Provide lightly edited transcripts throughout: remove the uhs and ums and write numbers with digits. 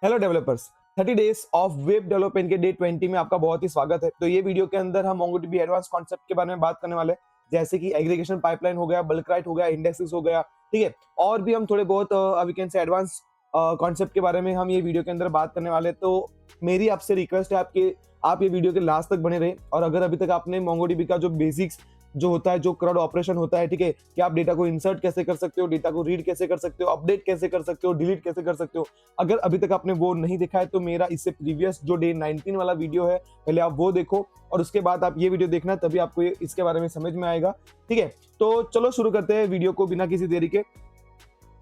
Hello developers. 30 days of web development के day 20 में आपका बहुत ही स्वागत है। तो ये वीडियो के अंदर हम मोंगोडीबी एडवांस कॉन्सेप्ट के बारे में बात करने वाले हैं, जैसे कि एग्रीगेशन पाइपलाइन हो गया, बल्क राइट हो गया, इंडेक्सेस हो गया, ठीक है। और भी हम थोड़े बहुत we can say advance concept के बारे में हम ये वीडियो के अंदर बात करने वाले हैं। तो मेरी आपसे रिक्वेस्ट है आपके आप ये वीडियो के लास्ट तक बने रहे। और अगर अभी तक आपने मोंगोडीबी का जो बेसिक्स जो होता है, जो क्रॉड ऑपरेशन होता है, ठीक है, कि आप डेटा को इंसर्ट कैसे कर सकते हो, डेटा को रीड कैसे कर सकते हो, अपडेट कैसे कर सकते हो, डिलीट कैसे कर सकते हो, अगर अभी तक आपने वो नहीं देखा है तो मेरा इससे प्रीवियस जो डे 19 वाला वीडियो है, पहले आप वो देखो और उसके बाद आप ये वीडियो देखना, तभी आपको इसके बारे में समझ में आएगा। ठीक है, तो चलो शुरू करते हैं वीडियो को बिना किसी देरी के।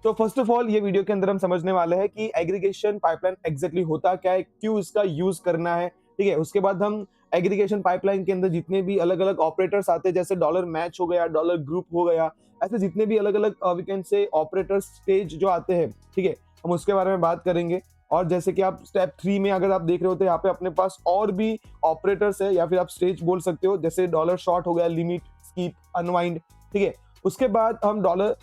तो फर्स्ट ऑफ ऑल ये वीडियो के अंदर हम समझने वाले हैं कि एग्रीगेशन पाइपलाइन एग्जैक्टली होता क्या है, क्यों इसका यूज करना है। ठीक है, उसके बाद हम एग्रीगेशन पाइपलाइन के अंदर जितने भी अलग अलग ऑपरेटर्स आते हैं, जैसे डॉलर मैच हो गया, डॉलर ग्रुप हो गया, ऐसे जितने भी अलग अलग we can say operator stage जो आते हैं, ठीक है, हम उसके बारे में बात करेंगे। और जैसे कि आप स्टेप 3 में अगर आप देख रहे हो तो यहाँ पे अपने पास और भी ऑपरेटर्स है, या फिर आप स्टेज बोल सकते हो, जैसे डॉलर शॉर्ट हो गया, लिमिट, स्कीप, अनवाइंड। ठीक है, उसके बाद हम dollar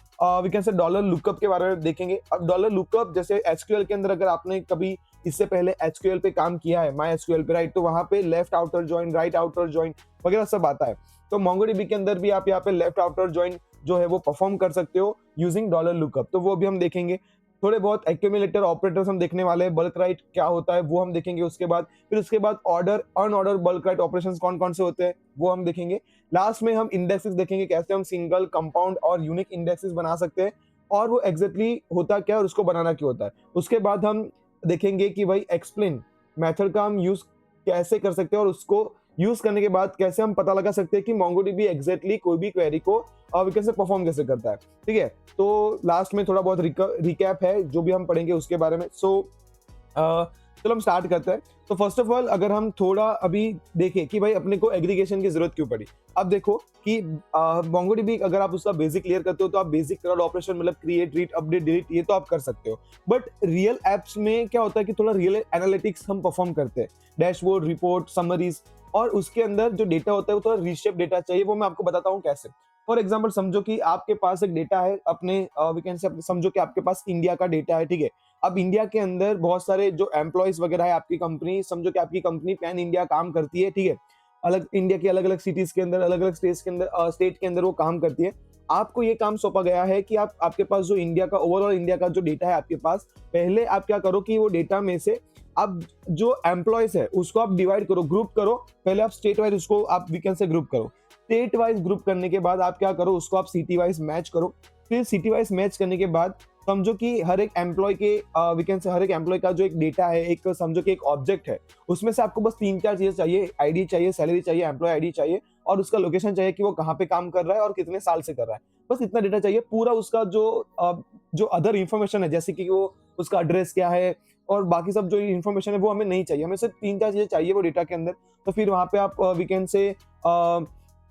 we can say dollar lookup के बारे में देखेंगे। अब डॉलर लुकअप जैसे एसक्यूएल के अंदर अगर आपने कभी इससे पहले एसक्यूएल पे काम किया है, माई एसक्यूएल पे, राइट, तो वहां पे left outer join, right outer join वगैरह सब आता है। तो मोंगोडीबी के अंदर भी आप यहाँ पे लेफ्ट आउटर ज्वाइन जो है वो परफॉर्म कर सकते हो यूजिंग डॉलर लुकअप, तो वो भी हम देखेंगे। थोड़े बहुत एक्यूमुलेटर ऑपरेटर्स हम देखने वाले हैं, बल्क राइट क्या होता है वो हम देखेंगे उसके बाद। फिर उसके बाद order, unordered bulk right operations कौन कौन से होते हैं वो हम देखेंगे। लास्ट में हम इंडेक्सेस देखेंगे, कैसे हम सिंगल, कंपाउंड और यूनिक इंडेक्सेस बना सकते हैं, और वो एग्जैक्टली होता क्या है और उसको बनाना क्यों होता है। उसके बाद हम देखेंगे कि भाई एक्सप्लेन मेथड का हम यूज कैसे कर सकते हैं, और उसको यूज करने के बाद कैसे हम पता लगा सकते हैं कि मोंगोडीबी एग्जैक्टली कोई भी क्वेरी को कैसे परफॉर्म कैसे करता है। ठीक है, तो लास्ट में थोड़ा बहुत रिकैप है जो भी हम पढ़ेंगे उसके बारे में। चलो हम स्टार्ट करते हैं। तो फर्स्ट ऑफ ऑल अगर हम थोड़ा अभी देखें कि भाई अपने को एग्रीगेशन की जरूरत क्यों पड़ी। अब देखो कि मोंगोडीबी अगर आप उसका बेसिक क्लियर करते हो तो आप बेसिक क्राउड ऑपरेशन मतलब क्रिएट, रीड, अपडेट, डिलीट ये तो आप कर सकते हो। बट रियल एप्स में क्या होता है कि थोड़ा रियल एनालिटिक्स हम परफॉर्म करते हैं, डैशबोर्ड, रिपोर्ट, समरीज, और उसके अंदर जो डेटा होता है वो थोड़ा रीशेप डेटा चाहिए। वो मैं आपको बताता हूँ कैसे। फॉर एग्जाम्पल समझो कि आपके पास एक डेटा है अपने वी कैन से समझो कि आपके पास इंडिया का डेटा है। ठीक है, अब इंडिया के अंदर बहुत सारे जो एम्प्लॉयज वगैरह है, आपकी कंपनी समझो कि आपकी कंपनी पैन इंडिया काम करती है। ठीक है, अलग इंडिया के अलग अलग सिटीज के अंदर, अलग अलग स्टेट के अंदर वो काम करती है। आपको ये काम सौंपा गया है कि आप आपके पास जो इंडिया का ओवरऑल इंडिया का जो डेटा है आपके पास, पहले आप क्या करो कि वो डेटा में से आप जो एम्प्लॉयज है उसको आप डिवाइड करो, ग्रुप करो। पहले आप स्टेट वाइज उसको आप वीकेंड से ग्रुप करो। स्टेट वाइज ग्रुप करने के बाद आप क्या करो, उसको आप सिटी वाइज मैच करो। फिर सिटी वाइज मैच करने के बाद समझो कि हर एक एम्प्लॉय के वीकेंड से हर एक एम्प्लॉय का जो एक डेटा है, एक समझो कि एक ऑब्जेक्ट है, उसमें से आपको बस 3-4 चीजें चाहिए, आईडी चाहिए, सैलरी चाहिए, एम्प्लॉय आईडी चाहिए, और उसका लोकेशन चाहिए कि वो कहाँ पे काम कर रहा है और कितने साल से कर रहा है। बस इतना डेटा चाहिए। पूरा उसका जो अदर इंफॉर्मेशन है, जैसे कि वो उसका एड्रेस क्या है और बाकी सब जो इन्फॉर्मेशन है वो हमें नहीं चाहिए, हमें सिर्फ 3-4 चीजें चाहिए वो डेटा के अंदर। तो फिर वहां पे आप वीकेंड से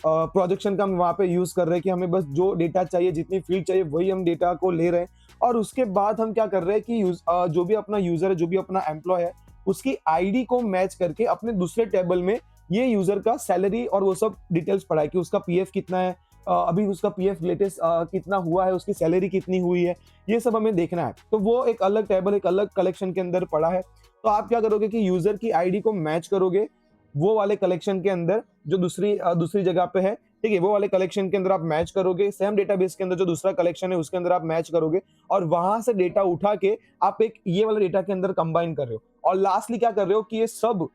प्रोजेक्शन का हम वहां पे यूज कर रहे हैं कि हमें बस जो डेटा चाहिए, जितनी फील्ड चाहिए वही हम डेटा को ले रहे हैं। और उसके बाद हम क्या कर रहे हैं कि जो भी अपना यूजर है, जो भी अपना एम्प्लॉय है, उसकी आईडी को मैच करके अपने दूसरे टेबल में ये यूजर का सैलरी और वो सब डिटेल्स पड़ा है कि उसका पीएफ कितना है, अभी उसका पीएफ लेटेस्ट कितना हुआ है, उसकी सैलरी कितनी हुई है, ये सब हमें देखना है। तो वो एक अलग टेबल, एक अलग कलेक्शन के अंदर पड़ा है। तो आप क्या करोगे कि यूजर की आईडी को मैच करोगे वो वाले कलेक्शन के अंदर जो दूसरी जगह पे है। ठीक है, वो वाले कलेक्शन के अंदर आप मैच करोगे, सेम डेटाबेस के अंदर जो दूसरा कलेक्शन है उसके अंदर आप मैच करोगे, और वहां से डेटा उठा के आप एक ये वाले डेटा के अंदर कंबाइन कर रहे हो। और लास्टली क्या कर रहे हो कि ये सब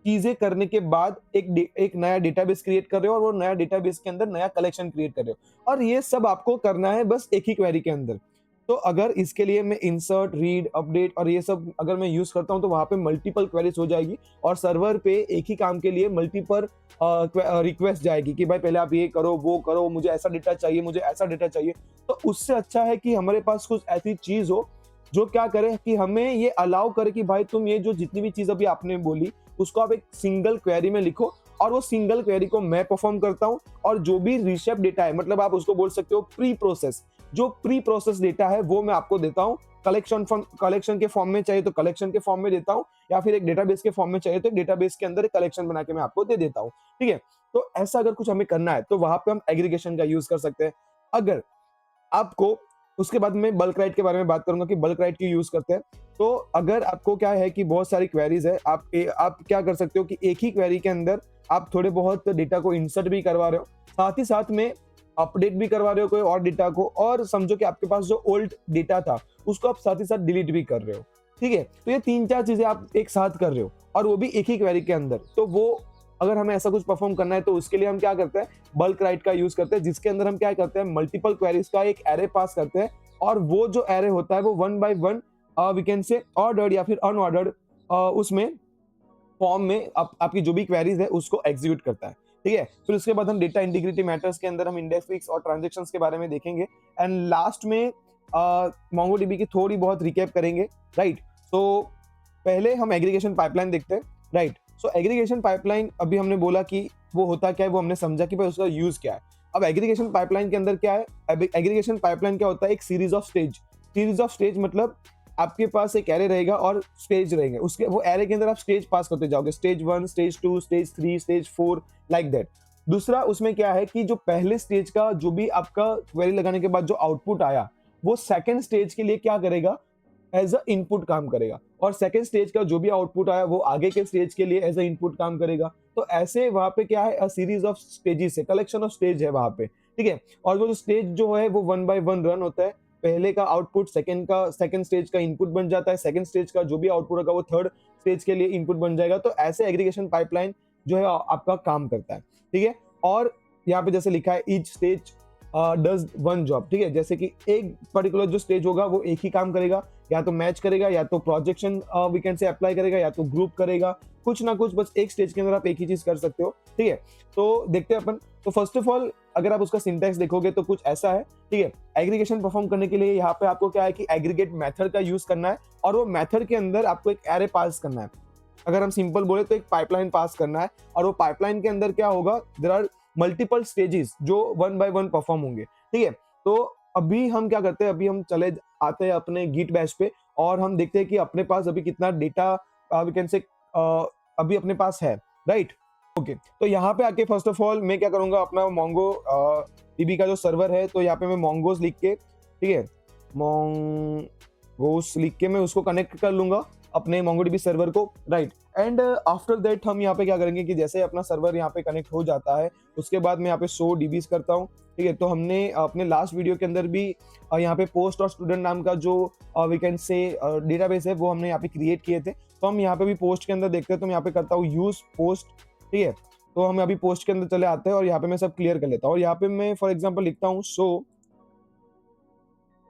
चीजें करने के बाद एक नया डेटाबेस क्रिएट कर रहे हो, और वो नया डेटाबेस के अंदर नया कलेक्शन क्रिएट कर रहे हो, और ये सब आपको करना है बस एक ही क्वेरी के अंदर। तो अगर इसके लिए मैं इंसर्ट, रीड, अपडेट और ये सब अगर मैं यूज करता हूं तो वहां पे मल्टीपल क्वेरीज हो जाएगी, और सर्वर पे एक ही काम के लिए मल्टीपल रिक्वेस्ट जाएगी कि भाई पहले आप ये करो, वो करो, मुझे ऐसा डेटा चाहिए, मुझे ऐसा डेटा चाहिए। तो उससे अच्छा है कि हमारे पास कुछ ऐसी चीज हो जो क्या करे कि हमें ये अलाउ करे कि भाई तुम ये जो जितनी भी चीज अभी आपने बोली उसको आप एक सिंगल क्वेरी में लिखो, और वो सिंगल क्वेरी को मैं परफॉर्म करता हूं। और जो भी रिशेप डेटा है, मतलब आप उसको बोल सकते हो प्री प्रोसेस, जो प्री प्रोसेस डेटा है वो मैं आपको देता हूँ। कलेक्शन के फॉर्म में चाहिए तो कलेक्शन के फॉर्म में देता हूँ, या फिर एक डेटाबेस के फॉर्म में चाहिए तो एक डेटाबेस के अंदर एक कलेक्शन बना के मैं आपको दे देता हूँ। ठीक है, तो ऐसा अगर कुछ हमें करना है तो वहां पे हम एग्रीगेशन का यूज कर सकते हैं। अगर आपको उसके बाद मैं बल्क राइट के बारे में बात करूंगा कि बल्क राइट क्यों यूज करते हैं। तो अगर आपको क्या है कि बहुत सारी क्वेरीज है, आप क्या कर सकते हो कि एक ही क्वेरी के अंदर आप थोड़े बहुत डेटा को इंसर्ट भी करवा रहे हो, साथ ही साथ में अपडेट भी करवा रहे हो कोई और डेटा को, और समझो कि आपके पास जो ओल्ड डेटा था उसको आप साथ ही साथ डिलीट भी कर रहे हो। ठीक है, तो ये 3-4 चीजें आप एक साथ कर रहे हो और वो भी एक ही क्वेरी के अंदर। तो वो अगर हमें ऐसा कुछ परफॉर्म करना है तो उसके लिए हम क्या करते हैं, बल्क राइट का यूज करते हैं, जिसके अंदर हम क्या करते हैं, मल्टीपल क्वेरीज का एक एरे पास करते हैं, और वो जो एरे होता है वो one by one we can say ordered या फिर अनऑर्डर्ड उसमें फॉर्म में आपकी जो भी क्वेरीज है उसको एग्जीक्यूट करता है। ठीक है, फिर उसके बाद हम डेटा इंटीग्रिटी मैटर्स के अंदर हम इंडेक्स और ट्रांजेक्शंस के बारे में देखेंगे, एंड लास्ट में मोंगोडीबी की थोड़ी बहुत रिकैप करेंगे। राइट, तो पहले हम एग्रीगेशन पाइपलाइन देखते हैं। राइट, सो एग्रीगेशन पाइपलाइन अभी हमने बोला कि वो होता क्या है, वो हमने समझा कि भाई उसका यूज क्या है। अब एग्रीगेशन पाइपलाइन के अंदर क्या है, एग्रीगेशन पाइपलाइन क्या होता है, एक series of stage. Series of stage मतलब आपके पास एक एरे रहेगा और स्टेज रहेंगे, उसके वो एरे के अंदर आप स्टेज पास करते जाओगे, stage 1, stage 2, stage 3, stage 4, like that. दूसरा उसमें क्या है कि जो पहले स्टेज का जो भी आपका क्वेरी लगाने के बाद जो आउटपुट आया, वो सेकंड स्टेज के लिए क्या करेगा, एज अ इनपुट काम करेगा, और सेकंड स्टेज का जो भी आउटपुट आया वो आगे के स्टेज के लिए एज अ इनपुट काम करेगा। तो ऐसे वहां पे क्या है, अ सीरीज ऑफ स्टेजेस है, कलेक्शन ऑफ स्टेज है वहां पे। ठीक है, और वो जो स्टेज जो है वो वन बाय वन रन होता है। पहले का आउटपुट सेकंड स्टेज का इनपुट बन जाता है, सेकंड स्टेज का जो भी आउटपुट होगा वो थर्ड स्टेज के लिए इनपुट बन जाएगा। तो ऐसे एग्रीगेशन पाइपलाइन जो है आपका काम करता है। ठीक है, और यहाँ पे जैसे लिखा है each stage does one job. ठीक है, जैसे कि एक पर्टिकुलर जो स्टेज होगा वो एक ही काम करेगा, या तो मैच करेगा, या तो प्रोजेक्शन वीकेंड से अप्लाई करेगा, या तो ग्रुप करेगा, कुछ ना कुछ, बस एक स्टेज के अंदर आप एक ही चीज कर सकते हो। ठीक है, तो देखते हैं अपन। तो फर्स्ट ऑफ ऑल अगर आप उसका सिंटैक्स देखोगे तो कुछ ऐसा है। ठीक है, एग्रीगेशन परफॉर्म करने के लिए यहाँ पे आपको क्या है कि एग्रीगेट मेथड का यूज करना है, और वो मेथड के अंदर आपको एक एरे पास करना है। अगर हम सिंपल बोले तो एक पाइपलाइन पास करना है, और वो पाइपलाइन के अंदर क्या होगा, देयर आर मल्टीपल स्टेजेस जो वन बाय वन परफॉर्म होंगे। ठीक है, तो अभी हम क्या करते हैं, अभी हम चले आते हैं अपने गिट बैच पे, और हम देखते हैं कि अपने पास अभी कितना डेटा वी कैन से अभी अपने पास है। राइट, ओके, तो यहाँ पे आके फर्स्ट ऑफ ऑल मैं क्या करूंगा, अपना मोंगो डीबी का जो सर्वर है, तो यहाँ पे मैं मोंगोस लिख के, ठीक है, मोंगोस लिख के मैं उसको कनेक्ट कर लूंगा अपने मोंगोडीबी सर्वर को। राइट, एंड आफ्टर दैट हम यहाँ पे क्या करेंगे कि जैसे अपना सर्वर यहाँ पे कनेक्ट हो जाता है, उसके बाद मैं यहाँ पे शो डीबीज करता हूँ। ठीक है, तो हमने अपने लास्ट वीडियो के अंदर भी यहाँ पे पोस्ट और स्टूडेंट नाम का जो वीकेंड से डेटाबेस है वो हमने यहाँ पे क्रिएट किए थे। तो हम यहाँ पे भी पोस्ट के अंदर देखते हैं, तो मैं यहाँ पे करता हूँ यूज पोस्ट। ठीक है, तो हम अभी पोस्ट के अंदर चले आते हैं, और यहाँ पे मैं सब क्लियर कर लेता हूँ, और यहाँ पे मैं फॉर एग्जाम्पल लिखता हूँ शो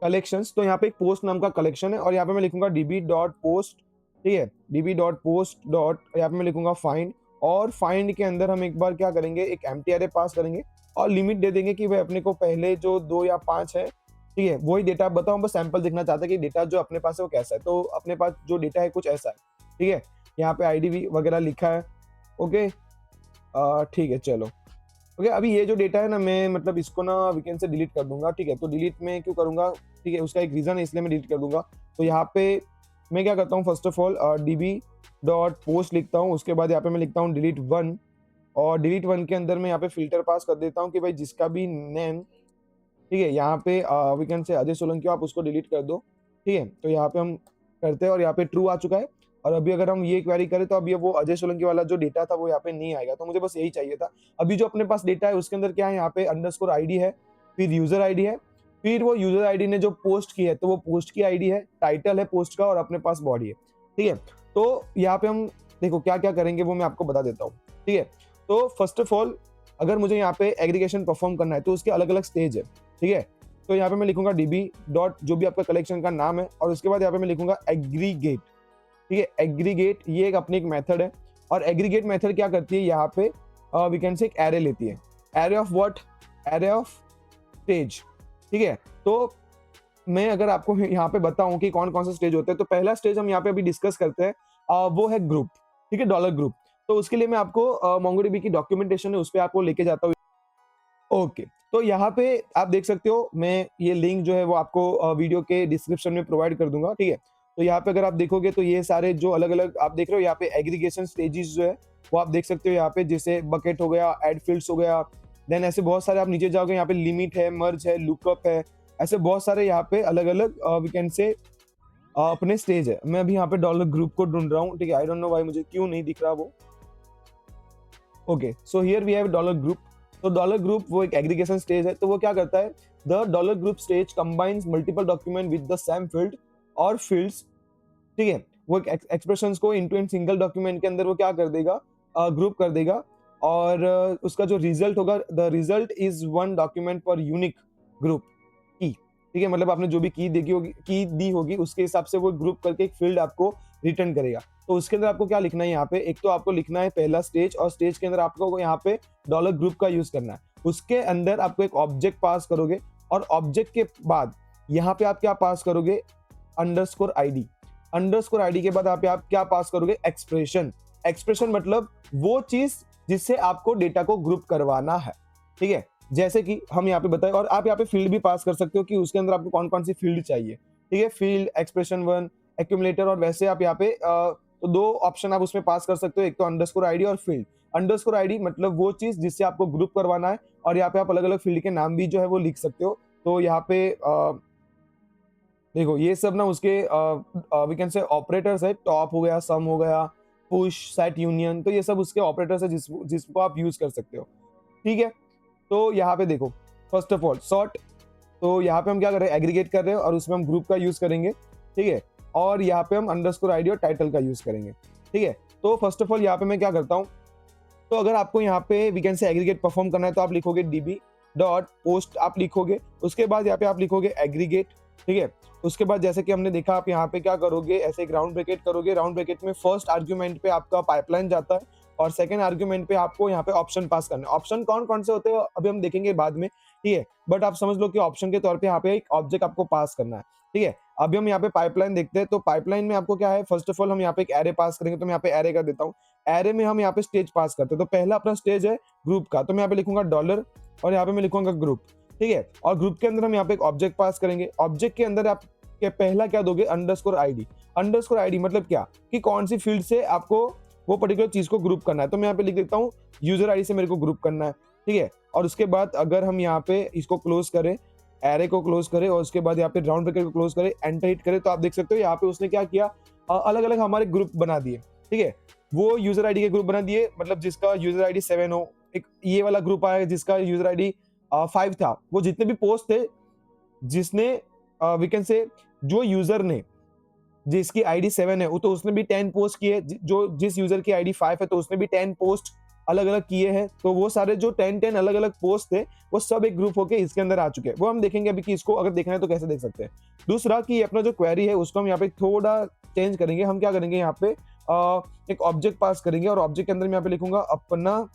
कलेक्शंस। तो यहाँ पे एक पोस्ट नाम का कलेक्शन है, और यहाँ पे मैं लिखूंगा डीबी डॉट पोस्ट। ठीक है, डीबी डॉट पोस्ट डॉट, यहाँ पे मैं लिखूंगा फाइंड, और फाइंड के अंदर हम एक बार क्या करेंगे, एक एम्प्टी अरे पास करेंगे, और लिमिट दे देंगे कि भाई अपने को पहले जो 2 या 5 है, ठीक है, वही डेटा बताओ। हम बस सैंपल देखना चाहते हैं कि डेटा जो अपने पास है वो कैसा है। तो अपने पास जो डेटा है कुछ ऐसा है। ठीक है, यहाँ पे आईडी वगैरह लिखा है। ओके, ठीक है, चलो। ओके, अभी ये जो डेटा है ना, मैं मतलब इसको ना वीकेंड से डिलीट कर दूंगा। ठीक है, तो डिलीट में क्यों करूंगा, ठीक है, उसका एक रीजन है, इसलिए मैं डिलीट कर दूंगा। तो यहाँ पे मैं क्या करता हूँ, first of all dB dot post लिखता हूँ, उसके बाद यहाँ पे मैं लिखता हूँ डिलीट 1, और डिलीट 1 के अंदर मैं यहाँ पे फिल्टर पास कर देता हूँ कि भाई जिसका भी नेम, ठीक है, यहाँ पे वीकेंड से अजय सोलंकी आप उसको डिलीट कर दो। ठीक है, तो यहाँ पे हम करते हैं, और यहाँ पे ट्रू आ चुका है। और अभी अगर हम ये क्वेरी करें तो अभी वो अजय सोलंकी वाला जो डेटा था वो यहाँ पे नहीं आएगा, तो मुझे बस यही चाहिए था। अभी जो अपने पास डेटा है उसके अंदर क्या है, यहाँ पे अंडरस्कोर आईडी है, फिर यूजर आईडी है, फिर वो यूजर आईडी ने जो पोस्ट की है तो वो पोस्ट की आईडी है, टाइटल है पोस्ट का, और अपने पास बॉडी है। ठीक है, तो यहाँ पे हम देखो क्या क्या करेंगे वो मैं आपको बता देता हूँ। ठीक है, तो फर्स्ट ऑफ ऑल अगर मुझे यहाँ पे एग्रीगेशन परफॉर्म करना है तो उसके अलग अलग स्टेज है। ठीक है, तो यहाँ पे मैं लिखूंगा डीबी डॉट जो भी आपका कलेक्शन का नाम है, और उसके बाद यहाँ पे मैं लिखूंगा एग्रीगेट। ठीक है, एग्रीगेट ये एक अपनी एक मेथड है, और एग्रीगेट मेथड क्या करती है, यहाँ पे वी कैन से एक एरे लेती है। Array of what, array of stage. ठीक है, तो मैं अगर आपको यहाँ पे बताऊं कि कौन कौन सा स्टेज होते हैं, तो पहला स्टेज हम यहाँ पे अभी डिस्कस करते हैं, वो है ग्रुप। ठीक है, डॉलर ग्रुप। तो उसके लिए मैं आपको मोंगोडीबी की डॉक्यूमेंटेशन है उस पर आपको लेके जाता हूँ। ओके, तो यहाँ पे आप देख सकते हो, मैं ये लिंक जो है वो आपको वीडियो के डिस्क्रिप्शन में प्रोवाइड कर दूंगा। ठीक है, तो यहाँ पे अगर आप देखोगे तो ये सारे जो अलग अलग आप देख रहे हो यहाँ पे एग्रीगेशन स्टेजेस जो है वो आप देख सकते हो यहाँ पे, जैसे बकेट हो गया, एड फील्ड्स हो गया, देन ऐसे बहुत सारे आप नीचे जाओगे यहाँ पे लिमिट है, मर्ज है, लुकअप है, ऐसे बहुत सारे यहाँ पे अलग अलग वी कैन से अपने स्टेज है। मैं अभी यहाँ पे डॉलर ग्रुप को ढूंढ रहा हूँ, ठीक है। आई डोंट नो व्हाई मुझे क्यों नहीं दिख रहा वो। Okay, so here we have dollar group. तो डॉलर ग्रुप वो एक एग्रीगेशन स्टेज है। तो वो क्या करता है, the dollar group stage combines multiple document with the same field और फील्ड्स, ठीक है। वो एक्सप्रेशंस को इनटू इन सिंगल डॉक्यूमेंट के अंदर वो क्या कर देगा, ग्रुप कर देगा। और उसका जो रिजल्ट होगा, the result is one document पर यूनिक ग्रुप की, ठीक है। मतलब आपने जो भी की देखी होगी, की दी होगी, उसके हिसाब से वो ग्रुप करके एक फील्ड आपको रिटर्न करेगा। तो उसके अंदर आपको क्या लिखना है यहाँ पे, एक तो आपको लिखना है पहला स्टेज, और स्टेज के अंदर आपको यहाँ पे डॉलर ग्रुप का यूज करना है। उसके अंदर आपको एक ऑब्जेक्ट पास करोगे, और ऑब्जेक्ट के बाद यहाँ पे आप क्या पास करोगे, अंडरस्कोर आईडी। अंडरस्कोर आईडी के बाद आप क्या पास करोगे, एक्सप्रेशन। एक्सप्रेशन मतलब वो चीज जिससे आपको डेटा को ग्रुप करवाना है, ठीक है। जैसे कि हम यहाँ पे बताए, और आप यहाँ पे फील्ड भी पास कर सकते हो कि उसके अंदर आपको कौन कौन सी फील्ड चाहिए, ठीक है। फील्ड, एक्सप्रेशन वन, एक्यूमुलेटर, और वैसे आप यहाँ पे तो दो ऑप्शन आप उसमें पास कर सकते हो, एक तो अंडरस्कोर आईडी और फील्ड। अंडरस्कोर आईडी मतलब वो चीज जिससे आपको ग्रुप करवाना है, और यहाँ पे आप अलग अलग फील्ड के नाम भी जो है वो लिख सकते हो। तो यहाँ पे देखो ये सब ना उसके वी कैन से ऑपरेटर्स है, टॉप हो गया, सम हो गया, पुश, सेट, यूनियन, तो ये सब उसके ऑपरेटर्स है जिसको आप यूज कर सकते हो, ठीक है। तो यहाँ पे देखो, फर्स्ट ऑफ ऑल सॉर्ट, तो यहाँ पे हम क्या कर रहे हैं, एग्रीगेट कर रहे हैं, और उसमें हम ग्रुप का यूज करेंगे, ठीक है। और यहाँ पे हम अंडरस्कोर आईडी और टाइटल का यूज करेंगे, ठीक है। तो फर्स्ट ऑफ ऑल यहाँ पे मैं क्या करता हूँ, तो अगर आपको यहाँ पे we can say aggregate perform करना है, तो आप लिखोगे डीबी डॉट पोस्ट, आप लिखोगे, उसके बाद यहाँ पे आप लिखोगे एग्रीगेट, ठीक है। उसके बाद जैसे कि हमने देखा, आप यहाँ पे क्या करोगे, ऐसे एक राउंड ब्रैकेट करोगे। राउंड ब्रैकेट में फर्स्ट आर्ग्यूमेंट पे आपका पाइपलाइन जाता है, और सेकंड आर्ग्यूमेंट पे आपको यहाँ पे ऑप्शन पास करना है। ऑप्शन कौन कौन से होते हैं अभी हम देखेंगे बाद में, ठीक है। बट आप समझ लो कि ऑप्शन के तौर पे यहाँ पे एक ऑब्जेक्ट आपको पास करना है, ठीक है। अभी हम यहाँ पे पाइपलाइन देखते हैं। तो पाइपलाइन में आपको क्या है, फर्स्ट ऑफ ऑल हम यहाँ पे एक एरे पास करेंगे। तो मैं यहाँ पे एरे कर देता हूँ। एरे में हम यहाँ पे स्टेज पास करते हैं। तो पहला अपना स्टेज है ग्रुप का, तो मैं यहाँ पे लिखूंगा डॉलर, और यहाँ पे मैं लिखूंगा ग्रुप, ठीक है। और ग्रुप के अंदर हम यहाँ पे एक ऑब्जेक्ट पास करेंगे। ऑब्जेक्ट के अंदर आप के पहला क्या दोगे, अंडरस्कोर आईडी। अंडरस्कोर आईडी मतलब क्या, कि कौन सी फील्ड से आपको वो पर्टिकुलर चीज को ग्रुप करना है। तो मैं यहाँ पे लिख देता हूँ यूजर आईडी से मेरे को ग्रुप करना है, ठीक है। और उसके बाद अगर हम यहाँ पे इसको क्लोज करें, एरे को क्लोज करें, और उसके बाद यहाँ पे राउंड ब्रैकेट को क्लोज करें, एंटर हिट करें, तो आप देख सकते हो यहाँ पे उसने क्या किया, अलग अलग हमारे ग्रुप बना दिए, ठीक है। वो यूजर आईडी के ग्रुप बना दिए, मतलब जिसका यूजर आईडी 7 हो, एक ये वाला ग्रुप आया जिसका यूजर आईडी 5 था। वो जितने भी पोस्ट थे जिसने वी कैन से, जो यूजर ने, जिसकी आईडी 7 है, वो तो उसने भी 10 पोस्ट किए। जो जिस यूजर की आईडी 5 है, तो उसने भी 10 पोस्ट अलग अलग किए हैं। तो वो सारे जो 10 अलग अलग पोस्ट थे, वो सब एक ग्रुप होके इसके अंदर आ चुके हैं। वो हम देखेंगे अभी कि इसको अगर देखना है तो कैसे देख सकते हैं। दूसरा कि अपना जो क्वेरी है उसको हम यहाँ पे थोड़ा चेंज करेंगे। हम क्या करेंगे, यहाँ पे एक ऑब्जेक्ट पास करेंगे, और ऑब्जेक्ट के अंदर मैं यहाँ पे लिखूंगा अपना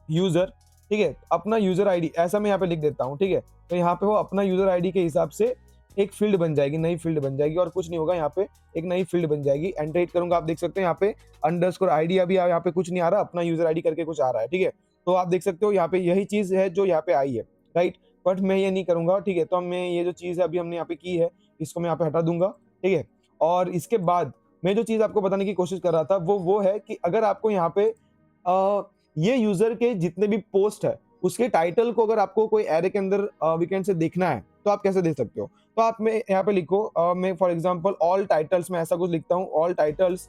यूजर, ठीक है। अपना यूजर आईडी ऐसा मैं यहाँ पे लिख देता हूँ, ठीक है। तो यहाँ पे वो अपना यूजर आईडी के हिसाब से एक फील्ड बन जाएगी, नई फील्ड बन जाएगी, और कुछ नहीं होगा, यहाँ पे एक नई फील्ड बन जाएगी। एंटर हिट करूंगा, आप देख सकते हैं यहाँ पे अंडरस्कोर आईडी, अभी यहाँ पे कुछ नहीं आ रहा, अपना यूजर आईडी करके कुछ आ रहा है, ठीक है। तो आप देख सकते हो यहाँ पे यही चीज है जो यहाँ पे आई है, राइट। बट मैं ये नहीं करूंगा, ठीक है। तो मैं ये जो चीज है अभी हमने यहाँ पे की है, इसको मैं यहाँ पे हटा दूंगा, ठीक है। और इसके बाद मैं जो चीज आपको बताने की कोशिश कर रहा था वो है कि अगर आपको यहाँ पे ये यूजर के जितने भी पोस्ट है, उसके टाइटल को अगर आपको कोई एरे के अंदर वीकेंड से देखना है, तो आप कैसे देख सकते हो। तो आप मैं यहाँ पे लिखो, मैं फॉर एग्जांपल ऑल टाइटल्स में ऐसा कुछ लिखता हूँ, ऑल टाइटल्स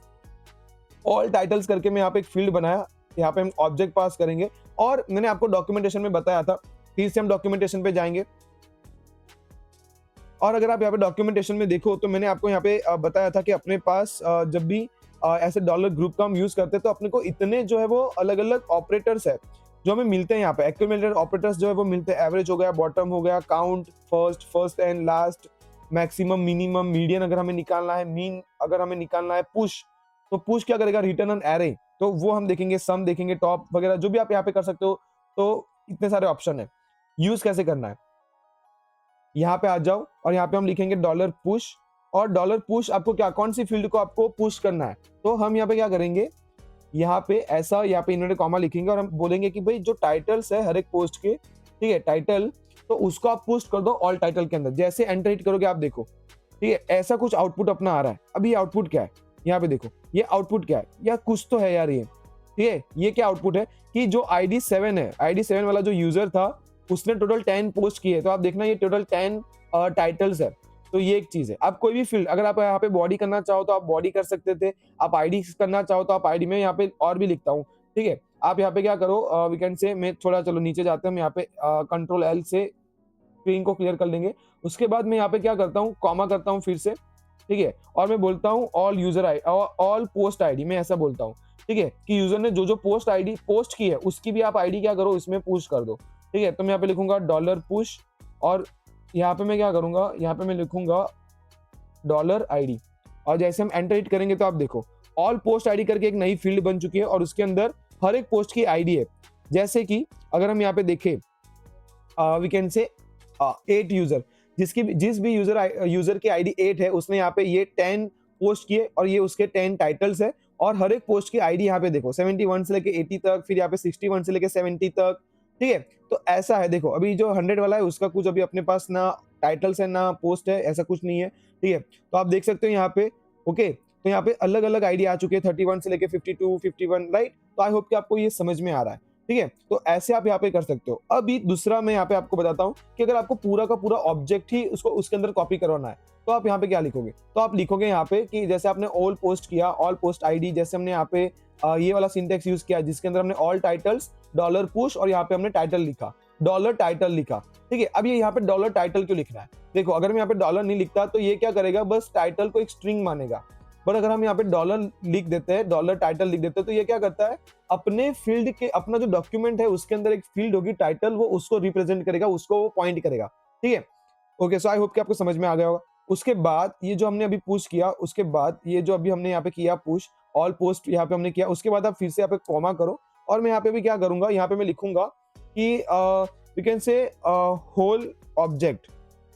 करके मैं यहाँ पे एक फील्ड बनाया। यहाँ पे हम ऑब्जेक्ट पास करेंगे, और मैंने आपको डॉक्यूमेंटेशन में बताया था, फिर से हम डॉक्यूमेंटेशन पे जाएंगे। और अगर आप यहाँ पे डॉक्यूमेंटेशन में देखो, तो मैंने आपको यहाँ पे बताया था कि अपने पास जब भी ऐसे डॉलर ग्रुप का हम यूज करते हैं, तो अपने को इतने जो है वो अलग अलग ऑपरेटर्स है जो हमें मिलते हैं। यहाँ पे एक्यूमुलेटर ऑपरेटर्स जो है वो मिलते हैं। एवरेज हो गया, बॉटम हो गया, count, first and last, maximum, minimum, median अगर हमें निकालना है, मीन अगर हमें निकालना है, पुश, तो पुश क्या करेगा, रिटर्न एन एरे, तो वो हम देखेंगे, सम देखेंगे, टॉप वगैरह जो भी आप यहाँ पे कर सकते हो। तो इतने सारे ऑप्शन है। यूज कैसे करना है, यहाँ पे आ जाओ, और यहाँ पे हम लिखेंगे डॉलर पुश। और डॉलर पुश आपको क्या, कौन सी फील्ड को आपको पुश करना है, तो हम यहाँ पे क्या करेंगे, यहाँ पे ऐसा, यहाँ पे इन्वर्टेड कॉमा लिखेंगे, और हम बोलेंगे कि भाई जो टाइटल्स है हर एक पोस्ट के, ठीक है, टाइटल, तो उसको आप पुश कर दो ऑल टाइटल के अंदर। जैसे एंटर हिट करोगे, आप देखो, ठीक है, ऐसा कुछ आउटपुट अपना आ रहा है। अभी आउटपुट क्या है, यहाँ पे देखो, ये आउटपुट क्या है, या कुछ तो है यार ये, ठीक है। ये क्या आउटपुट है कि जो आईडी 7 है, आईडी 7 वाला जो यूजर था, उसने टोटल 10 पोस्ट किए। तो आप देखना ये टोटल 10 टाइटल्स है। तो ये एक चीज है। आप कोई भी फील्ड, अगर आप यहाँ पे बॉडी करना चाहो तो आप बॉडी कर सकते थे, आप आईडी करना चाहो तो आप आईडी में यहाँ पे और भी लिखता हूँ, ठीक है। आप यहाँ पे क्या करो, वी कैन से, मैं थोड़ा चलो नीचे जाते हैं, हम यहाँ पे कंट्रोल एल से स्क्रीन को क्लियर कर लेंगे। उसके बाद मैं यहाँ पे क्या करता हूँ, कॉमा करता हूँ फिर से, ठीक है, और मैं बोलता हूँ all user I, all post ID, मैं ऐसा बोलता हूँ, ठीक है, कि यूजर ने जो जो पोस्ट आईडी पोस्ट की है उसकी भी आप आईडी क्या करो, इसमें पुश कर दो, ठीक है। तो मैं यहाँ पे लिखूंगा डॉलर पुश, और यहाँ पे मैं क्या करूंगा, यहाँ पे मैं लिखूंगा डॉलर आईडी, और जैसे हम एंटर हिट करेंगे तो आप देखो ऑल पोस्ट आईडी करके एक नई फील्ड बन चुकी है, और उसके अंदर हर एक पोस्ट की आईडी है। जैसे कि अगर हम यहाँ पे देखें, वी कैन से 8 यूजर, जिस भी यूजर की आईडी 8 है, उसने यहाँ पे ये 10 पोस्ट किए, और ये उसके 10 टाइटल्स है, और हर एक पोस्ट की आईडी यहाँ पे देखो 71 से लेके 80 तक, फिर यहाँ पे 61 से लेके 70 तक, ठीक है। तो ऐसा है, देखो अभी जो 100 वाला है उसका कुछ अभी अपने पास ना टाइटल्स है ना पोस्ट है, ऐसा कुछ नहीं है, ठीक है। तो आप देख सकते हो यहाँ पे, ओके, तो यहाँ पे अलग अलग आईडी आ चुके हैं 31 से लेके 52 51, राइट। तो आई होप कि आपको ये समझ में आ रहा है, ठीक है। तो ऐसे आप यहाँ पे कर सकते हो। अभी दूसरा मैं यहाँ पे आपको बताता हूँ कि अगर आपको पूरा का पूरा ऑब्जेक्ट ही उसको उसके अंदर कॉपी करवाना है, तो आप यहाँ पे क्या लिखोगे, तो आप लिखोगे यहाँ पे कि जैसे आपने ऑल पोस्ट किया, ऑल पोस्ट आईडी, जैसे हमने यहाँ पे ये वाला सिंटेक्स यूज किया जिसके अंदर हमने ऑल टाइटल्स डॉलर पुश, और यहाँ पे हमने टाइटल लिखा, डॉलर टाइटल लिखा, ठीक है। अब ये यहाँ पे डॉलर टाइटल क्यों लिखना है, देखो अगर मैं यहाँ पे डॉलर नहीं लिखता तो ये क्या करेगा, बस टाइटल को एक स्ट्रिंग मानेगा, पर अगर हम यहाँ पे डॉलर लिख देते हैं, डॉलर टाइटल लिख देते हैं, तो ये क्या करता है, अपने फील्ड के, अपना जो डॉक्यूमेंट है उसके अंदर एक फील्ड होगी टाइटल, वो उसको रिप्रेजेंट करेगा, उसको वो पॉइंट करेगा, ठीक है। ओके, सो आई होप कि आपको समझ में आ गया होगा। उसके बाद ये जो हमने अभी पुश किया, उसके बाद ये जो अभी हमने यहाँ पे किया पुश, ऑल पोस्ट यहाँ पे हमने किया, उसके बाद आप फिर से यहाँ पे कॉमा करो, और मैं यहाँ पे भी क्या करूंगा, यहाँ पे मैं लिखूंगा कि you can say whole object,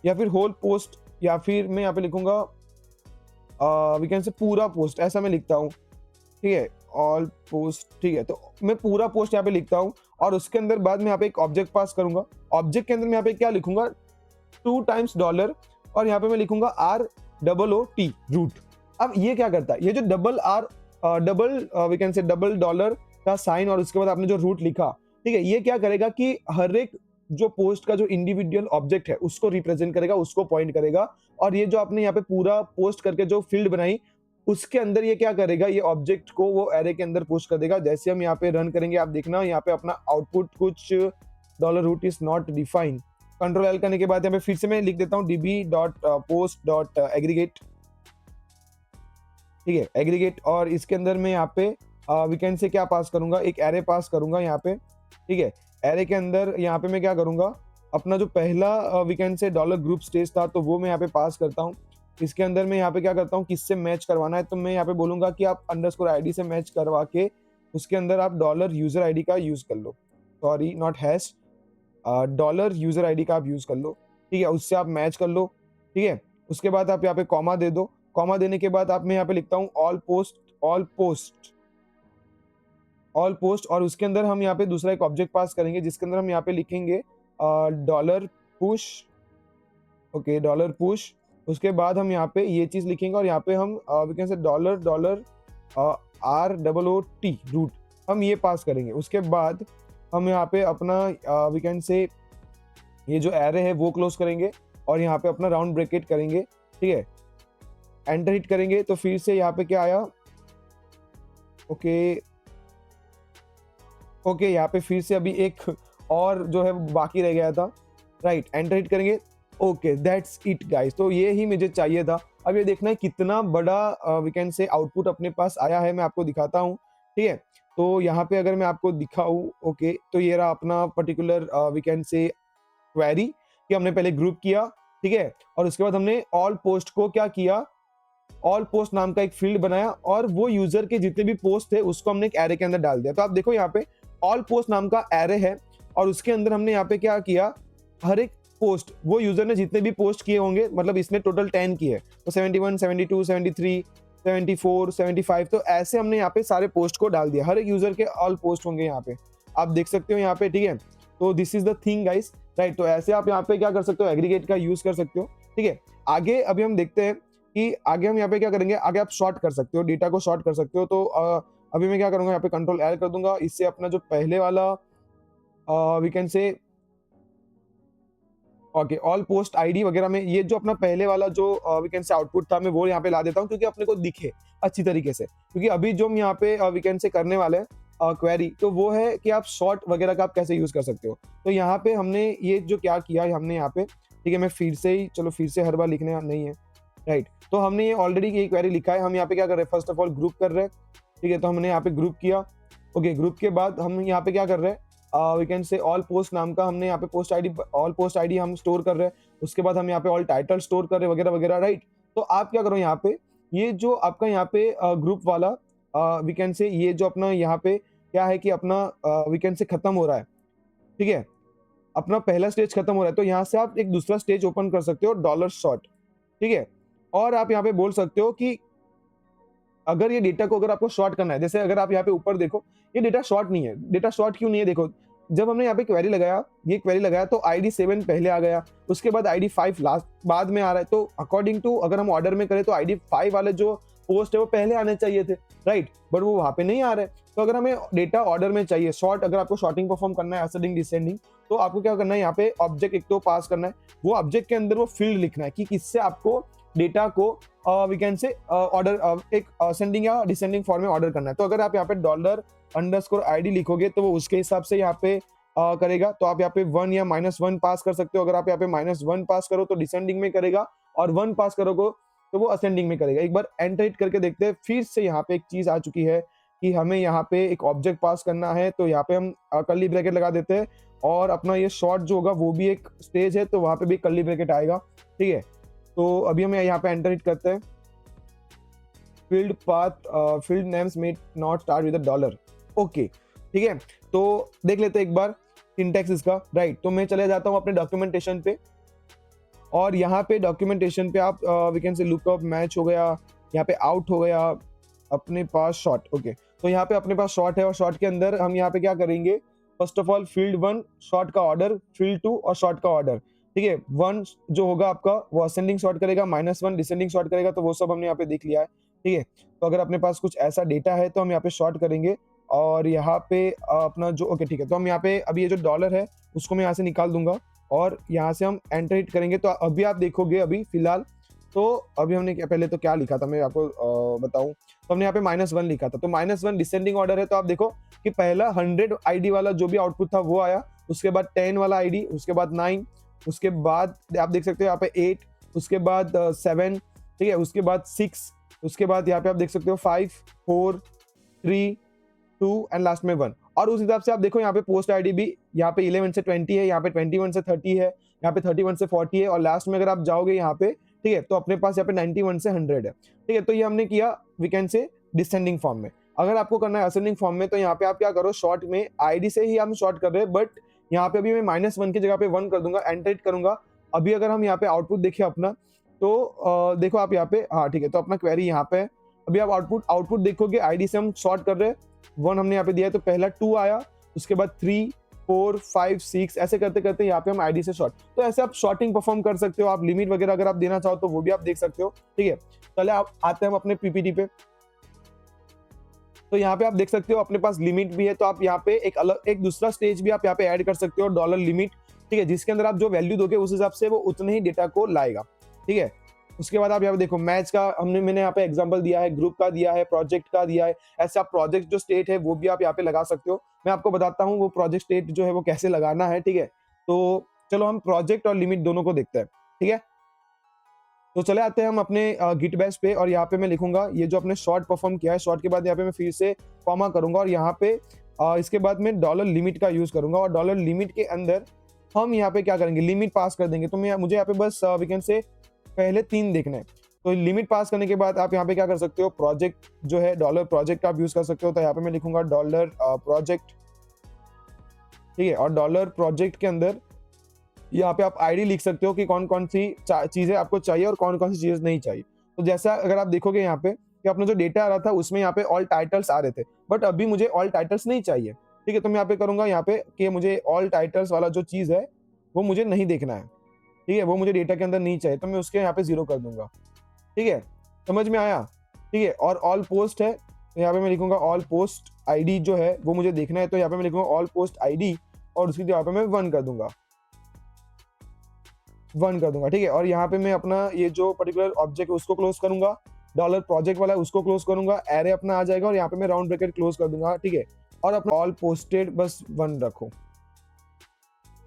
या फिर होल पोस्ट, या फिर मैं यहाँ पे लिखूंगा वी कैन से पूरा पोस्ट, ऐसा मैं लिखता हूँ, ठीक है, ऑल पोस्ट, ठीक है। तो मैं पूरा पोस्ट यहाँ पे लिखता हूँ, और उसके अंदर बाद में यहाँ पे एक ऑब्जेक्ट पास करूंगा, ऑब्जेक्ट के अंदर मैं यहाँ पे क्या लिखूंगा, 2 टाइम्स डॉलर, और यहाँ पे मैं लिखूंगा ROOT रूट। अब ये क्या करता है, ये जो double R, double we can say double dollar का साइन, और उसके बाद आपने जो रूट लिखा, ठीक है, ये क्या करेगा कि हर एक जो पोस्ट का जो इंडिविजुअल ऑब्जेक्ट है उसको रिप्रेजेंट करेगा, उसको पॉइंट करेगा, और ये जो आपने यहाँ पे पूरा पोस्ट करके जो फील्ड बनाई उसके अंदर ये क्या करेगा, ये ऑब्जेक्ट को वो एरे के अंदर पुश कर देगा। जैसे हम यहाँ पे रन करेंगे, आप देखना यहाँ पे अपना आउटपुट कुछ dollar root is not defined, control L करने के बाद यहाँ पे फिर से मैं लिख देता हूँ db.post.aggregate, ठीक है, एग्रीगेट, और इसके अंदर मैं यहाँ पे वी कैन से क्या पास करूंगा, एक एरे पास करूंगा यहाँ पे, ठीक है। एरे के अंदर यहाँ पे मैं क्या करूंगा, अपना जो पहला we can say dollar group stage था तो वो मैं यहाँ पे पास करता हूँ। इसके अंदर मैं यहाँ पे क्या करता हूँ, किससे मैच करवाना है, तो मैं यहाँ पे बोलूंगा कि आप अंडरस्कोर आईडी से मैच करवा के उसके अंदर आप डॉलर यूजर आईडी का यूज कर लो, sorry not hash, dollar user ID का आप यूज कर लो, ठीक है, उससे आप मैच कर लो, ठीक है। उसके बाद आप यहाँ पे कॉमा दे दो, कॉमा देने के बाद आप मैं यहाँ पे लिखता हूँ all post, all post, all post, और उसके अंदर हम यहाँ पे दूसरा एक ऑब्जेक्ट पास करेंगे जिसके अंदर हम यहाँ पे लिखेंगे dollar push, okay, dollar push. उसके बाद हम यहाँ पे ये चीज लिखेंगे, और यहाँ पे हम we can say dollar dollar ROOT root, हम ये पास करेंगे। उसके बाद हम यहाँ पे अपना वी कैन से ये जो एरे है वो क्लोज करेंगे, और यहाँ पे अपना राउंड ब्रैकेट करेंगे, ठीक है, एंटर हिट करेंगे तो फिर से यहाँ पे क्या आया, ओके ओके, यहाँ पे फिर से अभी एक और जो है बाकी रह गया था, राइट, एंटर हिट करेंगे, ओके, दैट्स इट गाइस। तो ये ही मुझे चाहिए था। अब ये देखना है कितना बड़ा वी कैन से आउटपुट अपने पास आया है, मैं आपको दिखाता हूँ, ठीक है। तो यहाँ पे अगर मैं आपको दिखाऊं, ओके, तो ये रहा अपना particular we can say query कि हमने पहले ग्रुप किया, ठीक है, और उसके बाद हमने ऑल पोस्ट को क्या किया, ऑल पोस्ट नाम का एक फील्ड बनाया, और वो यूजर के जितने भी पोस्ट थे उसको हमने एक एरे के अंदर डाल दिया। तो आप देखो यहाँ पे ऑल पोस्ट नाम का एरे है, और उसके अंदर हमने यहाँ पे क्या किया, हर एक पोस्ट वो यूजर ने जितने भी पोस्ट किए होंगे, मतलब इसने टोटल 10 किए, तो 71 72 73 74 75, तो ऐसे हमने यहाँ पे सारे पोस्ट को डाल दिया, हर एक यूजर के ऑल पोस्ट होंगे यहाँ पे, आप देख सकते हो यहाँ पे, ठीक है। तो this is the thing guys, right. तो ऐसे आप यहाँ पे क्या कर सकते हो, एग्रीगेट का यूज कर सकते हो, ठीक है। आगे अभी हम देखते हैं कि आगे हम यहाँ पे क्या करेंगे, आगे आप शॉर्ट कर सकते हो, डेटा को शॉर्ट कर सकते हो। तो अभी मैं क्या करूंगा, यहाँ पे कंट्रोल एल कर दूंगा, इससे अपना जो पहले वाला we can say okay, all post ID वगैरह में ये जो अपना पहले वाला जो वी कैन से आउटपुट था, मैं वो यहाँ पे ला देता हूँ क्योंकि अपने को दिखे अच्छी तरीके से, क्योंकि अभी जो हम यहाँ पे वी कैन से करने वाले हैं क्वेरी, तो वो है कि आप शॉर्ट वगैरह का आप कैसे यूज कर सकते हो। तो यहाँ पे हमने ये जो क्या किया है हमने यहाँ पे, ठीक है, मैं फिर से ही, चलो फिर से हर बार लिखने नहीं है, राइट। तो हमने ये ऑलरेडी ये क्वेरी लिखा है, हम यहाँ पे क्या कर रहे हैं, फर्स्ट ऑफ ऑल ग्रुप कर रहे हैं, ठीक है। तो हमने यहाँ पे ग्रुप किया, ओके। ग्रुप के बाद हम यहाँ पे क्या कर रहे हैं, we can say all post नाम का हमने यहाँ पे post ID, all post ID हम स्टोर कर रहे हैं। उसके बाद हम यहाँ पे ऑल टाइटल स्टोर कर रहे हैं वगैरह वगैरह, राइट। तो आप क्या करो यहाँ पे, ये जो आपका यहाँ पे ग्रुप वाला वी कैन से, ये जो अपना यहाँ पे क्या है कि अपना वी कैन से खत्म हो रहा है, ठीक है, अपना पहला स्टेज खत्म हो रहा है। तो यहाँ से आप एक दूसरा स्टेज ओपन कर सकते हो, डॉलर शॉर्ट, ठीक है। और आप यहाँ पे बोल सकते हो कि अगर ये डेटा को अगर आपको शॉर्ट करना है, जैसे अगर आप यहाँ पे ऊपर देखो, ये डेटा शॉर्ट नहीं है। डेटा शॉर्ट क्यों नहीं है, देखो, जब हमने यहाँ पे क्वेरी लगाया, ये क्वेरी लगाया तो ID 7 पहले आ गया, उसके बाद ID 5 लास्ट बाद में आ रहा है। तो अकॉर्डिंग टू अगर हम ऑर्डर में करें तो ID 5 वाले जो पोस्ट है वो पहले आने चाहिए थे, राइट, बट वो वहां पे नहीं आ रहे। तो अगर हमें डेटा ऑर्डर में चाहिए शॉर्ट, अगर आपको शॉर्टिंग परफॉर्म करना है, असेंडिंग डिसेंडिंग, तो आपको क्या करना है, यहाँ पे ऑब्जेक्ट एक तो पास करना है, वो ऑब्जेक्ट के अंदर वो फील्ड लिखना है कि किससे आपको डेटा को वी कैन से ऑर्डर एक असेंडिंग या डिसेंडिंग फॉर्म में ऑर्डर करना है। तो अगर आप यहाँ पे $_ID लिखोगे तो वो उसके हिसाब से यहाँ पे करेगा। तो आप यहाँ पे 1 या -1 पास कर सकते हो। अगर आप यहाँ पे -1 पास करो तो डिसेंडिंग में करेगा, और 1 पास करोगे तो वो असेंडिंग में करेगा। एक बार एंटर हिट करके देखते हैं। फिर से यहाँ पे एक चीज आ चुकी है कि हमें यहाँ पे एक ऑब्जेक्ट पास करना है, तो यहाँ पे हम कर्ली ब्रैकेट लगा देते हैं, और अपना ये शॉर्ट जो होगा वो भी एक स्टेज है, तो वहां पे भी कर्ली ब्रैकेट आएगा, ठीक है। तो अभी हम यहाँ पे एंटर हिट करते हैं। Field path field names may not start with $, okay, ठीक है। तो देख लेते हैं एक बार सिंटैक्स इसका, राइट। तो मैं चले जाता हूँ अपने डॉक्यूमेंटेशन पे, और यहाँ पे डॉक्यूमेंटेशन पे आप we can say lookup match हो गया, यहाँ पे आउट हो गया, अपने पास शॉर्ट, ओके। तो यहाँ पे अपने पास शॉर्ट है, और शॉर्ट के अंदर हम यहाँ पे क्या करेंगे, first of all field 1 short का ऑर्डर, फील्ड 2 और शॉर्ट का ऑर्डर, ठीक है। 1 जो होगा आपका वो असेंडिंग शॉर्ट करेगा, -1 डिसेंडिंग शॉर्ट करेगा, तो वो सब हमने यहाँ पे देख लिया है, ठीक है। तो अगर अपने पास कुछ ऐसा डेटा है तो हम यहाँ पे शॉर्ट करेंगे, और यहाँ पे अपना जो, ओके, ठीक है। तो हम यहाँ पे अभी ये जो डॉलर है उसको मैं यहाँ से निकाल दूंगा, और यहाँ से हम एंटर हिट करेंगे। तो अभी आप देखोगे, अभी फिलहाल तो अभी हमने पहले तो क्या लिखा था मैं आपको बताऊं, तो हमने यहाँ पे -1 लिखा था। तो -1 डिसेंडिंग ऑर्डर है, तो आप देखो कि पहला 100 ID वाला जो भी आउटपुट था वो आया, उसके बाद 10 वाला ID, उसके बाद 9, उसके बाद आप देख सकते हो यहाँ पे 8, उसके बाद 7, ठीक है, उसके बाद 6, उसके बाद यहाँ पे आप देख सकते हो 5, 4, 3, 2 एंड लास्ट में 1। और उस हिसाब से आप देखो यहाँ पे पोस्ट आईडी भी यहाँ पे 11 से 20 है, यहाँ पे 21 से 30 है, यहाँ पे 31 से 40 है, और लास्ट में अगर आप जाओगे यहाँ पे, ठीक है, तो अपने पास यहाँ पे 91 से 100 है, ठीक है। तो ये हमने किया we can say descending form में। अगर आपको करना है असेंडिंग फॉर्म में, तो यहाँ पे आप क्या करो, शॉर्ट में आईडी से ही हम शॉर्ट कर रहे हैं, बट यहाँ पे अभी मैं -1 की जगह पे 1 कर दूंगा, एंटर हिट करूंगा। अभी अगर हम यहाँ पे आउटपुट देखिए अपना, तो देखो आप यहाँ पे, हाँ ठीक है, तो अपना क्वेरी यहाँ पे है। अभी आप आउटपुट देखोगे, आईडी से हम शॉर्ट कर रहे हैं, 1 हमने यहाँ पे दिया है, तो पहला 2 आया, उसके बाद 3, 4, 5, 6, ऐसे करते करते यहाँ पे हम आईडी से शॉर्ट। तो ऐसे आप शॉर्टिंग परफॉर्म कर सकते हो। आप लिमिट वगैरह अगर आप देना चाहो तो वो भी आप देख सकते हो, ठीक है। चले आप आते हैं हम अपने पीपीटी पे। तो यहाँ पे आप देख सकते हो अपने पास लिमिट भी है, तो आप यहाँ पे एक दूसरा स्टेज भी आप यहाँ पे ऐड कर सकते हो, डॉलर लिमिट, ठीक है, जिसके अंदर आप जो वैल्यू दोगे उस हिसाब से वो उतने ही डेटा को लाएगा, ठीक है। उसके बाद आप यहाँ पे देखो मैच का मैंने यहाँ पे एग्जांपल दिया है, ग्रुप का दिया है, प्रोजेक्ट का दिया है। ऐसे आप प्रोजेक्ट जो स्टेट है वो भी आप यहाँ पे लगा सकते हो। मैं आपको बताता हूँ वो प्रोजेक्ट स्टेट जो है वो कैसे लगाना है, ठीक है। तो चलो हम प्रोजेक्ट और लिमिट दोनों को देखते हैं, ठीक है। तो चले आते हैं हम अपने गिट बैश पे, और यहाँ पे मैं लिखूंगा ये जो अपने शॉर्ट परफॉर्म किया है, शॉर्ट के बाद यहाँ पे मैं फिर से कॉमा करूंगा, और यहाँ पे इसके बाद मैं डॉलर लिमिट का यूज करूंगा, और डॉलर लिमिट के अंदर हम यहाँ पे क्या करेंगे, लिमिट पास कर देंगे। तो मुझे यहाँ पे बस वी कैन से पहले 3 देखना है। तो लिमिट पास करने के बाद आप यहाँ पे क्या कर सकते हो, प्रोजेक्ट जो है डॉलर प्रोजेक्ट आप यूज कर सकते हो। तो यहाँ पे मैं लिखूंगा डॉलर प्रोजेक्ट, ठीक है, और डॉलर प्रोजेक्ट के अंदर यहाँ पे आप आईडी लिख सकते हो कि कौन कौन सी चीजें आपको चाहिए और कौन कौन सी चीजें नहीं चाहिए। तो जैसा अगर आप देखोगे यहाँ पे कि अपना जो डेटा आ रहा था उसमें यहाँ पे ऑल टाइटल्स आ रहे थे, बट अभी मुझे ऑल टाइटल्स नहीं चाहिए, ठीक है। तो मैं यहाँ पे करूंगा यहाँ पे कि मुझे ऑल टाइटल्स वाला जो चीज है वो मुझे नहीं देखना है, ठीक है, वो मुझे डेटा के अंदर नहीं चाहिए, तो मैं उसके यहाँ पे 0 कर दूंगा, ठीक है। समझ में आया, ठीक है। और ऑल पोस्ट है, तो यहाँ पे मैं लिखूंगा ऑल पोस्ट आईडी जो है वो मुझे देखना है, तो यहाँ पे मैं लिखूंगा ऑल पोस्ट आईडी, और उसकी जगह पे मैं 1 कर दूंगा, 1 कर दूंगा, ठीक है। और यहाँ पे मैं अपना ये जो पर्टिकुलर ऑब्जेक्ट है उसको क्लोज करूंगा, डॉलर प्रोजेक्ट वाला है उसको क्लोज करूंगा, एरे अपना आ जाएगा और यहाँ पे मैं राउंड ब्रैकेट क्लोज कर दूंगा, ठीक है। और अपना ऑल पोस्टेड बस 1 रखो,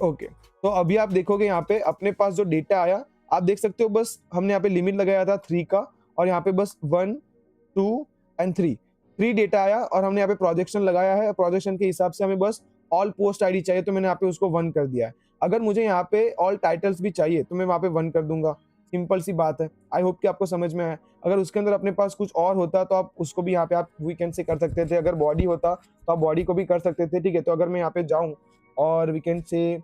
ओके। तो अभी आप देखोगे यहाँ पे अपने पास जो डेटा आया, आप देख सकते हो बस हमने यहाँ पे लिमिट लगाया था 3 का, और यहाँ पे बस 1 2 एंड 3 डेटा आया, और हमने यहाँ पे प्रोजेक्शन लगाया है। प्रोजेक्शन के हिसाब से हमें बस ऑल पोस्ट आईडी चाहिए, तो मैंने यहाँ पे उसको 1 कर दिया है। अगर मुझे यहाँ पे ऑल टाइटल्स भी चाहिए तो मैं वहाँ पे 1 कर दूंगा, सिंपल सी बात है। आई होप कि आपको समझ में आया। अगर उसके अंदर अपने पास कुछ और होता तो आप उसको भी यहाँ पे आप वीकेंड से कर सकते थे। अगर बॉडी होता तो आप बॉडी को भी कर सकते थे, ठीक है। तो अगर मैं यहाँ पे जाऊँ और वीकेंड से,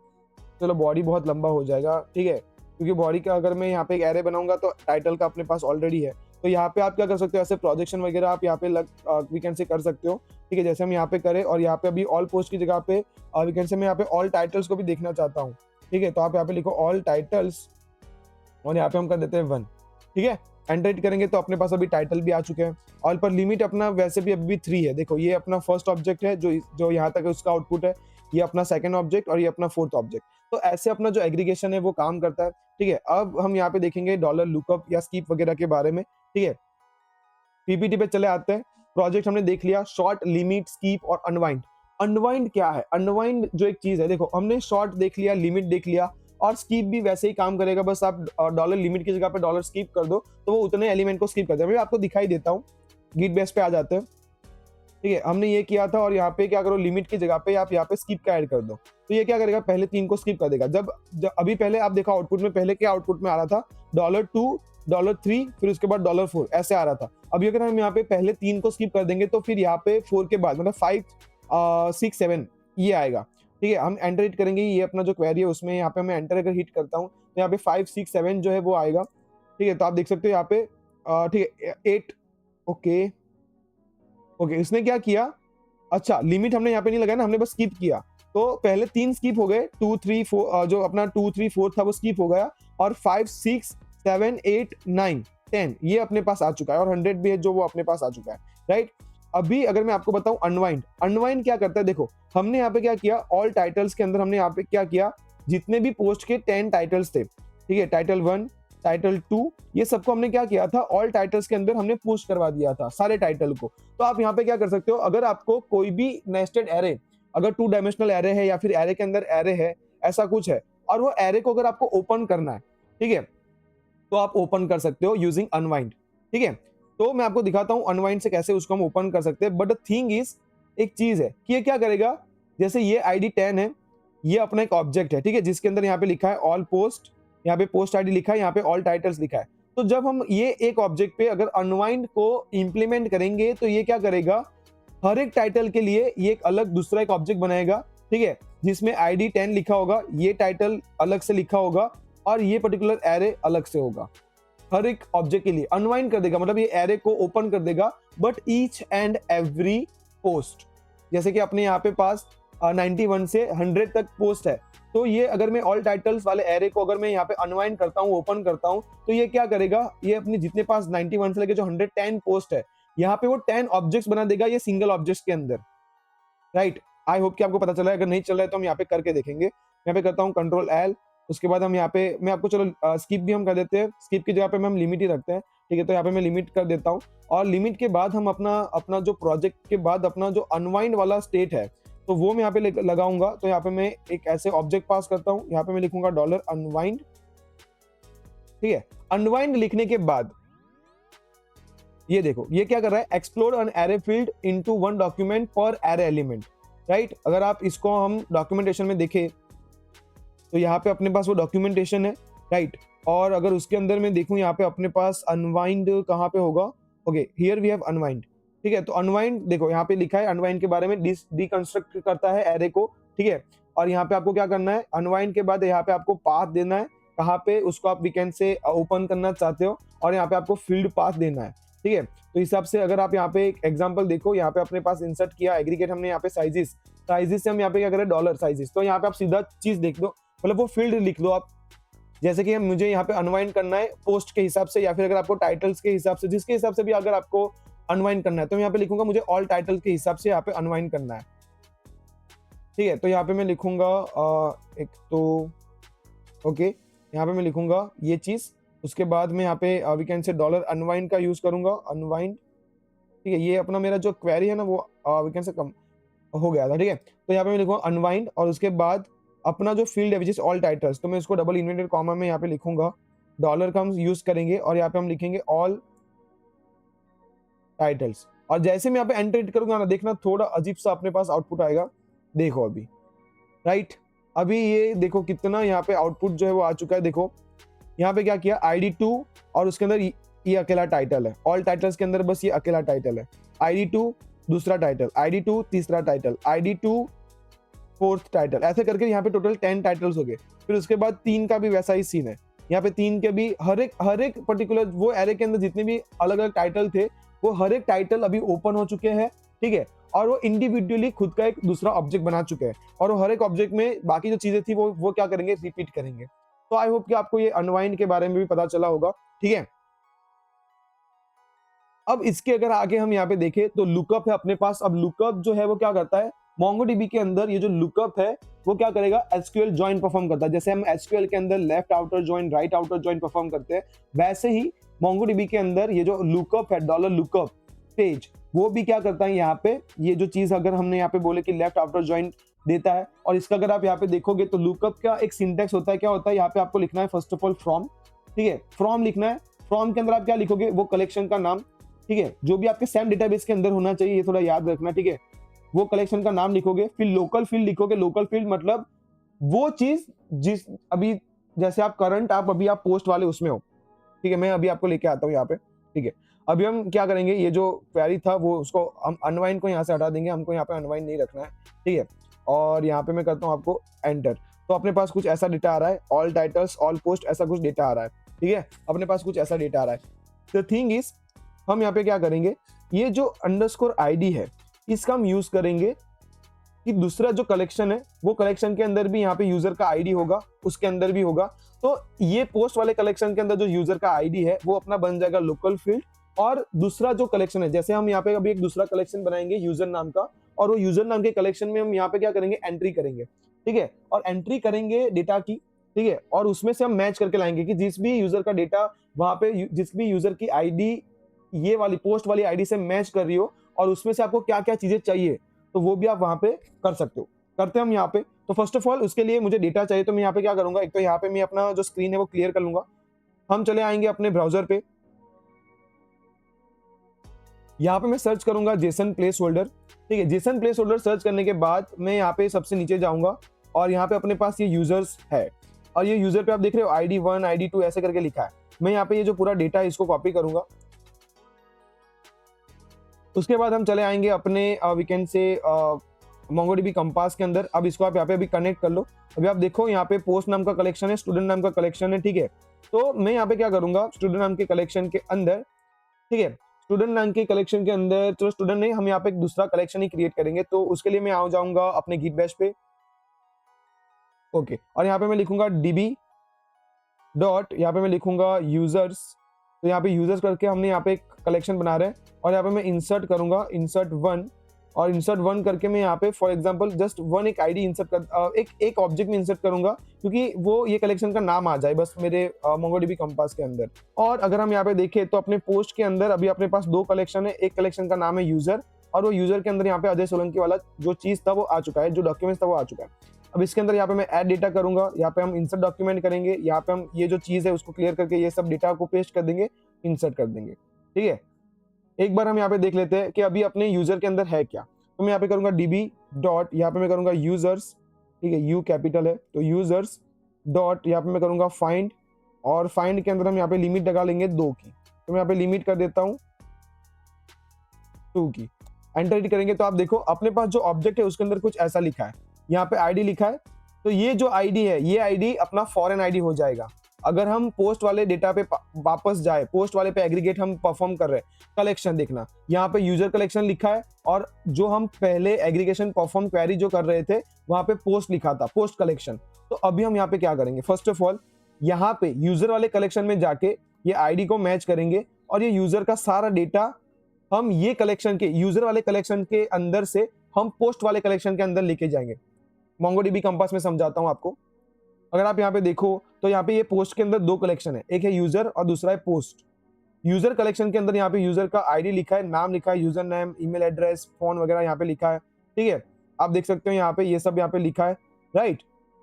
चलो बॉडी बहुत लंबा हो जाएगा, ठीक है, क्योंकि बॉडी का अगर मैं यहाँ पे एक एरे बनाऊंगा तो टाइटल का अपने पास ऑलरेडी है। तो यहाँ पे आप क्या कर सकते हो, ऐसे प्रोजेक्शन वगैरह आप यहाँ पे वीकेंड से कर सकते हो, ठीक है। जैसे हम यहाँ पे करें, और यहाँ पे अभी ऑल पोस्ट की जगह पे वीकेंड से मैं यहाँ पे ऑल टाइटल्स को भी देखना चाहता हूँ, ठीक है। तो आप यहाँ पे लिखो ऑल टाइटल्स, और यहाँ पे हम कर देते हैं 1, ठीक है। एंटर करेंगे तो अपने पास अभी टाइटल भी आ चुके हैं। ऑल पर लिमिट अपना वैसे भी अभी भी 3 है। देखो ये अपना फर्स्ट ऑब्जेक्ट है जो यहाँ तक है उसका आउटपुट है, ये अपना सेकंड ऑब्जेक्ट और ये अपना फोर्थ ऑब्जेक्ट। तो ऐसे अपना जो एग्रीगेशन है वो काम करता है, ठीक है। अब हम यहाँ पे देखेंगे डॉलर लुकअप या स्कीप वगैरह के बारे में, ठीक है। पीपीटी पे चले आते हैं। प्रोजेक्ट हमने देख लिया, शॉर्ट, लिमिट, स्कीप और अनवाइंड। अनवाइंड क्या है? अनवाइंड जो एक चीज है, देखो हमने शॉर्ट देख लिया, लिमिट देख लिया, और स्कीप भी वैसे ही काम करेगा। बस आप डॉलर लिमिट की जगह पे डॉलर स्कीप कर दो तो वो उतने एलिमेंट को स्कीप कर देगा। मैं आपको दिखाई देता हूँ, गिट बेस पे आ जाते हैं, ठीक है। हमने ये किया था, और यहाँ पे क्या करो, लिमिट की जगह पे आप यहाँ पे स्किप का ऐड कर दो, तो ये क्या करेगा, पहले 3 को स्किप कर देगा। जब अभी पहले आप देखा आउटपुट में, पहले क्या आउटपुट में आ रहा था, $2, $3, फिर उसके बाद $4 ऐसे आ रहा था। अभी अगर हम यहाँ पे पहले 3 को स्किप कर देंगे तो फिर यहाँ पे 4 के बाद मतलब 5 6 7 ये आएगा, ठीक है। हम एंटर हिट करेंगे, ये अपना जो क्वेरी है उसमें यहाँ पे मैं एंटर अगर हिट करता हूँ तो यहाँ पे 5 6 7 जो है वो आएगा, ठीक है। तो आप देख सकते हो यहाँ पे, ठीक है, 8, ओके ओके। इसने क्या किया, अच्छा लिमिट हमने यहाँ पे नहीं लगाया ना, हमने बस स्किप किया। तो पहले 3 स्किप हो गए, 2 3 4, जो अपना 2 3 4 था वो स्किप हो गया, और 5 6 7 8 9 10 ये अपने पास आ चुका है, और 100 भी है जो वो अपने पास आ चुका है, राइट। अभी अगर मैं आपको बताऊं अनवाइंड, अनवाइंड क्या करता है, देखो हमने यहाँ पे क्या किया, ऑल टाइटल्स के अंदर हमने यहाँ पे क्या किया, जितने भी पोस्ट के 10 टाइटल्स थे, ठीक है, टाइटल 1 टाइटल 2 ये सबको हमने क्या किया था, ऑल टाइटल्स के अंदर हमने पोस्ट करवा दिया था सारे टाइटल को। तो आप यहाँ पे क्या कर सकते हो, अगर आपको कोई भी नेस्टेड एरे, अगर 2 डायमेंशनल एरे है या फिर एरे के अंदर एरे है, ऐसा कुछ है, और वो एरे को अगर आपको ओपन करना है, ठीक है, तो आप ओपन कर सकते हो यूजिंग अनवाइंड, ठीक है। तो मैं आपको दिखाता हूं अनवाइंड से कैसे उसको हम ओपन कर सकते हैं। बट द थिंग इज, एक चीज है कि ये क्या करेगा, जैसे ये आईडी 10 है, ये अपना एक ऑब्जेक्ट है, ठीक है, जिसके अंदर यहाँ पे लिखा है ऑल पोस्ट, यहाँ पे पोस्ट आईडी लिखा है, यहाँ पे ऑल टाइटल्स लिखा है। तो जब हम ये एक ऑब्जेक्ट पे अगर अनवाइंड को इंप्लीमेंट करेंगे तो ये क्या करेगा, हर एक टाइटल के लिए ये एक अलग दूसरा एक ऑब्जेक्ट बनाएगा, ठीक है, जिसमें आईडी 10 लिखा होगा, ये टाइटल अलग से लिखा होगा, और ये पर्टिकुलर एरे अलग से होगा। हर एक ऑब्जेक्ट के लिए अनवाइंड कर देगा, मतलब ये एरे को ओपन कर देगा, but each and every post, जैसे कि अपने यहाँ पे पास 91 से 100 तक पोस्ट है, तो ये अगर मैं ऑल टाइटल्स वाले एरे को अगर मैं यहाँ पे अनवाइंड करता हूँ, ओपन करता हूँ, तो ये क्या करेगा, ये अपने जितने पास 91 से लेके जो 110 पोस्ट है, यहाँ पे वो 10 ऑब्जेक्ट्स बना देगा ये सिंगल ऑब्जेक्ट के अंदर, राइट। आई होप कि आपको पता चला है। अगर नहीं चल रहा है तो हम यहाँ पे करके देखेंगे। यहाँ पे करता हूँ कंट्रोल एल, उसके बाद हम यहाँ पे, मैं आपको चलो स्किप भी हम कर देते हैं, स्किप की जगह पे हम लिमिट ही रखते हैं, ठीक है। तो यहाँ पे मैं लिमिट कर देता हूँ, और लिमिट के बाद हम अपना जो प्रोजेक्ट के बाद अपना जो अनवाइंड वाला स्टेट है, तो वो मैं यहाँ पे लगाऊंगा। तो यहाँ पे मैं एक ऐसे ऑब्जेक्ट पास करता हूँ, यहाँ पे मैं लिखूंगा डॉलर अनवाइंड, ठीक है। अनवाइंड लिखने के बाद ये देखो ये क्या कर रहा है, explore an array field into one document पर एरे एलिमेंट, राइट। अगर आप इसको हम डॉक्यूमेंटेशन में देखें तो यहाँ पे अपने पास वो डॉक्यूमेंटेशन है, राइट। और अगर उसके अंदर मैं देखूं यहाँ पे अपने पास अनवाइंड कहाँ पे होगा, okay here we have unwind, ठीक है। तो अनवाइंड देखो यहाँ पे लिखा है अनवाइंड के बारे में, डिकंस्ट्रक्ट करता है एरे को, ठीक है। और यहाँ पे आपको क्या करना है, अनवाइंड के बाद यहाँ पे आपको पाथ देना है, कहाँ पे उसको आप वीकेंड से ओपन करना चाहते हो, और यहाँ पे आपको फील्ड पाथ देना है, ठीक है। तो हिसाब से अगर आप यहाँ पे एक एग्जांपल देखो, यहाँ पे अपने पास इंसर्ट किया एग्रीगेट हमने, यहाँ पे साइजेस, साइजेस से हम यहाँ पे क्या करें, डॉलर साइजेस। तो यहाँ पे आप सीधा चीज देख दो, मतलब वो फील्ड लिख लो आप, जैसे कि मुझे यहाँ पे अनवाइंड करना है पोस्ट के हिसाब से, या फिर अगर आपको टाइटल्स के हिसाब से, जिसके हिसाब से भी अगर आपको अनवाइंड करना है, तो मैं यहाँ पे लिखूंगा मुझे ऑल टाइटल के हिसाब से यहाँ पे अनवाइंड करना है, ठीक है। तो यहाँ पे मैं लिखूंगा एक तो ओके, यहाँ पे मैं लिखूंगा ये चीज, उसके बाद में यहाँ पे we can say dollar unwind का यूज करूंगा, अनवाइंड, ठीक है। ये अपना मेरा जो क्वेरी है ना वो वी कैन से कम हो गया था, ठीक है। तो यहाँ पे मैं लिखूंगा अनवाइंड और उसके बाद अपना जो फील्ड है विच इज ऑल टाइटल्स, तो मैं इसको डबल इन्वर्टेड कॉमा में यहाँ पे लिखूंगा, डॉलर का हम यूज करेंगे और यहाँ पे हम लिखेंगे ऑल टाइटल्स। और जैसे मैं यहाँ पे एंटर करूंगा ना, देखना थोड़ा अजीब सा अपने पास आउटपुट आएगा, देखो अभी, राइट। अभी ये देखो कितना यहाँ पे आउटपुट जो है वो आ चुका है। देखो यहाँ पे क्या किया, ID2 और उसके अंदर ये अकेला टाइटल है, ऑल टाइटल्स के अंदर बस ये अकेला टाइटल है, ID2 दूसरा टाइटल, ID2 तीसरा टाइटल, ID2 फोर्थ टाइटल, ऐसे करके यहाँ पे टोटल 10 टाइटल्स हो गए। फिर उसके बाद 3 का भी वैसा ही सीन है, यहाँ पे 3 के भी हर एक पर्टिकुलर वो एरे के अंदर जितने भी अलग अलग टाइटल थे वो हर एक टाइटल अभी ओपन हो चुके हैं, ठीक है। और वो इंडिविजुअली खुद का एक दूसरा ऑब्जेक्ट बना चुके हैं और वो हर एक ऑब्जेक्ट में बाकी जो चीजें थी वो क्या करेंगे, रिपीट करेंगे। तो आई होप कि आपको ये अनवाइंड के बारे में भी पता चला होगा, ठीक है। अब इसके अगर आगे हम यहाँ पे देखें तो लुकअप है अपने पास। अब लुकअप जो है वो क्या करता है, MongoDB के अंदर ये जो लुकअप है वो क्या करेगा, SQL ज्वाइन परफॉर्म करता है। जैसे हम SQL के अंदर left outer join, right outer join perform करते हैं, वैसे ही MongoDB के अंदर ये जो लुकअप है, डॉलर लुकअप पेज, वो भी क्या करता है यहाँ पे, ये जो चीज अगर हमने यहाँ पे बोले कि लेफ्ट आउटर ज्वाइन देता है, और इसका अगर आप यहाँ पे देखोगे तो लुकअप का एक सिंटेक्स होता है, क्या होता है, यहाँ पे आपको लिखना है फर्स्ट ऑफ ऑल फ्रॉम, ठीक है, फ्रॉम लिखना है। फ्रॉम के अंदर आप क्या लिखोगे, वो कलेक्शन का नाम, ठीक है, जो भी आपके सैम डेटाबेस के अंदर होना चाहिए, ये थोड़ा याद रखना, ठीक है। वो कलेक्शन का नाम लिखोगे, फिर लोकल फील्ड लिखोगे। लोकल फील्ड मतलब वो चीज जिस अभी, जैसे आप करंट अभी आप पोस्ट वाले उसमें हो, ठीक है। मैं अभी आपको लेके आता हूँ यहाँ पे, ठीक है। अभी हम क्या करेंगे, ये जो क्वेरी था वो उसको हम अनवाइंड को यहाँ से हटा देंगे, हमको यहाँ पे अनवाइंड नहीं रखना है, ठीक है। और यहाँ पे मैं करता हूँ आपको एंटर, तो अपने पास कुछ ऐसा डेटा आ रहा है, ऑल टाइटल्स ऑल पोस्ट ऐसा कुछ डेटा आ रहा है, ठीक है। अपने पास कुछ ऐसा डेटा आ रहा है। द थिंग इज, हम यहाँ पे क्या करेंगे, ये जो अंडरस्कोर ID है इसका हम यूज करेंगे कि दूसरा जो कलेक्शन है वो कलेक्शन के अंदर भी यहाँ पे यूजर का ID होगा, उसके अंदर भी होगा। तो ये पोस्ट वाले कलेक्शन के अंदर जो यूजर का ID है वो अपना बन जाएगा लोकल फील्ड, और दूसरा जो कलेक्शन है, जैसे हम यहाँ पे अभी एक दूसरा कलेक्शन बनाएंगे यूजर नाम का, और वो यूजर नाम के कलेक्शन में हम यहाँ पे क्या करेंगे, एंट्री करेंगे, ठीक है। और एंट्री करेंगे डेटा की, ठीक है, और उसमें से हम मैच करके लाएंगे कि जिस भी यूजर का डेटा वहां पे, जिस भी यूजर की ID ये वाली पोस्ट वाली ID से मैच कर रही हो, और उसमें से आपको क्या क्या चीजें चाहिए तो वो भी आप वहां पे कर सकते हो। करते हैं हम यहाँ पे। तो फर्स्ट ऑफ ऑल उसके लिए मुझे डेटा चाहिए, तो मैं यहाँ पे क्या करूंगा, एक तो यहाँ पे मैं अपना जो स्क्रीन है वो क्लियर कर लूंगा। हम चले आएंगे अपने ब्राउजर पे, यहाँ पे मैं सर्च करूंगा जेसन प्लेस होल्डर, ठीक है। जेसन प्लेस होल्डर सर्च करने के बाद मैं यहाँ पे सबसे नीचे जाऊंगा और यहाँ पे अपने पास ये यूजर्स है, और ये यूजर पे आप देख रहे हो ID1 ID2 ऐसे करके लिखा है। मैं यहाँ पे ये जो पूरा डेटा है इसको कॉपी करूंगा। उसके बाद हम चले आएंगे अपने वीकेंड से MongoDB कंपास के अंदर। अब इसको आप यहाँ पे अभी कनेक्ट कर लो। अभी आप देखो यहाँ पे पोस्ट नाम का कलेक्शन है, स्टूडेंट नाम का कलेक्शन है, ठीक है। तो मैं यहाँ पे क्या करूंगा, स्टूडेंट नाम के कलेक्शन के अंदर, ठीक है, स्टूडेंट नाम के कलेक्शन के अंदर, चलो स्टूडेंट नहीं, हम यहाँ पे एक दूसरा कलेक्शन ही क्रिएट करेंगे। तो उसके लिए मैं आ जाऊंगा अपने गिट बैश पे, ओके। और यहाँ पे मैं लिखूंगा DB डॉट, यहाँ पे मैं लिखूंगा यूजर्स। तो यहाँ पे यूजर्स करके हमने यहाँ पे एक कलेक्शन बना रहे हैं, और यहाँ पे मैं इंसर्ट करूंगा insert1, और insert1 करके मैं यहाँ पे फॉर एग्जांपल जस्ट वन एक ID इंसर्ट कर, एक ऑब्जेक्ट में इंसर्ट करूंगा, क्योंकि वो ये कलेक्शन का नाम आ जाए बस मेरे MongoDB कंपास के अंदर। और अगर हम यहाँ पे देखें तो अपने पोस्ट के अंदर अभी अपने पास 2 कलेक्शन है। एक कलेक्शन का नाम है यूजर, और वो यूजर के अंदर यहाँ पे अजय सोलंकी वाला जो चीज था वो आ चुका है, जो डॉक्यूमेंट था वो आ चुका है। अब इसके अंदर यहाँ पे मैं ऐड डेटा करूंगा, यहाँ पे हम इंसर्ट डॉक्यूमेंट करेंगे, यहाँ पे हम ये जो चीज है उसको क्लियर करके ये सब डेटा को पेस्ट कर देंगे, इंसर्ट कर देंगे, ठीक है। एक बार हम यहाँ पे देख लेते हैं कि अभी अपने यूजर के अंदर है क्या। तो मैं यहाँ पे करूंगा DB डॉट, यहाँ पे मैं करूंगा यूजर्स, ठीक है, U कैपिटल है तो यूजर्स डॉट, यहाँ पे मैं करूंगा फाइंड, और फाइंड के अंदर हम यहाँ पे लिमिट लगा लेंगे 2 की। तो मैं यहाँ पे लिमिट कर देता हूँ 2 की। एंटर करेंगे तो आप देखो अपने पास जो ऑब्जेक्ट है उसके अंदर कुछ ऐसा लिखा है, यहाँ पे ID लिखा है। तो ये जो ID है ये ID अपना फॉरेन ID हो जाएगा। अगर हम पोस्ट वाले डेटा पे वापस जाए, पोस्ट वाले पे एग्रीगेट हम परफॉर्म कर रहे हैं, कलेक्शन देखना, यहाँ पे यूजर कलेक्शन लिखा है, और जो हम पहले एग्रीगेशन परफॉर्म क्वेरी जो कर रहे थे वहां पे पोस्ट लिखा था, पोस्ट कलेक्शन। तो अभी हम यहाँ पे क्या करेंगे, फर्स्ट ऑफ ऑल यहाँ पे यूजर वाले कलेक्शन में जाके ये ID को मैच करेंगे, और ये यूजर का सारा डेटा हम ये कलेक्शन के, यूजर वाले कलेक्शन के अंदर से हम पोस्ट वाले कलेक्शन के अंदर लेके जाएंगे। MongoDB कंपास में समझाता हूं आपको। अगर आप यहाँ पे देखो तो यहाँ पे ये पोस्ट के अंदर दो कलेक्शन है, एक है यूजर और दूसरा है पोस्ट। यूजर कलेक्शन के अंदर यहाँ पे यूजर का आईडी लिखा है, नाम लिखा है, user name, email address, phone वगैरह यहाँ पे लिखा है, ठीक है। आप देख सकते हो यहाँ पे ये सब यहाँ पे लिखा है, राइट।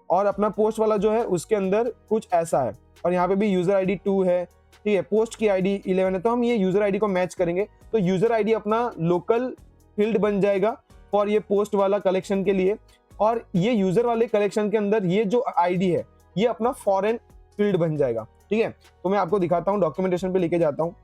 और अपना पोस्ट वाला जो है उसके अंदर कुछ ऐसा है, और यहाँ पे भी यूजर आईडी 2 है, ठीक है। पोस्ट की आईडी 11 है, तो हम ये यूजर आईडी को मैच करेंगे, तो यूजर आईडी अपना लोकल फील्ड बन जाएगा फॉर ये पोस्ट वाला कलेक्शन के लिए, और ये यूजर वाले कलेक्शन के अंदर ये जो आईडी है ये अपना फॉरेन फील्ड बन जाएगा, ठीक है। तो मैं आपको दिखाता हूँ, डॉक्यूमेंटेशन पे लेके जाता हूँ।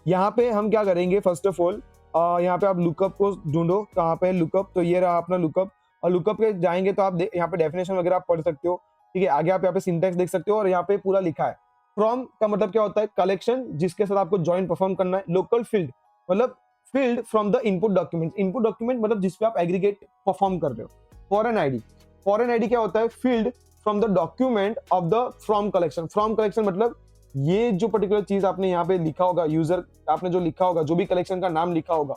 यहाँ पे हम क्या करेंगे, फर्स्ट ऑफ ऑल यहाँ पे आप लुकअप को ढूंढो, कहाँ पे लुकअप, तो ये रहा अपना लुकअप। और लुकअप पे जाएंगे तो आप यहाँ पे डेफिनेशन वगैरह आप पढ़ सकते हो, ठीक है। आगे आप यहाँ पे सिंटैक्स देख सकते हो, और यहाँ पे पूरा लिखा है। फ्रॉम का मतलब क्या होता है, कलेक्शन जिसके साथ आपको ज्वाइन परफॉर्म करना है। लोकल फील्ड मतलब field from the input document, input document मतलब जिसपे आप एग्रीगेट परफॉर्म कर रहे हो। फॉरेन आईडी, फॉरेन आईडी क्या होता है, field from the document of the from collection. From collection मतलब ये जो पर्टिकुलर चीज आपने यहाँ पे लिखा होगा, यूजर आपने जो लिखा होगा, जो भी कलेक्शन का नाम लिखा होगा,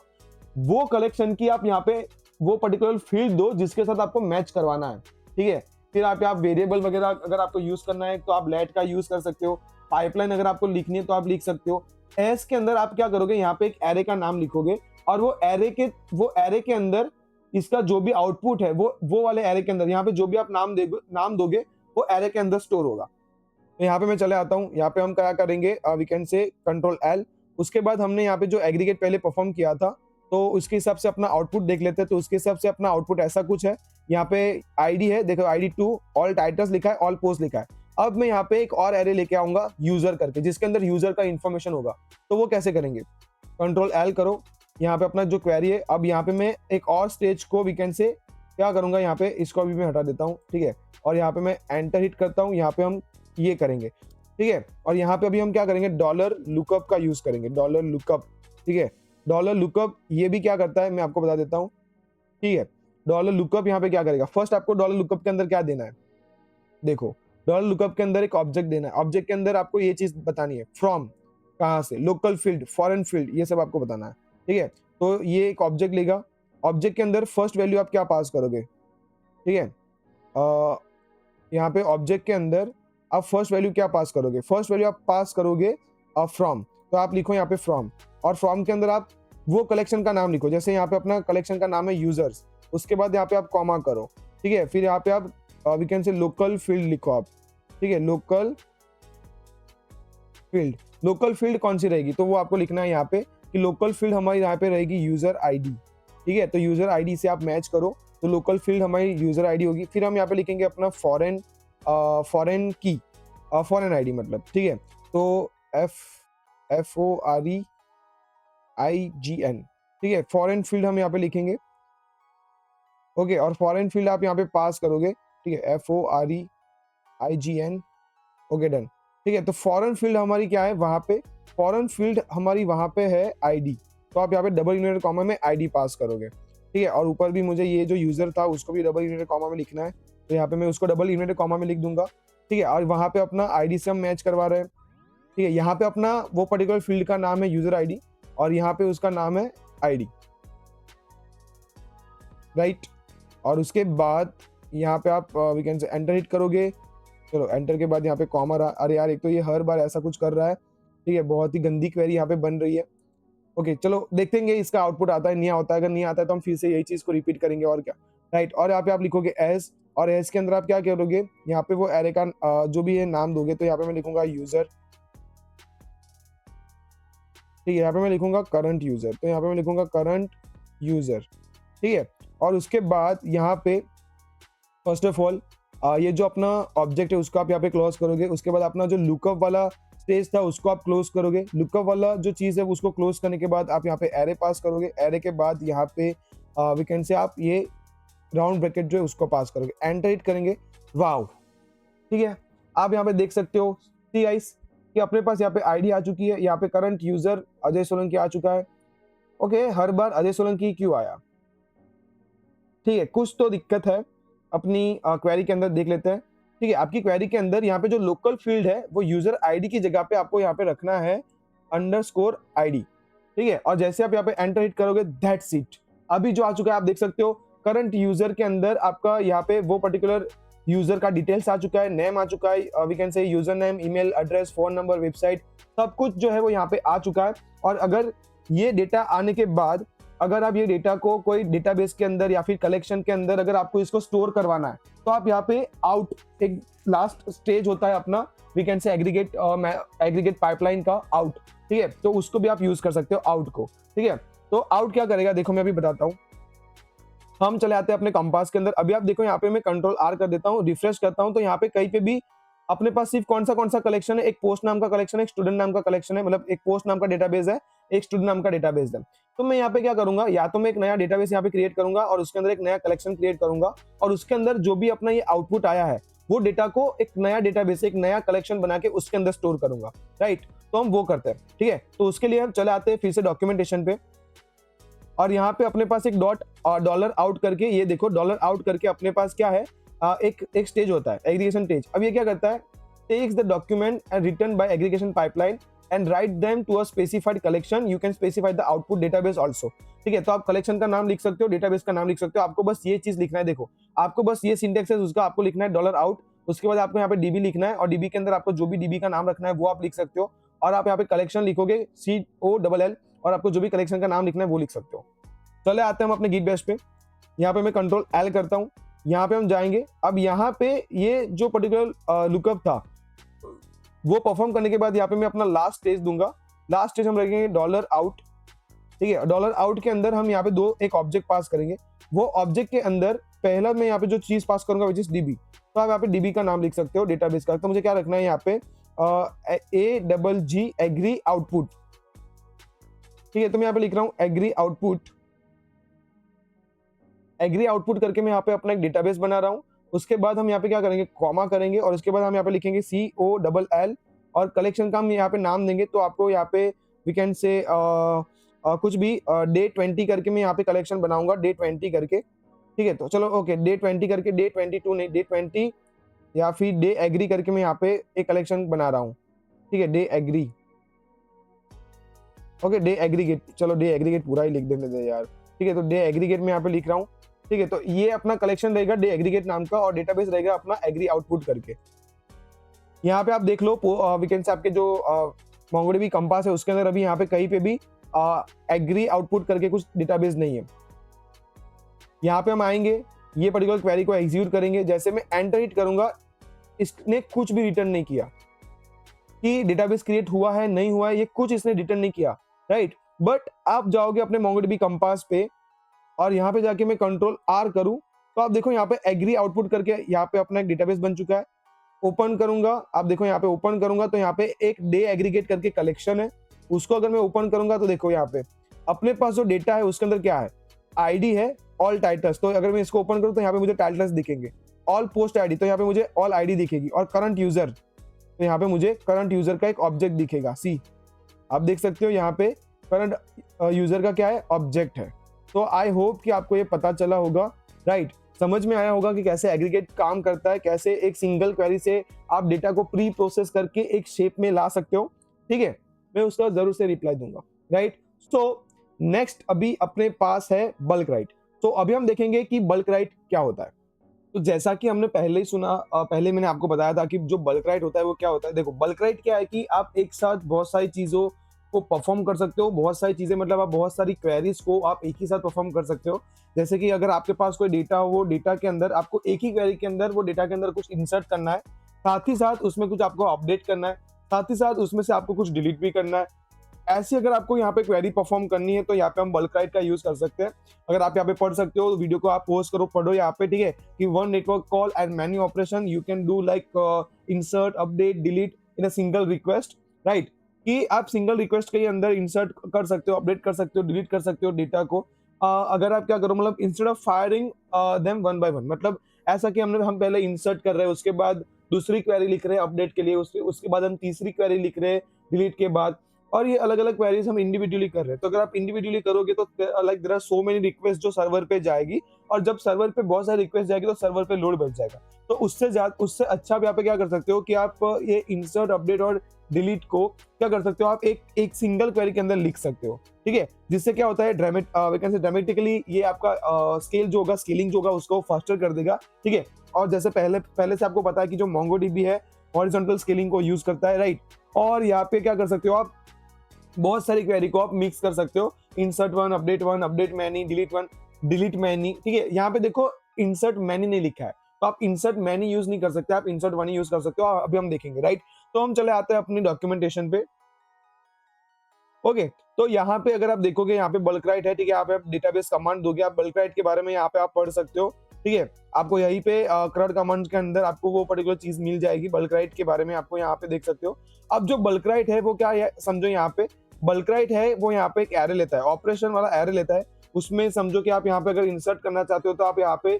वो कलेक्शन की आप यहाँ पे वो पर्टिकुलर फील्ड दो जिसके साथ आपको मैच करवाना है, ठीक है। फिर आप वेरिएबल वगैरह अगर आपको यूज करना है तो आप लेट का यूज कर सकते हो। पाइपलाइन अगर आपको लिखनी है तो आप लिख सकते हो। एस के अंदर आप क्या करोगे, यहाँ पे एक एरे का नाम लिखोगे, और वो एरे के अंदर इसका जो भी आउटपुट है वो वाले एरे के अंदर यहाँ पे जो भी आप नाम दोगे वो एरे के अंदर स्टोर होगा। तो यहाँ पे मैं चले आता हूँ, यहाँ पे हम क्या करेंगे, we can say control L. उसके बाद हमने यहाँ पे जो एग्रीगेट पहले परफॉर्म किया था तो उसके हिसाब से अपना आउटपुट देख लेते हैं। तो उसके हिसाब से अपना आउटपुट ऐसा कुछ है। यहाँ पे आईडी है, देखो आईडी 2, ऑल टाइटल्स लिखा है, ऑल पोस्ट लिखा है। अब मैं यहाँ पे एक और एरे लेके आऊंगा यूजर करके, जिसके अंदर यूजर का इंफॉर्मेशन होगा। तो वो कैसे करेंगे, कंट्रोल एल करो, यहाँ पे अपना जो क्वेरी है। अब यहाँ पे मैं एक और स्टेज को वीकेंड से क्या करूंगा, यहाँ पे इसको भी मैं हटा देता हूँ, ठीक है। और यहाँ पे मैं एंटर हिट करता हूँ, यहाँ पे हम ये करेंगे, ठीक है। और यहाँ पे अभी हम क्या करेंगे, डॉलर लुकअप का यूज करेंगे, डॉलर लुकअप, ठीक है। डॉलर लुकअप ये भी क्या करता है मैं आपको बता देता हूँ, ठीक है। डॉलर लुकअप यहाँ पे क्या करेगा, फर्स्ट आपको डॉलर लुकअप के अंदर क्या देना है, देखो डॉलर लुकअप के अंदर एक ऑब्जेक्ट देना है। ऑब्जेक्ट के अंदर आपको ये चीज बतानी है, फ्रॉम कहाँ से, लोकल फील्ड, फॉरेन फील्ड, ये सब आपको बताना है, ठीक है। तो ये एक ऑब्जेक्ट लेगा, ऑब्जेक्ट के अंदर फर्स्ट वैल्यू आप क्या पास करोगे, ठीक है। यहाँ पे ऑब्जेक्ट के अंदर आप फर्स्ट वैल्यू क्या पास करोगे, फर्स्ट वैल्यू आप पास करोगे फ्रॉम। तो आप लिखो यहाँ पे फ्रॉम, और फ्रॉम के अंदर आप वो कलेक्शन का नाम लिखो। जैसे यहाँ पे अपना कलेक्शन का नाम है यूजर्स, उसके बाद यहाँ पे आप कॉमा करो, ठीक है। फिर यहाँ पे आप we can say local field लिखो आप, ठीक है। लोकल फील्ड, लोकल फील्ड कौन सी रहेगी, तो वो आपको लिखना है यहाँ पे कि लोकल फील्ड हमारी यहाँ पे रहेगी यूजर आईडी, ठीक है। तो यूजर आईडी से आप मैच करो, तो लोकल फील्ड हमारी यूजर आईडी होगी। फिर हम यहाँ पे लिखेंगे अपना फॉरेन की, फॉरेन आईडी मतलब, ठीक है। तो FOREIGN, ठीक है। फॉरेन फील्ड हम यहाँ पे लिखेंगे, ओके। और फॉरेन फील्ड आप यहाँ पे पास करोगे, ठीक है, FOREIGN, ओके डन, ठीक है। तो फॉरेन फील्ड हमारी क्या है वहां पे, फॉरेन फील्ड हमारी वहां पे है आईडी, तो आप यहाँ पे डबल इनवर्टेड कॉमा में आईडी पास करोगे, ठीक है। और ऊपर भी मुझे ये जो यूजर था उसको भी डबल इनवर्टेड कॉमा में लिखना है, तो यहाँ पे मैं उसको डबल इनवर्टेड कॉमा में लिख दूंगा, ठीक है। और वहां पे अपना आईडी से हम मैच करवा रहे हैं, ठीक है। यहाँ पे अपना वो पर्टिकुलर फील्ड का नाम है यूजर आईडी, और यहाँ पे उसका नाम है आईडी, राइट। और उसके बाद यहाँ पे आप we can say enter hit करोगे। चलो एंटर के बाद यहाँ पे कॉमा रहा, अरे यार एक तो ये हर बार ऐसा कुछ कर रहा है, ठीक है। बहुत ही गंदी क्वेरी यहाँ पे बन रही है, ओके। चलो देखेंगे इसका आउटपुट आता है नहीं आता है, अगर नहीं आता है तो हम फिर से यही चीज को रिपीट करेंगे, और क्या, राइट। और यहाँ पे आप लिखोगे एज, और एज के अंदर आप क्या करोगे, यहाँ पे वो एरे का जो भी ये नाम दोगे, तो यहाँ पे मैं लिखूंगा यूजर, ठीक है। यहाँ पे मैं लिखूंगा करंट यूजर, तो यहाँ पे मैं लिखूंगा करंट यूजर, ठीक है। और उसके बाद यहाँ पे फर्स्ट ऑफ ऑल ये जो अपना ऑब्जेक्ट है उसको आप यहाँ पे क्लोज करोगे। उसके बाद अपना जो लुकअप वाला स्टेज था उसको आप क्लोज करोगे। लुकअप वाला जो चीज है उसको क्लोज करने के बाद आप यहाँ पे एरे पास करोगे। एरे के बाद यहाँ पे वी कैन से आप ये राउंड ब्रैकेट जो है उसको पास करोगे, एंटर हिट करेंगे, वाव, ठीक है। आप यहाँ पे देख सकते हो सी गाइस कि अपने पास यहाँ पे आईडी आ चुकी है, यहाँ पे करंट यूजर अजय सोलंकी आ चुका है, ओके। हर बार अजय सोलंकी क्यों आया, ठीक है, कुछ तो दिक्कत है अपनी क्वेरी के अंदर, देख लेते हैं, ठीक है। आपकी क्वेरी के अंदर यहाँ पे जो लोकल फील्ड है वो यूजर आईडी की जगह पे आपको यहाँ पे रखना है _ID, ठीक है। और जैसे आप यहाँ पे एंटर हिट करोगे, दैट्स इट, अभी जो आ चुका है आप देख सकते हो। करंट यूजर के अंदर आपका यहाँ पे वो पर्टिकुलर यूजर का डिटेल्स आ चुका है, नेम आ चुका है, we can say user name, email address, phone number, website, सब कुछ जो है वो यहाँ पे आ चुका है। और अगर ये डेटा आने के बाद अगर आप ये डेटा को कोई डेटाबेस के अंदर या फिर कलेक्शन के अंदर अगर आपको इसको स्टोर करवाना है, तो आप यहाँ पे आउट, एक लास्ट स्टेज होता है अपना, we can say aggregate pipeline का आउट, ठीक है, तो उसको भी आप यूज कर सकते हो आउट को, ठीक है। तो आउट क्या करेगा, देखो मैं अभी बताता हूँ। हम चले आते हैं अपने कंपास के अंदर। अभी आप देखो यहाँ पे मैं कंट्रोल आर कर देता हूँ, रिफ्रेश करता हूँ, तो यहाँ पे कहीं पे भी अपने पास सिर्फ कौन सा कलेक्शन है, एक पोस्ट नाम का कलेक्शन है, एक स्टूडेंट नाम का कलेक्शन है, मतलब एक पोस्ट नाम का डेटाबेस है, एक स्टूडेंट नाम का डेटाबेस है। तो मैं यहाँ पे क्या करूंगा, या तो मैं एक नया डेटाबेस यहाँ पे क्रिएट करूंगा और उसके अंदर एक नया कलेक्शन क्रिएट करूंगा, और उसके अंदर जो भी अपना ये आउटपुट आया है वो डेटा को एक नया डेटाबेस, एक नया कलेक्शन बना के उसके अंदर स्टोर करूंगा, राइट। तो हम वो करते हैं, ठीक है। तो उसके लिए हम चले आते हैं फिर से डॉक्यूमेंटेशन पे, और यहाँ पे अपने पास एक डॉलर आउट करके, ये देखो डॉलर आउट करके अपने पास क्या है, एक स्टेज होता है एग्रीगेशन स्टेज। अब ये क्या करता है, takes the document and written by aggregation pipeline and write them to a specified collection, you can specify the output database also, ठीक है। तो आप कलेक्शन का नाम लिख सकते हो, डेटाबेस का नाम लिख सकते हो, आपको बस ये चीज लिखना है। देखो आपको बस ये सिंटेक्स है उसका, आपको लिखना है डॉलर आउट, उसके बाद आपको यहाँ पे डीबी लिखना है, और डीबी के अंदर आपको जो भी डीबी का नाम रखना है वो आप लिख सकते हो, और आप यहाँ पे कलेक्शन लिखोगे COLL, और आपको जो भी कलेक्शन का नाम लिखना है वो लिख सकते हो। चले आते हैं हम अपने गिट बैश पे। यहाँ पे मैं कंट्रोल L करता हूँ, यहाँ पे हम जाएंगे। अब यहाँ पे ये जो पर्टिकुलर लुकअप था वो परफॉर्म करने के बाद यहाँ पे मैं अपना लास्ट स्टेज दूंगा। लास्ट स्टेज हम रखेंगे डॉलर आउट, ठीक है। डॉलर आउट के अंदर हम यहाँ पे एक ऑब्जेक्ट पास करेंगे। वो ऑब्जेक्ट के अंदर पहला मैं यहाँ पे जो चीज पास करूंगा विच इज डीबी, तो आप यहाँ पे डीबी का नाम लिख सकते हो, डेटाबेस का। तो मुझे क्या रखना है यहाँ पे, AGG एग्री आउटपुट, ठीक है। तो मैं यहाँ पे लिख रहा हूँ एग्री आउटपुट, एग्री आउटपुट करके मैं यहाँ पे अपना एक डेटाबेस बना रहा हूँ। उसके बाद हम यहाँ पे क्या करेंगे, कॉमा करेंगे, और उसके बाद हम यहाँ पे लिखेंगे COLL, और कलेक्शन का हम यहाँ पे नाम देंगे। तो आपको यहाँ पे वी कैन से कुछ भी डे 20 करके मैं यहाँ पे कलेक्शन बनाऊंगा, डे 20 करके, ठीक है। तो चलो ओके, डे 20 करके, डे 22 नहीं, डे 20 या फिर डे एग्री करके मैं यहाँ पे एक कलेक्शन बना रहा हूँ, ठीक है। The agree, okay, the aggregate, चलो डे एग्रीगेट पूरा ही लिख देने दे यार, ठीक है। तो डे एग्रीगेट में यहाँ पे लिख रहा हूँ, ठीक है। तो ये अपना कलेक्शन रहेगा डे एग्रीगेट नाम का, और डेटाबेस रहेगा अपना एग्री आउटपुट करके। यहाँ पे आप देख लो वीकेंड से आपके जो मोंगोडीबी कंपास है उसके अंदर अभी यहाँ पे कहीं पे भी एग्री आउटपुट करके कुछ डेटाबेस नहीं है। यहाँ पे हम आएंगे, ये पर्टिकुलर क्वेरी को एग्जीक्यूट करेंगे। जैसे मैं एंटर हिट करूंगा, इसने कुछ भी रिटर्न नहीं किया कि डेटाबेस क्रिएट हुआ है नहीं हुआ है, ये कुछ इसने रिटर्न नहीं किया, राइट। बट आप जाओगे अपने मोंगोडीबी कंपास पे, और यहाँ पे जाके मैं कंट्रोल R करूं, तो आप देखो यहाँ पे एग्री आउटपुट करके यहाँ पे अपना एक डेटाबेस बन चुका है। ओपन करूंगा, आप देखो यहाँ पे ओपन करूंगा तो यहाँ पे एक डे एग्रीगेट करके कलेक्शन है, उसको अगर मैं ओपन करूंगा तो देखो यहाँ पे अपने पास जो डेटा है उसके अंदर क्या है, आईडी है ऑल टाइटल्स। तो अगर मैं इसको ओपन करूँ तो यहाँ पे मुझे टाइटल्स दिखेंगे, ऑल पोस्ट आईडी, तो यहाँ पे मुझे ऑल आईडी दिखेगी, और करंट यूजर, तो यहाँ पे मुझे करंट यूजर का एक ऑब्जेक्ट दिखेगा। सी आप देख सकते हो यहाँ पे करंट यूजर का क्या है, ऑब्जेक्ट है। तो आई होप कि आपको ये पता चला होगा, राइट। समझ में आया होगा कि कैसे एग्रीगेट काम करता है, कैसे एक सिंगल क्वेरी से आप डेटा को प्री प्रोसेस करके एक शेप में ला सकते हो, ठीक है। मैं उसका जरूर से रिप्लाई दूंगा, राइट। सो नेक्स्ट अभी अपने पास है बल्क राइट। तो अभी हम देखेंगे कि बल्क राइट क्या होता है। तो जैसा कि हमने पहले ही सुना, पहले मैंने आपको बताया था कि जो बल्क राइट होता है वो क्या होता है। देखो बल्क राइट क्या है कि आप एक साथ बहुत सारी चीजों को परफॉर्म कर सकते हो, बहुत सारी चीजें, मतलब आप बहुत सारी क्वेरीज को आप एक ही साथ परफॉर्म कर सकते हो। जैसे कि अगर आपके पास कोई डेटा हो, वो डेटा के अंदर आपको एक ही क्वेरी के अंदर वो डेटा के अंदर कुछ इंसर्ट करना है, साथ ही साथ उसमें कुछ आपको अपडेट करना है, साथ ही साथ उसमें से आपको कुछ डिलीट भी करना है। ऐसी अगर आपको यहाँ पे क्वेरी परफॉर्म करनी है तो यहाँ पे हम बल्क राइट का यूज कर सकते हैं। अगर आप यहाँ पे पढ़ सकते हो, वीडियो को आप पोस्ट करो, पढ़ो यहाँ पे, ठीक है, कि one network call and many operation you can do like insert, update, delete in a single request, right. कि आप सिंगल रिक्वेस्ट के अंदर इंसर्ट कर सकते हो, अपडेट कर सकते हो, डिलीट कर सकते हो डेटा को। अगर आप क्या करो, मतलब instead of firing them one by one, मतलब ऐसा कि हम पहले इंसर्ट कर रहे हैं, उसके बाद दूसरी क्वेरी लिख रहे हैं अपडेट के लिए, उसके बाद हम तीसरी क्वेरी लिख रहे हैं डिलीट के बाद, और ये अलग अलग क्वेरीज हम इंडिविजुअली कर रहे हैं। तो अगर आप इंडिविजुअली करोगे तो like there are so many request जो सर्वर पे जाएगी, और जब सर्वर पे बहुत सारी रिक्वेस्ट जाएगी तो सर्वर पे लोड बढ़ जाएगा। तो उससे अच्छा आप यहाँ पे क्या कर सकते हो कि आप ये इंसर्ट, अपडेट और डिलीट को क्या कर सकते हो, आप एक सिंगल क्वेरी के अंदर लिख सकते हो, ठीक है। जिससे क्या होता है, ड्रामेटिकली ये आपका स्केल जो होगा, स्केलिंग जो होगा उसको फास्टर कर देगा, ठीक है। और जैसे पहले से आपको पता है कि जो मोंगोडीबी है हॉरिजॉन्टल स्केलिंग को यूज करता है, राइट। और यहाँ पे क्या कर सकते हो आप, बहुत सारी क्वेरी को आप मिक्स कर सकते हो, insert one, update many, delete many, ठीक है। यहाँ पे देखो इंसर्ट मैनी नहीं लिखा है, तो आप इंसर्ट मैनी यूज नहीं कर सकते, आप इंसर्ट वन ही यूज कर सकते हो। अभी हम देखेंगे, राइट। तो हम चले आते हैं अपनी डॉक्यूमेंटेशन पे। ओके, तो यहाँ पे अगर आप देखोगे, यहाँ पे बल्क राइट है, ठीक है। यहाँ पे आप डेटाबेस कमांड दोगे, आप बल्क राइट के बारे में यहाँ पे आप पढ़ सकते हो, ठीक है। आपको यहीं पे क्रड कमांड के अंदर आपको वो पर्टिकुलर चीज मिल जाएगी, बल्क राइट के बारे में आपको यहाँ पे देख सकते हो। अब जो बल्क राइट है वो क्या है समझो, यहाँ पे बल्क राइट है वो यहाँ पे एक एरे लेता है, ऑपरेशन वाला एरे लेता है। उसमें समझो कि आप यहाँ पे अगर इंसर्ट करना चाहते हो तो आप यहाँ पे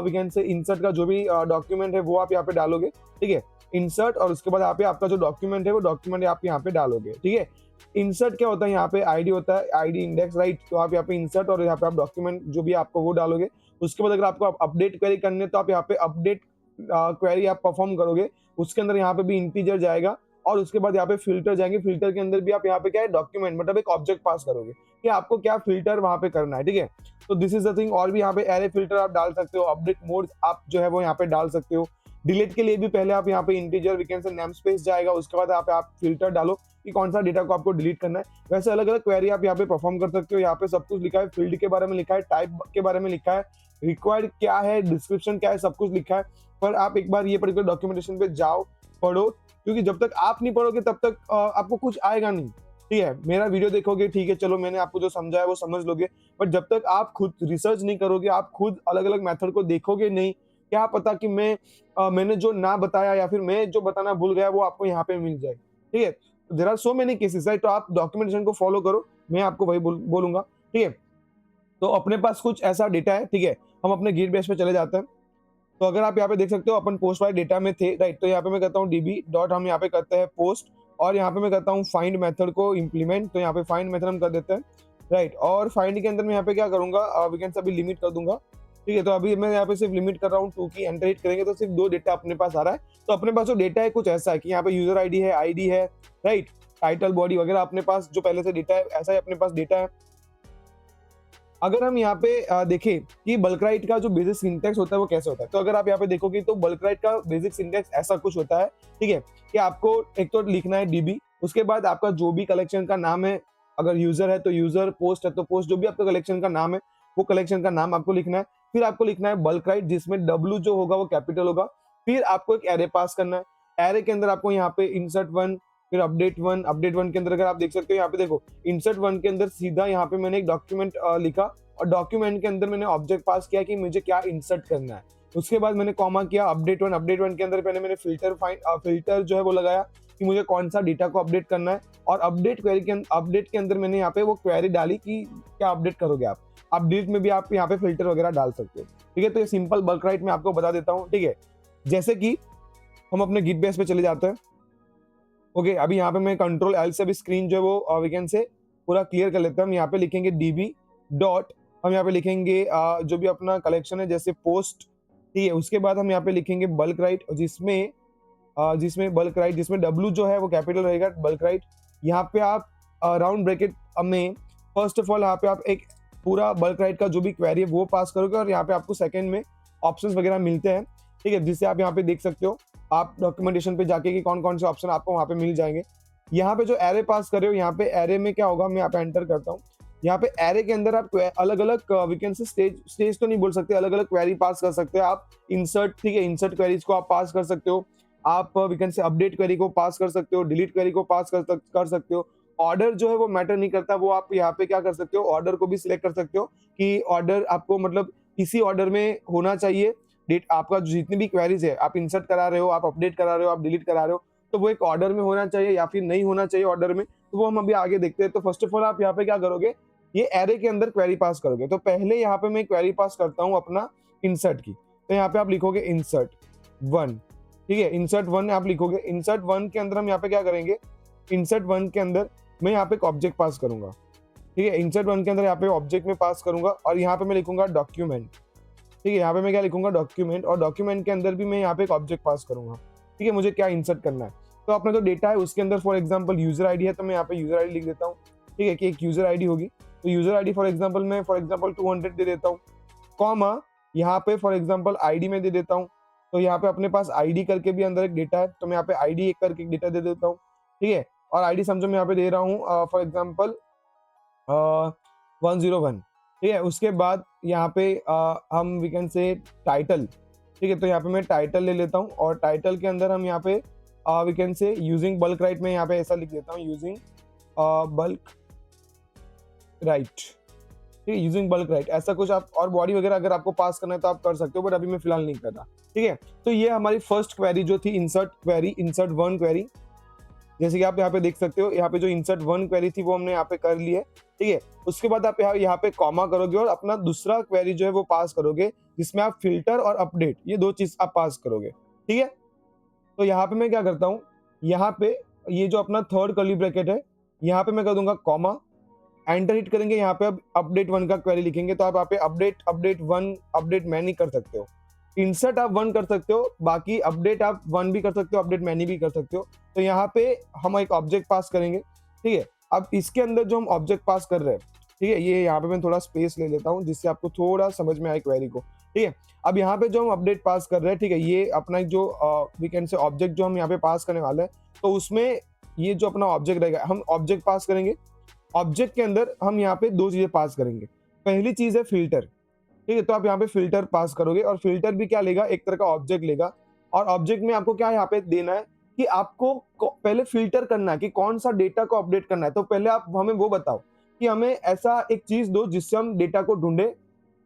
वी कैन से इंसर्ट का जो भी डॉक्यूमेंट है वो आप यहाँ पे डालोगे, ठीक है। इंसर्ट, और उसके बाद यहाँ पे आपका जो डॉक्यूमेंट है वो डॉक्यूमेंट आप यहाँ पे डालोगे, ठीक है। इंसर्ट क्या होता है, यहाँ पे आईडी होता है, आईडी इंडेक्स, राइट। तो आप यहाँ पे इंसर्ट और यहाँ पे आप डॉक्यूमेंट जो भी आपको वो डालोगे। उसके बाद अगर आपको अपडेट क्वेरी करनी है तो आप यहाँ पे अपडेट क्वेरी आप परफॉर्म करोगे, उसके अंदर यहाँ पे भी इंटीजर जाएगा, और उसके बाद यहाँ पे फिल्टर जाएंगे, फिल्टर के अंदर भी आप यहाँ पे क्या है, डॉक्यूमेंट मतलब एक ऑब्जेक्ट पास करोगे कि आपको क्या फिल्टर वहां पे करना है, ठीक है। तो दिस इज द थिंग। और भी यहाँ पे एरे फिल्टर आप डाल सकते हो, अपडेट मोड आप जो है वो यहाँ पे डाल सकते हो। डिलीट के लिए भी पहले आप यहाँ पे integer we can say name space जाएगा, उसके बाद यहाँ पे आप फिल्टर डालो कि कौन सा डेटा को आपको डिलीट करना है। वैसे अलग अलग क्वेरी आप यहाँ पे परफॉर्म कर सकते हो। यहाँ पे सब कुछ लिखा है, फील्ड के बारे में लिखा है, टाइप के बारे में लिखा है, रिक्वायर्ड क्या है, डिस्क्रिप्शन क्या है, सब कुछ लिखा है। पर आप एक बार ये पर्टिकुलर डॉक्यूमेंटेशन पे जाओ, पढ़ो, क्योंकि जब तक आप नहीं पढ़ोगे तब तक आपको कुछ आएगा नहीं, ठीक है। मेरा वीडियो देखोगे, ठीक है, चलो मैंने आपको जो समझाया वो समझ लोगे, बट जब तक आप खुद रिसर्च नहीं करोगे, आप खुद अलग अलग मेथड को देखोगे नहीं, क्या पता कि मैंने जो ना बताया या फिर मैं जो बताना भूल गया वो आपको यहाँ पे मिल जाए, ठीक है। There are so many cases, right. तो आप डॉक्यूमेंटेशन को फॉलो करो, मैं आपको वही बोलूंगा, ठीक है। तो अपने पास कुछ ऐसा डेटा है, ठीक है। हम अपने गिट बेस पे चले जाते हैं। तो अगर आप यहाँ पे देख सकते हो अपन पोस्ट वाले डेटा में थे, राइट। तो यहाँ पे मैं करता हूँ डीबी डॉट, हम यहाँ पे करते हैं पोस्ट, और यहाँ पे मैं करता हूँ फाइंड मेथड को इम्प्लीमेंट। तो यहाँ पे फाइंड मेथड हम कर देते हैं, राइट। और फाइंड के अंदर मैं यहाँ पे क्या करूंगा, वी कैन से अभी लिमिट कर दूंगा, ठीक है। तो अभी मैं यहाँ पे सिर्फ लिमिट कर रहा हूँ 2 की, एंटर हिट करेंगे तो सिर्फ 2 डेटा अपने पास आ रहा है। तो अपने पास जो डेटा है कुछ ऐसा है कि यहाँ पे यूजर आईडी है, राइट, टाइटल बॉडी वगैरह अपने पास जो पहले से डेटा है ऐसा ही अपने पास डेटा है। अगर हम यहाँ पे देखें कि बल्क राइट का जो बेसिक सिंटैक्स होता है वो कैसे होता है, तो अगर आप यहाँ पे देखोगे तो बल्क राइट का बेसिक सिंटैक्स ऐसा कुछ होता है, ठीक है, कि आपको एक तो लिखना है डीबी, उसके बाद आपका जो भी कलेक्शन का नाम है, अगर यूजर है तो यूजर, पोस्ट है तो पोस्ट, जो भी आपका कलेक्शन का नाम है वो कलेक्शन का नाम आपको लिखना है। फिर आपको लिखना है बल्क राइट, जिसमें डब्ल्यू जो होगा वो कैपिटल होगा। फिर आपको एक एरे पास करना है, एरे के अंदर आपको यहाँ पे इंसर्ट वन, फिर अपडेट वन के अंदर अगर आप देख सकते हो यहाँ पे देखो, इंसर्ट वन के अंदर सीधा यहाँ पे मैंने एक डॉक्यूमेंट लिखा, और डॉक्यूमेंट के अंदर मैंने ऑब्जेक्ट पास किया कि मुझे क्या इंसर्ट करना है। उसके बाद मैंने कॉमा किया, अपडेट वन के अंदर पहले मैंने फिल्टर जो है वो लगाया कि मुझे कौन सा डेटा को अपडेट करना है, और अपडेट के अंदर मैंने यहाँ पे वो क्वेरी डाली कि क्या अपडेट करोगे आप। अपडेट में भी आप यहाँ पे फिल्टर वगैरह डाल सकते हो, ठीक है। तो ये सिंपल बल्क राइट में आपको बता देता हूँ, ठीक है। जैसे कि हम अपने गिट बेस पे चले जाते हैं। ओके, अभी यहाँ पे मैं कंट्रोल एल से भी स्क्रीन जो है वो वी कैन से पूरा क्लियर कर लेते हैं। हम यहाँ पे लिखेंगे डीबी डॉट, हम यहाँ पे लिखेंगे जो भी अपना कलेक्शन है जैसे पोस्ट, ठीक है। उसके बाद हम यहाँ पे लिखेंगे बल्क राइट, जिसमें बल्क राइट, जिसमें डब्ल्यू जो है वो कैपिटल रहेगा, बल्क राइट। यहाँ पे आप राउंड ब्रैकेट में फर्स्ट ऑफ ऑल यहाँ पे आप एक पूरा बल्क राइट का जो भी क्वेरी है वो पास करोगे, और यहाँ पे आपको सेकंड में ऑप्शंस वगैरह मिलते हैं, ठीक है, जिससे आप यहाँ पे देख सकते हो आप डॉक्यूमेंटेशन पे जाके कि कौन कौन से ऑप्शन आपको वहाँ पे मिल जाएंगे। यहाँ पे जो एरे पास कर रहे हो, यहाँ पे एरे में क्या होगा, मैं यहाँ पे एंटर करता हूँ। यहाँ पे एरे के अंदर आप अलग अलग वी कैन से स्टेज तो नहीं बोल सकते, अलग अलग क्वेरी पास कर सकते हो आप। इंसर्ट, ठीक है, इंसर्ट क्वेरीज को आप पास कर सकते हो, आप we can say update query को पास कर सकते हो, डिलीट क्वेरी को पास कर सकते हो। ऑर्डर जो है वो मैटर नहीं करता, वो आप यहाँ पे क्या कर सकते हो, ऑर्डर को भी सिलेक्ट कर सकते हो कि ऑर्डर आपको मतलब इसी ऑर्डर में होना चाहिए। डेट आपका जितनी भी क्वेरीज है, आप इंसर्ट करा रहे हो, आप अपडेट करा रहे हो, आप डिलीट करा रहे हो, तो वो एक ऑर्डर में होना चाहिए या फिर नहीं होना चाहिए ऑर्डर में, तो वो हम अभी आगे देखते हैं। तो फर्स्ट ऑफ ऑल आप यहाँ पे क्या करोगे, ये एरे के अंदर क्वेरी पास करोगे। तो पहले यहाँ पे मैं क्वेरी पास करता हूँ अपना इंसर्ट की। तो यहाँ पे आप लिखोगे इंसर्ट वन, ठीक है, इंसर्ट वन आप लिखोगे। इंसर्ट वन के अंदर हम यहाँ पे क्या करेंगे, इंसर्ट वन के अंदर मैं यहाँ पे एक ऑब्जेक्ट पास करूंगा, ठीक है। इंसर्ट वन के अंदर यहाँ पे ऑब्जेक्ट में पास करूंगा और यहाँ पे मैं लिखूंगा डॉक्यूमेंट, ठीक है। यहाँ पे मैं क्या लिखूंगा डॉक्यूमेंट, और डॉक्यूमेंट के अंदर भी मैं यहाँ पे एक ऑब्जेक्ट पास करूंगा, ठीक है। मुझे क्या इंसर्ट करना है, तो अपना जो डेटा है उसके अंदर फॉर एग्जांपल यूजर आईडी है, तो मैं यहाँ पे यूजर आईडी लिख देता हूँ, ठीक है, कि एक यूजर आईडी होगी। तो यूजर आईडी फॉर एग्जांपल मैं 200 दे देता हूँ, कॉमा यहाँ पे फॉर एग्जांपल आईडी में दे देता हूँ। तो यहाँ पे अपने पास आईडी करके भी अंदर एक डेटा है, तो मैं यहाँ पे आईडी एक करके डेटा दे देता हूँ, ठीक है। और आईडी समझो मैं यहाँ पे दे रहा हूँ फॉर एग्जांपल 101, ठीक है। उसके बाद यहाँ पे हम वी कैन से टाइटल, ठीक है। तो यहाँ पे मैं टाइटल ले लेता हूँ और टाइटल के अंदर हम यहाँ पे we can say using bulk write में यहाँ पे ऐसा लिख देता हूँ, यूजिंग बल्क राइट, ठीक है, यूजिंग बल्क राइट, ऐसा कुछ आप। और बॉडी वगैरह अगर आपको पास करना है तो आप कर सकते हो, बट अभी मैं फिलहाल नहीं कर रहा, ठीक है। तो ये हमारी फर्स्ट क्वेरी जो थी insert query, insert one query, जैसे कि आप यहाँ पे देख सकते हो, यहाँ पे जो इंसर्ट वन क्वेरी थी वो हमने यहाँ पे कर ली है, ठीक है। उसके बाद आप यहाँ पे कॉमा करोगे और अपना दूसरा क्वेरी जो है वो पास करोगे, जिसमें आप फिल्टर और अपडेट ये दो चीज आप पास करोगे, ठीक है। तो यहाँ पे मैं क्या करता हूँ, यहाँ पे ये जो अपना थर्ड कर्ली ब्रैकेट है, यहाँ पे मैं कर दूंगा कॉमा, एंटर हिट करेंगे, यहाँ पे अब अपडेट वन का क्वेरी लिखेंगे। तो आप यहाँ पे अपडेट वन, अपडेट मैनी कर सकते हो, इंसर्ट आप वन कर सकते हो, बाकी अपडेट आप वन भी कर सकते हो, अपडेट मैनी भी कर सकते हो। तो यहाँ पे हम एक ऑब्जेक्ट पास करेंगे, ठीक है। अब इसके अंदर जो हम ऑब्जेक्ट पास कर रहे हैं, ठीक है, ये यहाँ पे मैं थोड़ा स्पेस ले लेता हूँ जिससे आपको थोड़ा समझ में आए क्वेरी को, ठीक है। अब यहाँ पे जो हम अपडेट पास कर रहे हैं, ठीक है, ये अपना जो वी कैन से ऑब्जेक्ट जो हम यहाँ पे पास करने वाले हैं, तो उसमें ये जो अपना ऑब्जेक्ट रहेगा, हम ऑब्जेक्ट पास करेंगे। ऑब्जेक्ट के अंदर हम यहाँ पे दो चीजें पास करेंगे। पहली चीज है फिल्टर, ठीक है। तो आप यहाँ पे फिल्टर पास करोगे और फिल्टर भी क्या लेगा, एक तरह का ऑब्जेक्ट लेगा। और ऑब्जेक्ट में आपको क्या यहाँ पे देना है कि आपको पहले फिल्टर करना है कि कौन सा डेटा को अपडेट करना है। तो पहले आप हमें वो बताओ कि हमें ऐसा एक चीज दो जिससे हम डेटा को ढूंढे,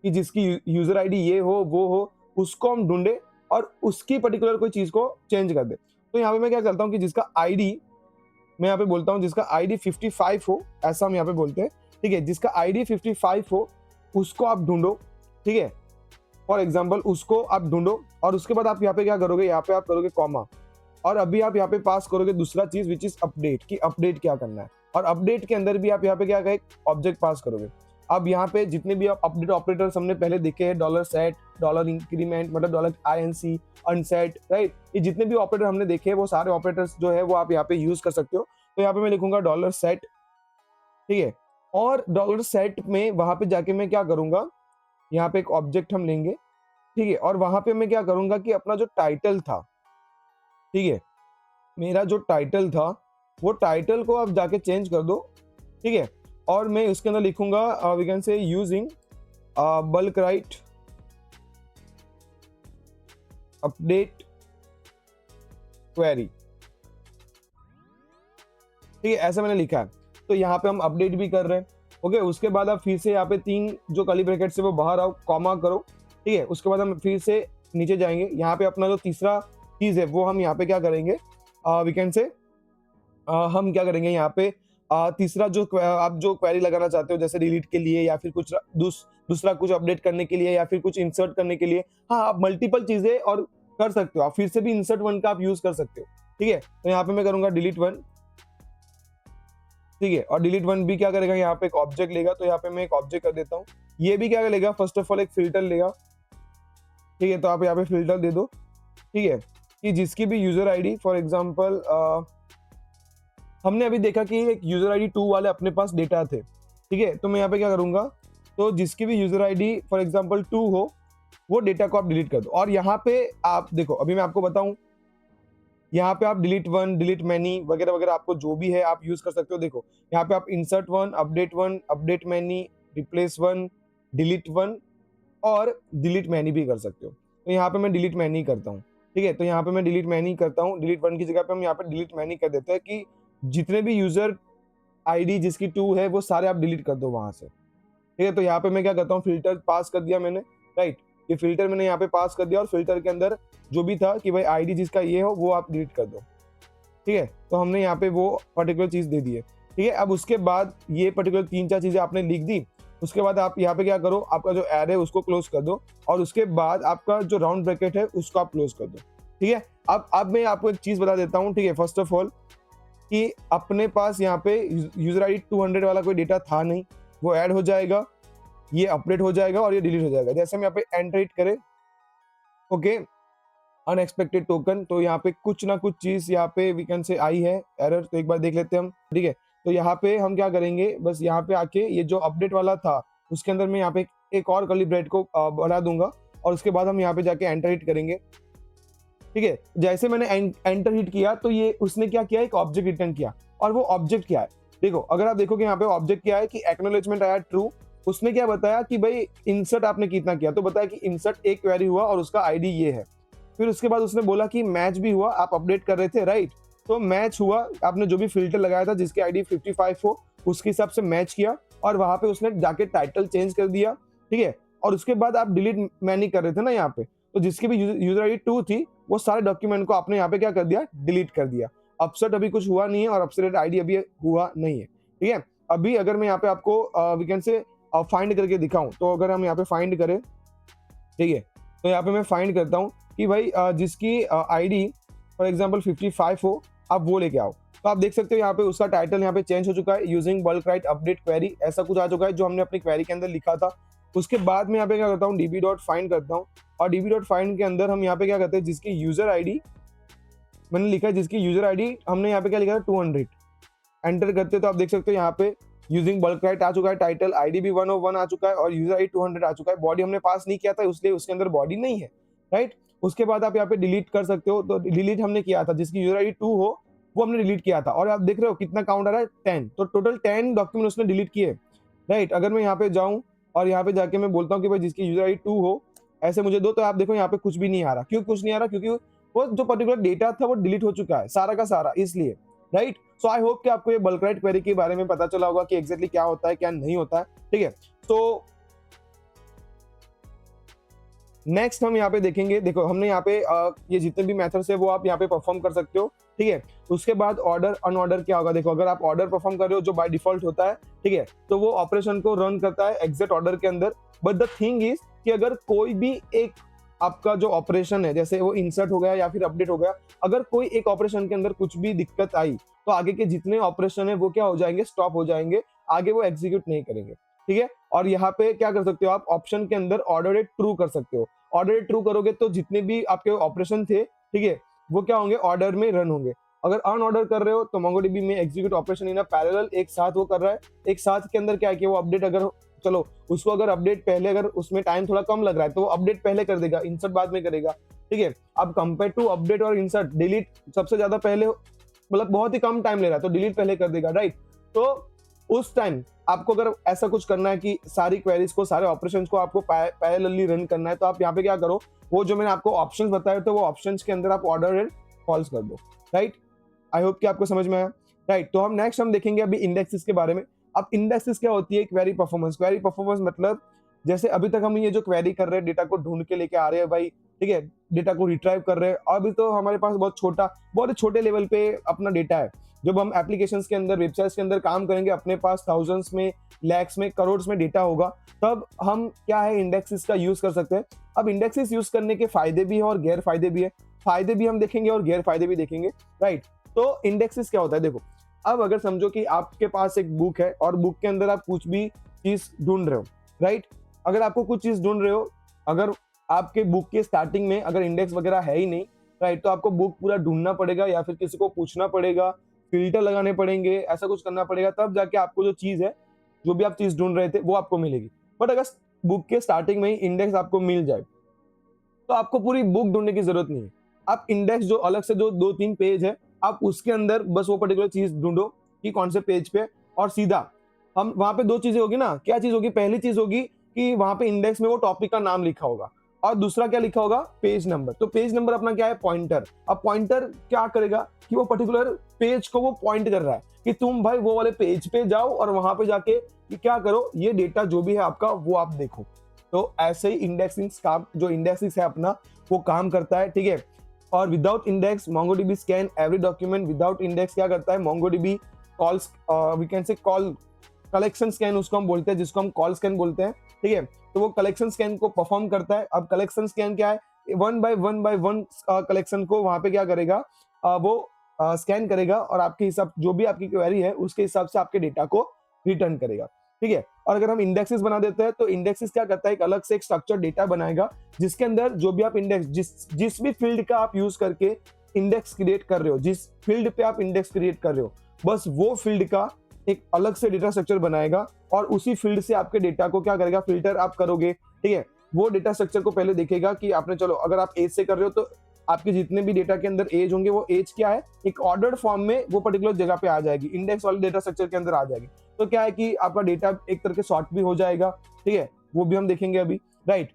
कि जिसकी यूजर आईडी ये हो वो हो, उसको हम ढूंढे और उसकी पर्टिकुलर कोई चीज को चेंज कर दे। तो यहाँ पे मैं क्या करता हूँ कि जिसका आईडी मैं यहाँ पे बोलता हूँ, जिसका आईडी 55 हो, ऐसा हम यहाँ पे बोलते हैं, ठीक है। जिसका आईडी 55 हो उसको आप ढूंढो, ठीक है। फॉर एग्जाम्पल उसको आप ढूंढो और उसके बाद आप यहाँ पे क्या करोगे, यहाँ पे आप करोगे कॉमा, और अभी आप यहाँ पे पास करोगे दूसरा चीज विच इज अपडेट, कि अपडेट क्या करना है। और अपडेट के अंदर भी आप यहाँ पे क्या करें, ऑब्जेक्ट पास करोगे। अब यहाँ पे जितने भी आप अपडेट ऑपरेटर्स हमने पहले देखे हैं, $set, $increment, मतलब $inc, अनसेट, राइट, ये जितने भी ऑपरेटर हमने देखे हैं वो सारे ऑपरेटर्स जो है वो आप यहाँ पे यूज कर सकते हो। तो यहाँ पे मैं लिखूंगा $set, ठीक है। और $set में वहां पे जाके मैं क्या करूंगा, यहाँ पे एक ऑब्जेक्ट हम लेंगे, ठीक है। और वहां पे मैं क्या करूंगा कि अपना जो टाइटल था, ठीक है, मेरा जो टाइटल था वो टाइटल को आप जाके चेंज कर दो, ठीक है। और मैं उसके अंदर लिखूंगा we can say using bulk write update query, ठीक है, ऐसा मैंने लिखा है। तो यहाँ पे हम अपडेट भी कर रहे हैं, ओके। उसके बाद आप फिर से यहाँ पे तीन जो कर्ली ब्रैकेट से वो बाहर आओ, कॉमा करो, ठीक है। उसके बाद हम फिर से नीचे जाएंगे, यहाँ पे अपना जो तीसरा चीज है वो हम यहाँ पे क्या करेंगे, वी कैन से हम क्या करेंगे यहाँ पे तीसरा जो आप जो क्वेरी लगाना चाहते हो, जैसे डिलीट के लिए या फिर कुछ दूसरा कुछ अपडेट करने के लिए या फिर कुछ इंसर्ट करने के लिए, हाँ, आप मल्टीपल चीजें और कर सकते हो। आप फिर से भी इंसर्ट वन का आप यूज कर सकते हो, ठीक है। तो यहाँ पे मैं करूंगा डिलीट वन, ठीक है। और डिलीट वन भी क्या करेगा, यहाँ पे एक ऑब्जेक्ट लेगा। तो यहाँ पे मैं एक ऑब्जेक्ट कर देता हूँ। ये भी क्या लेगा, फर्स्ट ऑफ ऑल एक फिल्टर लेगा, ठीक है। तो आप यहाँ पे फिल्टर दे दो, ठीक है, कि जिसकी भी यूजर आईडी फॉर एग्जांपल हमने अभी देखा कि एक यूजर आईडी 2 वाले अपने पास डेटा थे, ठीक है। तो मैं यहाँ पे क्या करूंगा, तो जिसकी भी यूजर आईडी फॉर एग्जांपल 2 हो वो डेटा को आप डिलीट कर दो। और यहाँ पे आप देखो, अभी मैं आपको बताऊं, यहाँ पे आप डिलीट वन, डिलीट मैनी वगैरह वगैरह आपको जो भी है आप यूज कर सकते हो। देखो यहाँ पे आप insert one, update many, replace one, delete one और डिलीट मैनी भी कर सकते हो। तो यहाँ पे मैं डिलीट मैनी करता हूँ, ठीक है। तो यहाँ पे मैं डिलीट मैनी करता हूँ, डिलीट वन की जगह पे हम यहाँ पे डिलीट मैनी कर देते हैं कि जितने भी यूजर आईडी जिसकी 2 है वो सारे आप डिलीट कर दो वहां से, ठीक है। तो यहाँ पे मैं क्या करता हूँ, फिल्टर पास कर दिया मैंने, राइट, ये फिल्टर मैंने यहाँ पे पास कर दिया और फिल्टर के अंदर जो भी था कि भाई आईडी जिसका ये हो वो आप डिलीट कर दो, ठीक है। तो हमने यहाँ पे वो पर्टिकुलर चीज दे दी है, ठीक है। अब उसके बाद ये पर्टिकुलर 3-4 चीजें आपने लिख दी। उसके बाद आप यहाँ पे क्या करो, आपका जो एरे है उसको क्लोज कर दो और उसके बाद आपका जो राउंड ब्रैकेट है उसको आप क्लोज कर दो, ठीक है। अब मैं आपको एक चीज बता देता हूँ, ठीक है। फर्स्ट ऑफ ऑल कि अपने पास यहाँ पे यूजर आईडी 200 वाला कोई डेटा था नहीं, वो ऐड हो जाएगा, ये अपडेट हो जाएगा और ये डिलीट हो जाएगा। जैसे हम यहाँ पे एंटर हिट करें, ओके, अनएक्सपेक्टेड टोकन, तो यहाँ पे कुछ ना कुछ चीज यहाँ पे वी कैन से आई है एरर, तो एक बार देख लेते हैं हम, ठीक है। तो यहाँ पे हम क्या करेंगे, बस यहाँ पे आके ये जो अपडेट वाला था उसके अंदर मैं यहाँ पे एक और कर्ली ब्रेड को बढ़ा दूंगा और उसके बाद हम यहाँ पे जाके एंटर हिट करेंगे, ठीक है। जैसे मैंने एंटर हिट किया तो ये उसने क्या किया, एक ऑब्जेक्ट रिटर्न किया। और वो ऑब्जेक्ट क्या है, देखो अगर आप देखोगे यहाँ पे ऑब्जेक्ट क्या है कि एक्नॉलेजमेंट आया ट्रू। उसने क्या बताया कि भाई इंसर्ट आपने कितना किया, तो बताया कि इंसर्ट एक क्वेरी हुआ और उसका आईडी ये है। फिर उसके बाद उसने बोला कि मैच भी हुआ, आप अपडेट कर रहे थे राइट, तो मैच हुआ, आपने जो भी फिल्टर लगाया था जिसकी आईडी 55 हो उसके हिसाब से मैच किया और वहां पे उसने जाके टाइटल चेंज कर दिया, ठीक है। और उसके बाद आप डिलीट मैनी कर रहे थे ना यहाँ पे, तो जिसकी भी यूजर आईडी 2 थी वो सारे डॉक्यूमेंट को आपने यहाँ पे क्या कर दिया, डिलीट कर दिया। अपसेट अभी कुछ हुआ नहीं है और अपसेट आईडी अभी हुआ नहीं है, ठीक है। अभी अगर मैं यहाँ पे आपको वी कैन से फाइंड करके दिखाऊं, तो अगर हम यहाँ पे फाइंड करें, ठीक है, तो यहाँ पे मैं फाइंड करता हूँ कि भाई जिसकी आईडी फॉर एग्जांपल 55 हो, आप वो लेके आओ। तो आप देख सकते हो यहाँ पे उसका टाइटल यहाँ पे चेंज हो चुका है, using bulk write update query, ऐसा कुछ आ चुका है जो हमने अपनी क्वेरी के अंदर लिखा था। उसके बाद में यहाँ पे क्या करता हूँ, डीबी डॉट फाइंड करता हूँ और डीबी डॉट फाइंड के अंदर हम यहाँ पे क्या करते हैं, जिसकी यूजर आईडी मैंने लिखा है, जिसकी यूजर आईडी हमने यहाँ पे क्या लिखा है 200, एंटर करते तो आप देख सकते हो यहाँ पे यूजिंग बल्क राइट आ चुका है, टाइटल आईडी भी 101 आ चुका है और यूजर आईडी 200 आ चुका है। बॉडी हमने पास नहीं किया था इसलिए उसके अंदर बॉडी नहीं है, राइट। उसके बाद आप यहाँ पे डिलीट कर सकते हो, तो डिलीट हमने किया था, जिसकी यूजर आईडी 2 हो वो हमने डिलीट किया था और आप देख रहे हो कितना काउंट आ रहा है 10, तो टोटल 10 डॉक्यूमेंट उसने डिलीट किए, राइट। अगर मैं यहाँ पे जाऊँ और यहाँ पे जाके मैं बोलता हूँ कि भाई जिसकी यूजर आईडी 2 हो ऐसे मुझे दो, तो आप देखो यहाँ पे कुछ भी नहीं आ रहा। क्यों कुछ नहीं आ रहा, क्योंकि वो जो पर्टिकुलर डेटा था वो डिलीट हो चुका है सारा का सारा, इसलिए, राइट। सो आई होप कि आपको ये बल्क राइट क्वेरी के बारे में पता चला होगा कि एग्जैक्टली क्या होता है क्या नहीं होता है, ठीक है। तो नेक्स्ट हम यहाँ पे देखेंगे, देखो हमने यहाँ पे ये जितने भी मेथड्स है वो आप यहाँ पे परफॉर्म कर सकते हो, ठीक है। उसके बाद ऑर्डर अनऑर्डर क्या होगा, देखो अगर आप ऑर्डर परफॉर्म कर रहे हो जो बाय डिफॉल्ट होता है, ठीक है, तो वो ऑपरेशन को रन करता है एग्जिट ऑर्डर के अंदर। बट द थिंग इज कि अगर कोई भी एक आपका जो ऑपरेशन है, जैसे वो इंसर्ट हो गया या फिर अपडेट हो गया, अगर कोई एक ऑपरेशन के अंदर कुछ भी दिक्कत आई तो आगे के जितने ऑपरेशन है वो क्या हो जाएंगे, स्टॉप हो जाएंगे, आगे वो एग्जीक्यूट नहीं करेंगे, ठीक है। और यहाँ पे क्या कर सकते हो आप, ऑप्शन के अंदर ऑर्डर ट्रू कर सकते हो। ऑर्डर ट्रू करोगे तो जितने भी आपके ऑपरेशन थे, ठीक है, वो क्या होंगे, ऑर्डर में रन होंगे। अगर अनऑर्डर कर रहे हो तो मोंगोडीबी में एग्जीक्यूट ऑपरेशन इन पैरेलल एक साथ वो कर रहा है। एक साथ के अंदर क्या है कि वो अपडेट अगर चलो उसको अगर अपडेट पहले, अगर उसमें टाइम थोड़ा कम लग रहा है तो वो अपडेट पहले कर देगा, इंसर्ट बाद में करेगा, ठीक है। अब कंपेयर टू अपडेट और इंसर्ट, डिलीट सबसे ज्यादा पहले, मतलब बहुत ही कम टाइम ले रहा है तो डिलीट पहले कर देगा, राइट। तो उस टाइम आपको अगर ऐसा कुछ करना है कि सारी क्वेरीज को, सारे ऑपरेशंस को आपको पैरेलली रन करना है, तो आप यहाँ पे क्या करो, वो जो मैंने आपको ऑप्शंस बताए तो वो ऑप्शंस के अंदर आप ऑर्डर एंड कॉल्स कर दो, राइट। आई होप कि आपको समझ में आया, राइट। तो हम नेक्स्ट हम देखेंगे अभी इंडेक्सेस के बारे में। अब इंडेक्सेस क्या होती है, क्वेरी परफॉर्मेंस। क्वेरी परफॉर्मेंस मतलब जैसे अभी तक हम ये जो क्वेरी कर रहे हैं, डेटा को ढूंढ के लेके आ रहे हैं भाई, ठीक है, डेटा को रिट्राइव कर रहे हैं। अभी तो हमारे पास बहुत ही छोटे लेवल पे अपना डेटा है। जब हम एप्लीकेशंस के अंदर, वेबसाइट्स के अंदर काम करेंगे, अपने पास थाउजेंड्स में, लैक्स में, करोड़ में डेटा होगा, तब हम क्या है, इंडेक्सेस का यूज कर सकते हैं। अब इंडेक्सेस यूज करने के फायदे भी है और गैर फायदे भी है। फायदे भी हम देखेंगे और गैर फायदे भी देखेंगे, राइट। तो इंडेक्सेस क्या होता है, देखो अब अगर समझो कि आपके पास एक बुक है और बुक के अंदर आप कुछ भी चीज ढूंढ रहे हो, राइट। अगर आपको कुछ चीज ढूंढ रहे हो, अगर आपके बुक के स्टार्टिंग में अगर इंडेक्स वगैरह है ही नहीं, राइट, तो आपको बुक पूरा ढूंढना पड़ेगा या फिर किसी को पूछना पड़ेगा, फिल्टर लगाने पड़ेंगे, ऐसा कुछ करना पड़ेगा, तब जाके आपको जो चीज है, जो भी आप चीज ढूंढ रहे थे वो आपको मिलेगी। बट अगर बुक के स्टार्टिंग में ही इंडेक्स आपको मिल जाए तो आपको पूरी बुक ढूंढने की जरूरत नहीं है। आप इंडेक्स जो अलग से जो 2-3 पेज है, आप उसके अंदर बस वो पर्टिकुलर चीज ढूंढो कि कौन से पेज पे, और सीधा हम वहां पे दो चीजें होगी ना, क्या चीज होगी, पहली चीज होगी कि वहां पे इंडेक्स में वो टॉपिक का नाम लिखा होगा, और दूसरा क्या लिखा होगा, पेज नंबर। तो पेज नंबर अपना क्या है, पॉइंटर। अब पॉइंटर क्या करेगा कि वो पर्टिकुलर पेज को वो पॉइंट कर रहा है कि तुम भाई वो वाले पेज पे जाओ और वहां पे जाके कि क्या करो, ये डेटा जो भी है आपका वो आप देखो। तो ऐसे ही इंडेक्सिंग काम, जो इंडेक्सिंग है अपना, वो काम करता है, ठीक है। और without index MongoDB scan every document. Without index क्या करता है, MongoDB calls, we can say call collection scan उसको हम बोलते हैं, जिसको हम कॉल स्कैन बोलते हैं, ठीक है। तो वो कलेक्शन स्कैन को परफॉर्म करता है। अब कलेक्शन स्कैन क्या है, वन बाय वन कलेक्शन को वहां पे क्या करेगा, वो स्कैन करेगा और आपके हिसाब जो भी आपकी क्वेरी है उसके हिसाब से आपके डेटा को रिटर्न करेगा, ठीक है। और अगर हम इंडेक्सेस बना देते हैं तो इंडेक्सेस क्या करता है, एक अलग से एक स्ट्रक्चर डेटा बनाएगा जिसके अंदर जो भी आप इंडेक्स जिस भी फील्ड का आप यूज करके इंडेक्स क्रिएट कर रहे हो, जिस फील्ड पे आप इंडेक्स क्रिएट कर रहे हो, बस वो फील्ड का एक अलग से डेटा स्ट्रक्चर बनाएगा और उसी फील्ड से आपके डेटा को क्या करेगा, फिल्टर आप करोगे, ठीक है। वो डेटा स्ट्रक्चर को पहले देखेगा कि आपने, चलो अगर आप एज से कर रहे हो तो आपके जितने भी डेटा के अंदर एज होंगे वो एज क्या है, एक ऑर्डर्ड फॉर्म में वो पर्टिकुलर जगह पे आ जाएगी, इंडेक्स वाले डेटा स्ट्रक्चर के अंदर आ जाएगी। तो क्या है कि आपका डेटा एक तरह के सॉर्ट भी हो जाएगा, ठीक है, वो भी हम देखेंगे अभी, राइट।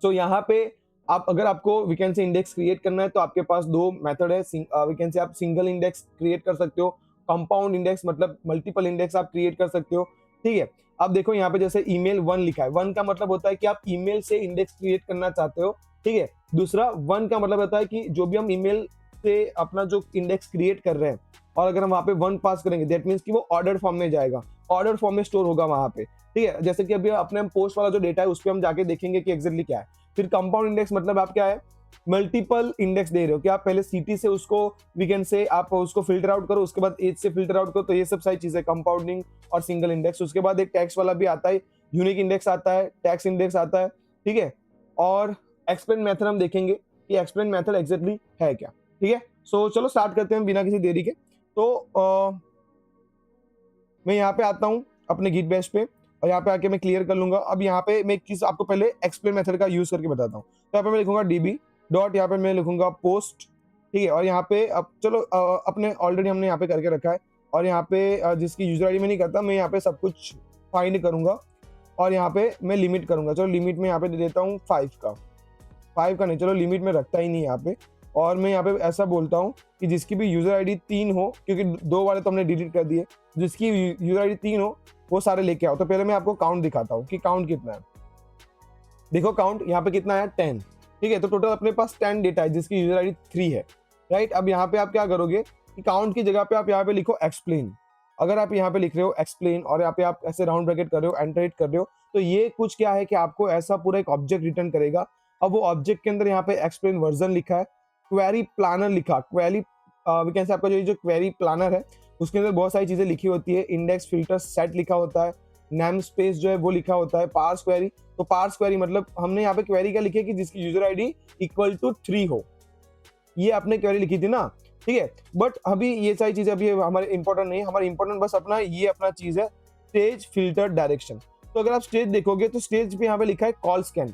तो यहाँ पे आप अगर आपको वैकेंसी इंडेक्स क्रिएट करना है तो आपके पास दो मेथड है। वैकेंसी आप सिंगल इंडेक्स क्रिएट कर सकते हो, कंपाउंड इंडेक्स मतलब मल्टीपल इंडेक्स आप क्रिएट कर सकते हो, ठीक है। अब देखो यहाँ पे जैसे ईमेल 1 लिखा है, 1 का मतलब होता है कि आप ईमेल से इंडेक्स क्रिएट करना चाहते हो, ठीक है। दूसरा 1 का मतलब होता है कि जो भी हम ईमेल से अपना जो इंडेक्स क्रिएट कर रहे हैं और अगर हम वहाँ पे 1 पास करेंगे दैट मीन्स कि वो ऑर्डर फॉर्म में जाएगा, ऑर्डर फॉर्म में स्टोर होगा वहाँ पे, ठीक है। जैसे कि अभी अपने पोस्ट वाला जो डेटा है उस पर हम जाके देखेंगे कि एग्जैक्टली क्या है। फिर कंपाउंड इंडेक्स मतलब आप क्या है, मल्टीपल इंडेक्स दे रहे हो कि आप पहले सिटी से उसको वीकेंड से आप उसको फिल्टर आउट करो, उसके बाद एज से फिल्टर आउट करो, तो ये सब सारी चीजें कंपाउंडिंग और सिंगल इंडेक्स। उसके बाद एक टैक्स वाला भी आता है, यूनिक इंडेक्स आता है, टैक्स इंडेक्स आता है, ठीक है। और एक्सप्लेन मेथड हम देखेंगे कि एक्सप्लेन मेथड एग्जैक्टली है क्या, ठीक है। सो चलो स्टार्ट करते हैं बिना किसी देरी के। तो मैं यहाँ पे आता हूँ अपने गिट बैश पे और यहाँ पे आके मैं क्लियर कर लूंगा। अब यहाँ पे मैं एक चीज आपको पहले एक्सप्लेन मेथड का यूज करके बताता हूँ। तो यहाँ पे मैं लिखूंगा डीबी डॉट, यहाँ पे मैं लिखूंगा पोस्ट, ठीक है। और यहाँ पे अब चलो अपने ऑलरेडी हमने यहाँ पे करके रखा है और यहाँ पे जिसकी यूजर आईडी में नहीं करता, मैं यहाँ पे सब कुछ फाइंड करूंगा और यहाँ पे मैं लिमिट करूंगा। चलो लिमिट में यहाँ पे दे देता हूँ 5 का, 5 का नहीं, चलो लिमिट में रखता ही नहीं यहाँ पे। और मैं यहाँ पे ऐसा बोलता हूँ कि जिसकी भी यूजर आईडी 3 हो, क्योंकि 2 वाले तो हमने डिलीट कर दिए, जिसकी यूजर आईडी 3 हो वो सारे लेके आओ। तो पहले मैं आपको काउंट दिखाता हूँ कि काउंट कितना है। देखो काउंट यहाँ पे कितना है, 10, ठीक है। तो टोटल अपने पास 10 डेटा है जिसकी यूजर आईडी 3 है, राइट। अब यहाँ पे आप क्या करोगे कि काउंट की जगह पे आप यहाँ पे लिखो एक्सप्लेन। अगर आप यहाँ पे लिख रहे हो एक्सप्लेन और यहाँ पे आप ऐसे राउंड ब्रैकेट कर रहे हो, एंटर हिट कर रहे हो, तो ये कुछ क्या है कि आपको ऐसा पूरा एक ऑब्जेक्ट रिटर्न करेगा। अब वो ऑब्जेक्ट के अंदर यहाँ पे एक्सप्लेन वर्जन लिखा है, क्वेरी प्लानर लिखा, क्वेरी वैकेंसी आपका जो क्वेरी प्लानर है उसके अंदर बहुत सारी चीजें लिखी होती है, इंडेक्स फिल्टर सेट लिखा होता है, नेम स्पेस जो है वो लिखा होता है, पार्स क्वेरी। तो पार्स क्वेरी मतलब हमने यहाँ पे क्वेरी क्या लिखी है कि जिसकी यूजर आईडी इक्वल टू 3 हो, ये आपने क्वेरी लिखी थी ना, ठीक है। बट अभी ये सारी चीजें अभी हमारे इंपॉर्टेंट नहीं है, हमारे इंपॉर्टेंट बस अपना ये अपना चीज है स्टेज फिल्टर डायरेक्शन। तो अगर आप स्टेज देखोगे तो स्टेज पे यहाँ पे लिखा है कॉल स्कैन,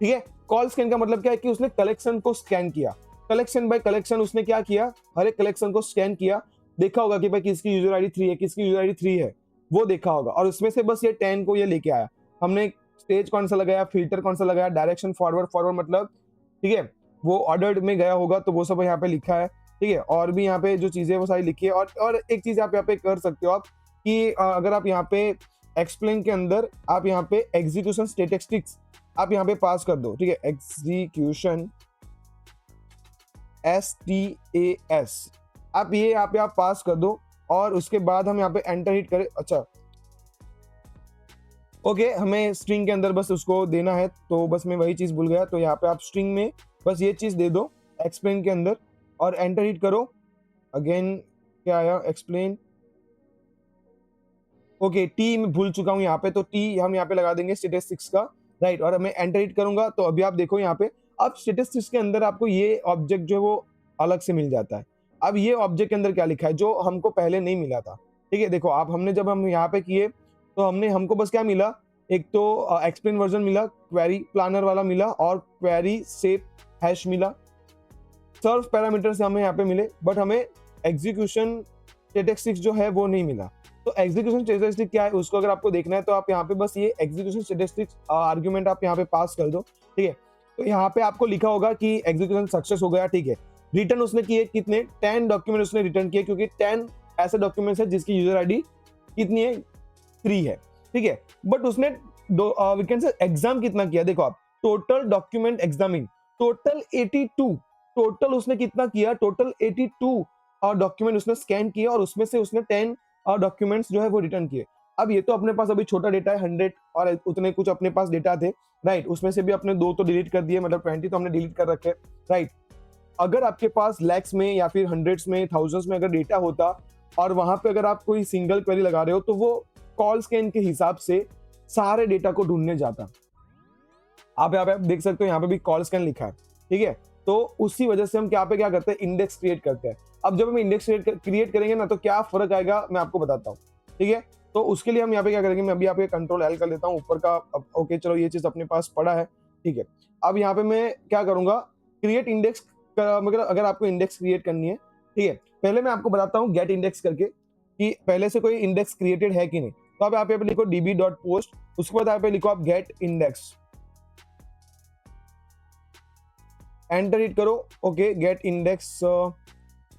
ठीक है। कॉल स्कैन का मतलब क्या है कि उसने कलेक्शन को स्कैन किया, कलेक्शन बाय कलेक्शन उसने क्या किया, हर एक कलेक्शन को स्कैन किया, देखा होगा कि भाई किसकी यूजर आईडी 3 है, किसकी यूजर आईडी 3 है, वो देखा होगा और उसमें से बस ये 10 को ये लेके आया। हमने स्टेज कौन सा लगाया, फिल्टर कौन सा लगाया, डायरेक्शन फॉरवर्ड, फॉरवर्ड मतलब, ठीक है, वो ऑर्डर्ड में गया होगा तो वो सब यहाँ पे लिखा है, ठीक है। और भी यहाँ पे जो चीजें वो सारी लिखी है। और एक चीज आप यहाँ पे कर सकते हो आप कि अगर आप यहाँ पे एक्सप्लेन के अंदर आप यहाँ पे एग्जीक्यूशन स्टैटिस्टिक्स आप यहाँ पे पास कर दो, ठीक है, एग्जीक्यूशन STAS आप ये यहाँ पे आप पास कर दो और उसके बाद हम यहाँ पे एंटर हिट करें। अच्छा ओके, हमें स्ट्रिंग के अंदर बस उसको देना है, तो बस मैं वही चीज भूल गया। तो यहाँ पे आप स्ट्रिंग में बस ये चीज दे दो एक्सप्लेन के अंदर और एंटर हिट करो। अगेन क्या आया, एक्सप्लेन, ओके टी मैं भूल चुका हूँ यहाँ पे, तो टी हम यहाँ पे लगा देंगे स्टैटिस्टिक्स का, राइट। और मैं एंटर हिट करूंगा तो अभी आप देखो यहाँ पे अब स्टैटिस्टिक्स के अंदर आपको ये ऑब्जेक्ट जो है वो अलग से मिल जाता है। अब ये ऑब्जेक्ट के अंदर क्या लिखा है जो हमको पहले नहीं मिला था, ठीक है। देखो आप हमने जब हम यहाँ पे किए तो हमको बस क्या मिला, एक तो एक्सप्लेन वर्जन मिला, क्वेरी प्लानर वाला मिला और क्वेरी सेप हैश मिला, सर्व पैरामीटर से हमें यहाँ पे मिले, बट हमें एग्जीक्यूशन स्टैटिस्टिक्स जो है वो नहीं मिला। तो एग्जीक्यूशन स्टैटिस्टिक्स क्या है उसको अगर आपको देखना है तो आप यहाँ पे बस ये एग्जीक्यूशन स्टैटिस्टिक्स आर्गुमेंट आप यहाँ पे पास कर दो, ठीक है। तो यहाँ पे आपको लिखा होगा कि एग्जीक्यूशन सक्सेस हो गया, ठीक है। रिटर्न उसने किए कितने, 10 डॉक्यूमेंट उसने रिटर्न किए, क्योंकि 10 ऐसे डॉक्यूमेंट्स है जिसकी यूजर आईडी कितनी है, 3 है, ठीक है। बट उसने वीकेंड से एग्जाम कितना किया, देखो आप total document examining total 82, total उसने कितना किया, टोटल 82 डॉक्यूमेंट उसने स्कैन किया और उसमें से उसने 10 डॉक्यूमेंट्स जो है वो रिटर्न किए। अब ये तो अपने पास अभी छोटा डेटा है 100 और उतने कुछ अपने पास डेटा थे, राइट। उसमें से भी अपने 2 तो डिलीट कर दिए, मतलब 20 तो हमने डिलीट कर रखे, राइट। अगर आपके पास लैक्स में या फिर हंड्रेड्स में, थाउजेंड्स में अगर डेटा होता और वहां पे अगर आप कोई सिंगल क्वेरी लगा रहे हो तो वो कॉल स्कैन के हिसाब से सारे डेटा को ढूंढने जाता। आप यहाँ पे आप देख सकते हो, यहाँ पे भी कॉल स्कैन लिखा है, ठीक है। तो उसी वजह से हम क्या करते हैं, इंडेक्स क्रिएट करते हैं। अब जब हम इंडेक्स क्रिएट करेंगे ना, तो क्या फर्क आएगा मैं आपको बताता हूँ, ठीक है। तो उसके लिए हम यहाँ पे क्या करेंगे, मैं अभी यहाँ पे कंट्रोल एल कर लेता हूँ ऊपर का। ओके चलो, ये चीज अपने पास पड़ा है, ठीक है। अब यहाँ पे मैं क्या करूंगा, क्रिएट इंडेक्स, मतलब अगर आपको इंडेक्स क्रिएट करनी है, ठीक है, पहले मैं आपको बताता हूँ गेट इंडेक्स करके कि पहले से कोई इंडेक्स क्रिएटेड है कि नहीं। तो आप यहाँ पे लिखो db.post, उसके बाद यहाँ पे लिखो आप गेट इंडेक्स, एंटर हिट करो। ओके, गेट इंडेक्स,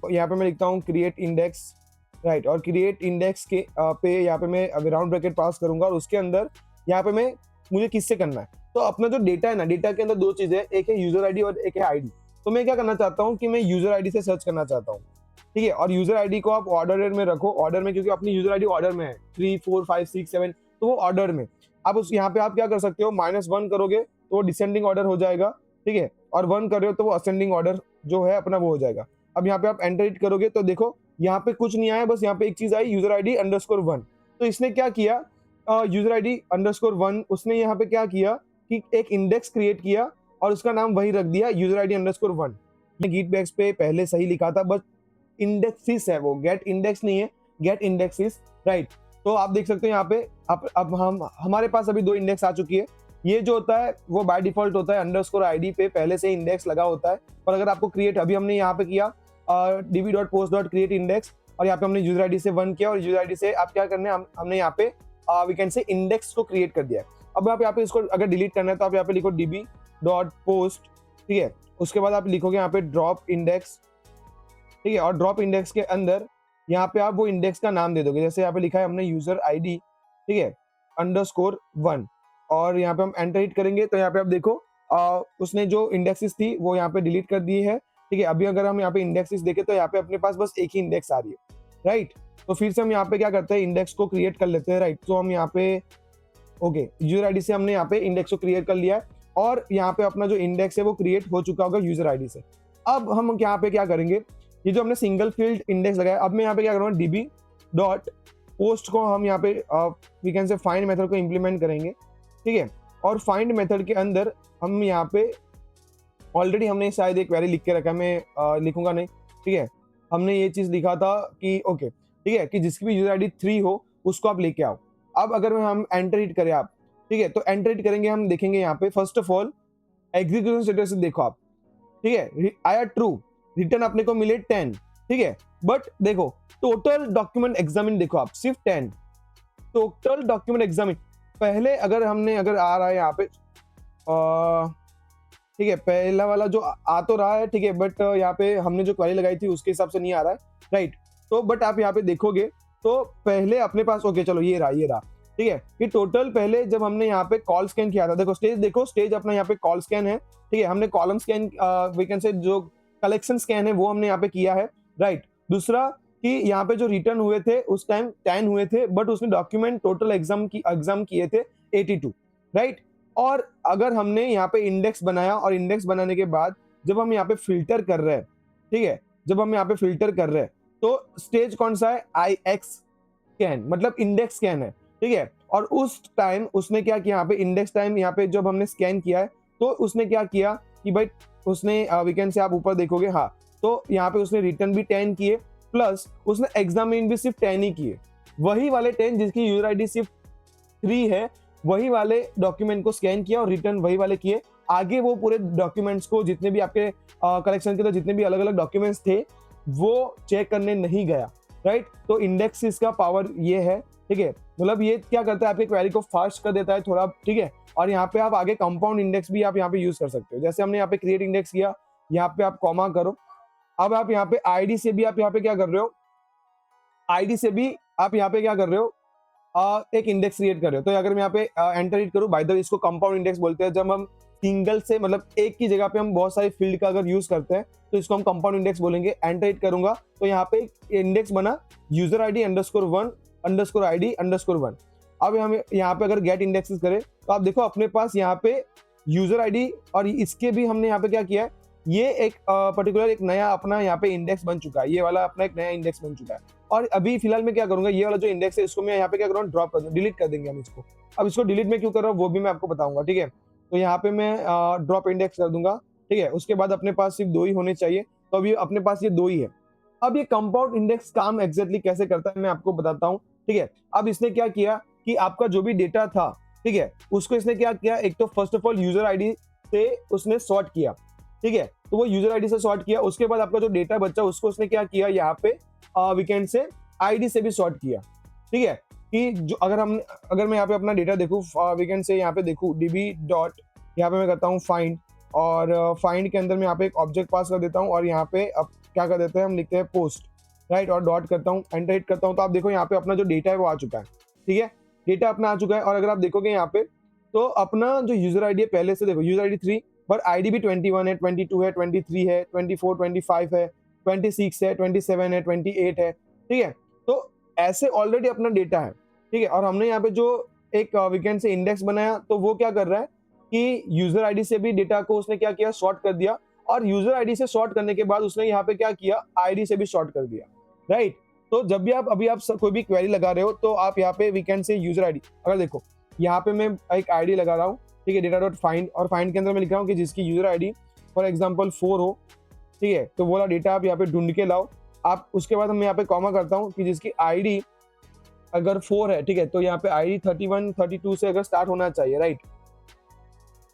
यहाँ पे मैं लिखता हूँ क्रिएट इंडेक्स, राइट। और क्रिएट इंडेक्स के पे यहाँ पे मैं राउंड ब्रैकेट पास करूंगा और उसके अंदर यहाँ पे मुझे किससे करना है, तो अपना जो डेटा है ना, डेटा के अंदर दो चीजें, एक है यूजर आईडी और एक है आईडी। तो मैं क्या करना चाहता हूँ कि मैं यूजर आईडी से सर्च करना चाहता हूँ, ठीक है। और यूजर आईडी को आप ऑर्डर में रखो, ऑर्डर में, क्योंकि अपनी यूजर आईडी ऑर्डर में है 3 4 5 6 7, तो वो ऑर्डर में। आप उस यहाँ पे आप क्या कर सकते हो, -1 करोगे तो वो डिसेंडिंग ऑर्डर हो जाएगा, ठीक है। और 1 कर रहे हो तो वो असेंडिंग ऑर्डर जो है अपना वो हो जाएगा। अब यहाँ पे आप एंटर हिट करोगे तो देखो यहाँ पे कुछ नहीं आया, बस यहाँ पे एक चीज आई, यूजर आईडी _1। तो इसने क्या किया, यूजर आईडी _1, उसने यहाँ पे क्या किया कि एक इंडेक्स क्रिएट किया और उसका नाम वही रख दिया, यूजर आईडी _1। ये गिटबैक्स पे पहले सही लिखा था, बस इंडेक्सिस है वो, गेट इंडेक्स नहीं है, गेट इंडेक्सिस, राइट। तो आप देख सकते हो यहाँ पे अब हमारे पास अभी 2 इंडेक्स आ चुकी है। ये जो होता है वो बाय डिफॉल्ट होता है, अंडरस्कोर आईडी पे पहले से इंडेक्स लगा होता है। पर अगर आपको क्रिएट, अभी हमने यहाँ पे किया db.post.create इंडेक्स, और यहाँ पे हमने यूजर आईडी से 1 किया, और यूजर आईडी से आप क्या करने, हमने यहाँ पे वी कैन से इंडेक्स को क्रिएट कर दिया है। अब आप यहाँ पे इसको अगर डिलीट करना है तो आप यहाँ पे लिखो db.post, ठीक है। उसके बाद आप लिखोगे यहाँ पे ड्रॉप इंडेक्स, ठीक है। और ड्रॉप इंडेक्स के अंदर यहाँ पे आप वो इंडेक्स का नाम दे दोगे, जैसे यहाँ पे लिखा है हमने यूजर आईडी, ठीक है, _1। और यहाँ पे हम एंटर हिट करेंगे तो यहाँ पे आप देखो उसने जो इंडेक्सेस थी वो यहाँ पे डिलीट कर दी है, ठीक है। अभी अगर हम यहाँ पे इंडेक्सेस देखें तो यहाँ पे अपने पास बस एक ही इंडेक्स आ रही है, राइट। तो फिर से हम यहाँ पे क्या करते हैं, इंडेक्स को क्रिएट कर लेते हैं, राइट। तो हम यहाँ पे ओके, यूजर आईडी से हमने यहाँ पे इंडेक्स को क्रिएट कर लिया है, और यहाँ पे अपना जो इंडेक्स है वो क्रिएट हो चुका होगा यूजर आईडी से। अब हम यहाँ पे क्या करेंगे, ये जो हमने सिंगल फील्ड इंडेक्स लगाया, अब मैं यहाँ पे क्या करूँगा, db.post को हम यहाँ पे we can say find method को इम्प्लीमेंट करेंगे, ठीक है। और फाइंड मेथड के अंदर हम यहाँ पे ऑलरेडी हमने शायद एक क्वेरी लिख के रखा है, मैं लिखूंगा नहीं, ठीक है। हमने ये चीज लिखा था कि ओके, ठीक है, कि जिसकी भी यूजर आईडी 3 हो उसको आप लेके आओ। अब अगर हम एंटर हिट करें आप, ठीक है, तो एंटर हिट करेंगे, हम देखेंगे यहाँ पे first of all execution status देखो आप, ठीक है, आया ट्रू, रिटर्न अपने को मिले 10, ठीक है। बट देखो टोटल डॉक्यूमेंट एग्जामिन देखो आप, सिर्फ 10 टोटल डॉक्यूमेंट एग्जामिन। पहले अगर आ रहा है यहाँ पे ठीक है, पहला वाला जो आ तो रहा है, ठीक है, बट यहाँ पे हमने जो क्वेरी लगाई थी उसके हिसाब से नहीं आ रहा है, राइट। तो बट आप यहाँ पे देखोगे तो पहले अपने पास, ओके चलो ये रहा, ठीक है, कि टोटल पहले जब हमने यहाँ पे कॉल स्कैन किया था, देखो स्टेज अपना यहाँ पे कॉल स्कैन है, ठीक है। हमने कॉलम स्कैन वी कैन से जो कलेक्शन स्कैन है वो हमने यहाँ पे किया है, राइट। दूसरा कि यहाँ पे जो रिटर्न हुए थे उस टाइम 10 हुए थे, बट उसने डॉक्यूमेंट टोटल एग्जाम किए थे 82, राइट। और अगर हमने यहाँ पे इंडेक्स बनाया, और इंडेक्स बनाने के बाद जब हम यहाँ पे फिल्टर कर रहे हैं, ठीक है, जब हम यहाँ पे फिल्टर कर रहे हैं तो स्टेज कौन सा है, IX स्कैन, मतलब इंडेक्स स्कैन है, ठीक है। और उस टाइम उसने क्या किया, यहाँ पे इंडेक्स टाइम यहाँ पे जब हमने स्कैन किया है तो उसने क्या किया कि भाई उसने वीकेंड से आप ऊपर देखोगे, हाँ, तो यहाँ पे उसने रिटर्न भी 10 किए, प्लस उसने एग्जामिन भी सिर्फ 10 ही किए। वही वाले 10 जिसकी यूजर आईडी सिर्फ 3 है, वही वाले डॉक्यूमेंट को स्कैन किया और रिटर्न वही वाले किए। आगे वो पूरे डॉक्यूमेंट्स को, जितने भी आपके कलेक्शन के, तो जितने भी अलग अलग डॉक्यूमेंट्स थे वो चेक करने नहीं गया, राइट। तो इंडेक्स का पावर ये है, ठीक है, मतलब ये क्या करता है, आपके क्वेरी को फास्ट कर देता है थोड़ा, ठीक है। और यहाँ पे आप आगे कंपाउंड इंडेक्स भी आप यहाँ पे यूज कर सकते हो, जैसे हमने यहाँ पे क्रिएट इंडेक्स किया, यहाँ पे आप कॉमा करो। अब आप यहाँ पे आईडी से भी आप यहाँ पे क्या कर रहे हो, आईडी से भी आप यहाँ पे क्या कर रहे हो, एक इंडेक्स क्रिएट कर रहे हो। तो अगर मैं यहाँ पे एंटर हिट करूँ, बाय द वे इसको कंपाउंड इंडेक्स बोलते हैं, जब हम सिंगल से, मतलब एक की जगह पे हम बहुत सारे फील्ड का अगर यूज करते हैं तो इसको हम कंपाउंड इंडेक्स बोलेंगे। एंटर हिट करूंगा तो यहाँ पे एक इंडेक्स बना, यूजर आईडी _1 _ID _1। अब हम यहाँ पे अगर गेट इंडेक्सेस करें तो आप देखो अपने पास यहाँ पे यूजर आईडी, और इसके भी हमने यहाँ पे क्या किया है, ये एक पर्टिकुलर एक नया अपना यहाँ पे इंडेक्स बन चुका है, ये वाला अपना एक नया इंडेक्स बन चुका है। और अभी फिलहाल मैं क्या करूंगा, ये वाला जो इंडेक्स है इसको मैं यहाँ पे क्या करूँगा, ड्रॉप कर दूँ, डिलीट कर देंगे हम इसको। अब इसको डिलीट में क्यों कर रहा हूँ वो भी मैं आपको बताऊंगा, ठीक है। तो यहाँ पे मैं ड्रॉप इंडेक्स कर दूंगा, ठीक है। उसके बाद अपने पास सिर्फ 2 ही होने चाहिए, तो अभी अपने पास ये 2 ही है। अब ये कंपाउंड इंडेक्स काम एग्जैक्टली कैसे करता है मैं आपको बताता हूँ, ठीक है। अब इसने क्या किया कि आपका जो भी डेटा था, ठीक है, उसको इसने क्या किया, एक तो first of all user ID से उसने सॉर्ट किया, ठीक है। तो वो यूजर आईडी से सॉर्ट किया, उसके बाद आपका जो डेटा बचा उसको उसने क्या किया, यहाँ पे वीकेंड से आईडी से भी सॉर्ट किया, ठीक है। कि जो अगर मैं यहाँ पे अपना डेटा देखूँ वीकेंड से, यहाँ पे देखूँ डीबी डॉट, यहाँ पे मैं करता हूँ फाइंड, और फाइंड के अंदर मैं यहाँ पे एक ऑब्जेक्ट पास कर देता हूँ, और यहाँ पे अब क्या कर देते हैं हम, लिखते हैं पोस्ट, राइट, और डॉट करता हूँ, एंटर हिट करता हूँ। तो आप देखो यहाँ पे अपना जो डेटा है वो आ चुका है, ठीक है, डेटा अपना आ चुका है। और अगर आप देखोगे यहाँ पे तो अपना जो यूजर आईडी है पहले से देखो, यूजर आईडी 3, पर आईडी भी 21 है, 22 है, 23 है, 24, 25 है, 26 है, 27 है, 28 है, ठीक है। तो ऐसे ऑलरेडी अपना डेटा है, ठीक है। और हमने यहाँ पे जो एक वीकेंड से इंडेक्स बनाया, तो वो क्या कर रहा है कि यूजर आईडी से भी डेटा को उसने क्या किया, सॉर्ट कर दिया, और यूजर आईडी से सॉर्ट करने के बाद उसने यहाँ पे क्या किया, आईडी से भी सॉर्ट कर दिया, राइट। तो जब भी आप कोई भी क्वेरी लगा रहे हो, तो आप यहाँ पे वीकेंड से यूजर आईडी, अगर देखो यहाँ पे मैं एक आईडी लगा रहा हूँ, ठीक है, डेटा डॉट फाइंड, और फाइंड के अंदर मैं लिख रहा हूँ कि जिसकी यूजर आईडी फॉर एग्जांपल 4 हो, ठीक है, तो वो वाला डेटा आप यहाँ पे ढूंढ के लाओ। आप उसके बाद हम यहाँ पे कॉमा करता हूँ कि जिसकी आईडी अगर 4 है, ठीक है, तो यहाँ पे आईडी 31, 32 से अगर स्टार्ट होना चाहिए, राइट।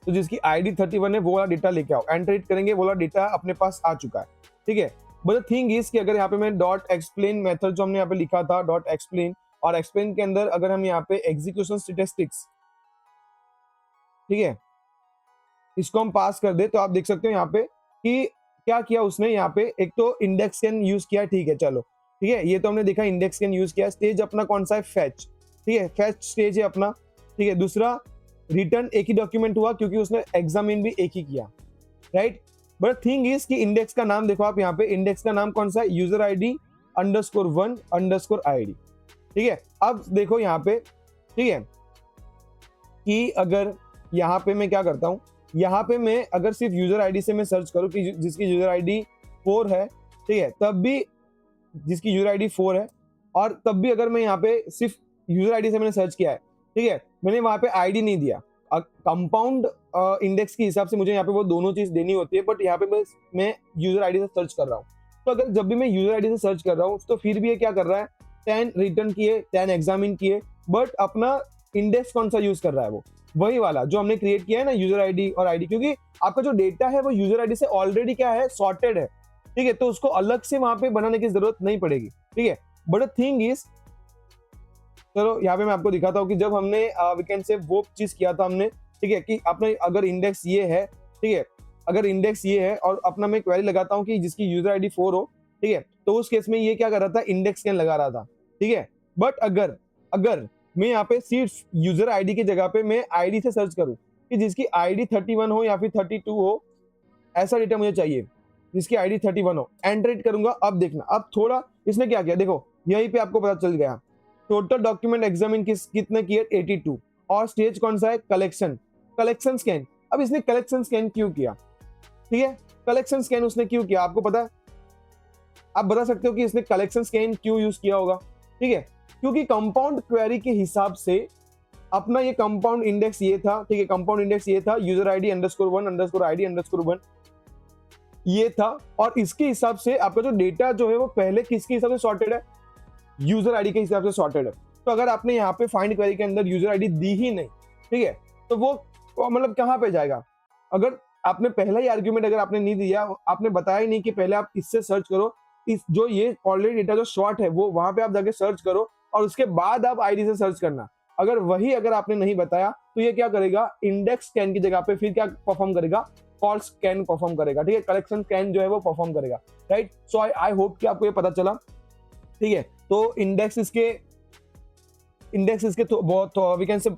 तो जिसकी आईडी 31 है वो वाला डेटा लेके आओ, एंटर हिट करेंगे, वो वाला डेटा अपने पास आ चुका है, ठीक है। बट द थिंग इज कि अगर यहाँ पे मैं डॉट एक्सप्लेन मेथड जो हमने यहाँ पे लिखा था, डॉट एक्सप्लेन, और एक्सप्लेन के अंदर अगर हम यहाँ पे एग्जीक्यूशन स्टैटिस्टिक्स, ठीक है, इसको हम पास कर दे, तो आप देख सकते हो यहाँ पे कि क्या किया उसने, यहाँ पे एक तो इंडेक्स कैन यूज किया, ठीक है, चलो, ठीक है, ये तो हमने देखा इंडेक्स कैन यूज किया। स्टेज अपना कौन सा है, फैच, ठीक है, फैच स्टेज है अपना, ठीक है। दूसरा, रिटर्न एक ही डॉक्यूमेंट हुआ क्योंकि उसने एग्जामिन भी एक ही किया, राइट। बट थिंग इज कि इंडेक्स का नाम देखो आप यहाँ पे, इंडेक्स का नाम कौन सा है, यूजर आईडी _1_id, ठीक है। अब देखो यहाँ पे, ठीक है, कि अगर यहाँ पे मैं क्या करता हूँ, यहाँ पे मैं अगर सिर्फ यूजर आईडी से मैं सर्च करूँ कि जिसकी यूजर आईडी 4 है, ठीक है, तब भी जिसकी यूजर आईडी 4 है, और तब भी अगर मैं यहाँ पे सिर्फ यूजर आईडी से मैंने सर्च किया है, ठीक है, मैंने वहां पे आईडी नहीं दिया, कंपाउंड इंडेक्स के हिसाब से मुझे यहाँ पे वो दोनों चीज देनी होती है, बट यहाँ पे मैं यूजर आईडी से सर्च कर रहा हूँ। तो अगर जब भी मैं यूजर आईडी से सर्च कर रहा हूँ, तो फिर भी ये क्या कर रहा है, 10 रिटर्न किए, 10 एग्जामिन किए, बट अपना इंडेक्स कौन सा यूज कर रहा है, वो वही वाला जो हमने क्रिएट किया है ना, यूजर आईडी और आईडी, क्योंकि आपका जो डेटा है वो यूजर आईडी से ऑलरेडी क्या है, सॉर्टेड है, ठीक है, तो उसको अलग से वहां पे बनाने की जरूरत नहीं पड़ेगी, ठीक है। बट थिंग इज, चलो यहाँ पे मैं आपको दिखाता हूँ कि जब हमने वीकेंड से वो चीज किया था हमने, ठीक है, कि अपने अगर इंडेक्स ये है, ठीक है, अगर इंडेक्स ये है और अपना मैं क्वेरी लगाता हूँ कि जिसकी यूजर आईडी 4 हो, ठीक है, तो उस केस में ये क्या कर रहा था, इंडेक्स स्कैन लगा रहा था, ठीक है। बट अगर अगर मैं यहाँ पे सिर्फ यूजर आईडी की जगह पे मैं आईडी से सर्च करूँ कि जिसकी आईडी 31 हो या फिर 32 हो, ऐसा डेटा मुझे चाहिए जिसकी आईडी 31 हो, एंटर हिट करूंगा। अब देखना, अब थोड़ा इसने क्या किया, देखो यहीं पे आपको पता चल गया, टोटल डॉक्यूमेंट एग्जामिन कितने किए, 82, और स्टेज कौन सा है, कलेक्शन स्कैन। अब इसने कलेक्शन स्कैन क्यों किया, ठीक है, कलेक्शन स्कैन उसने क्यों किया आपको पता है, आप बता सकते हो कि इसने कलेक्शन स्कैन क्यों यूज किया होगा, ठीक है, क्योंकि कंपाउंड क्वेरी के हिसाब से अपना ये कंपाउंड इंडेक्स ये था, ठीक है, कंपाउंड इंडेक्स ये था, यूजर आईडी _1_id_1 ये था, और इसके हिसाब से आपका जो डेटा जो है वो पहले किसके हिसाब से सॉर्टेड है, यूजर आईडी के हिसाब से सॉर्टेड है। तो अगर आपने यहाँ पे फाइंड क्वेरी के अंदर यूजर आईडी दी ही नहीं, ठीक है, तो वो मतलब कहाँ पे जाएगा, अगर आपने पहला ही आर्ग्यूमेंट अगर आपने नहीं दिया, आपने बताया ही नहीं कि पहले आप इससे सर्च करो, इस जो ये ऑलरेडी डेटा जो शॉर्ट है वो वहां पे आप जाके सर्च करो, और उसके बाद आप आईडी से सर्च करना, अगर आपने नहीं बताया, तो ये क्या करेगा, इंडेक्स स्कैन की जगह पे फिर क्या परफॉर्म करेगा, कॉल स्कैन परफॉर्म करेगा, ठीक है, कलेक्शन स्कैन जो है वो परफॉर्म करेगा, राइट। सो आई होप कि आपको ये पता चला, ठीक है। तो इंडेक्स इसके तो बहुत वीकेंड से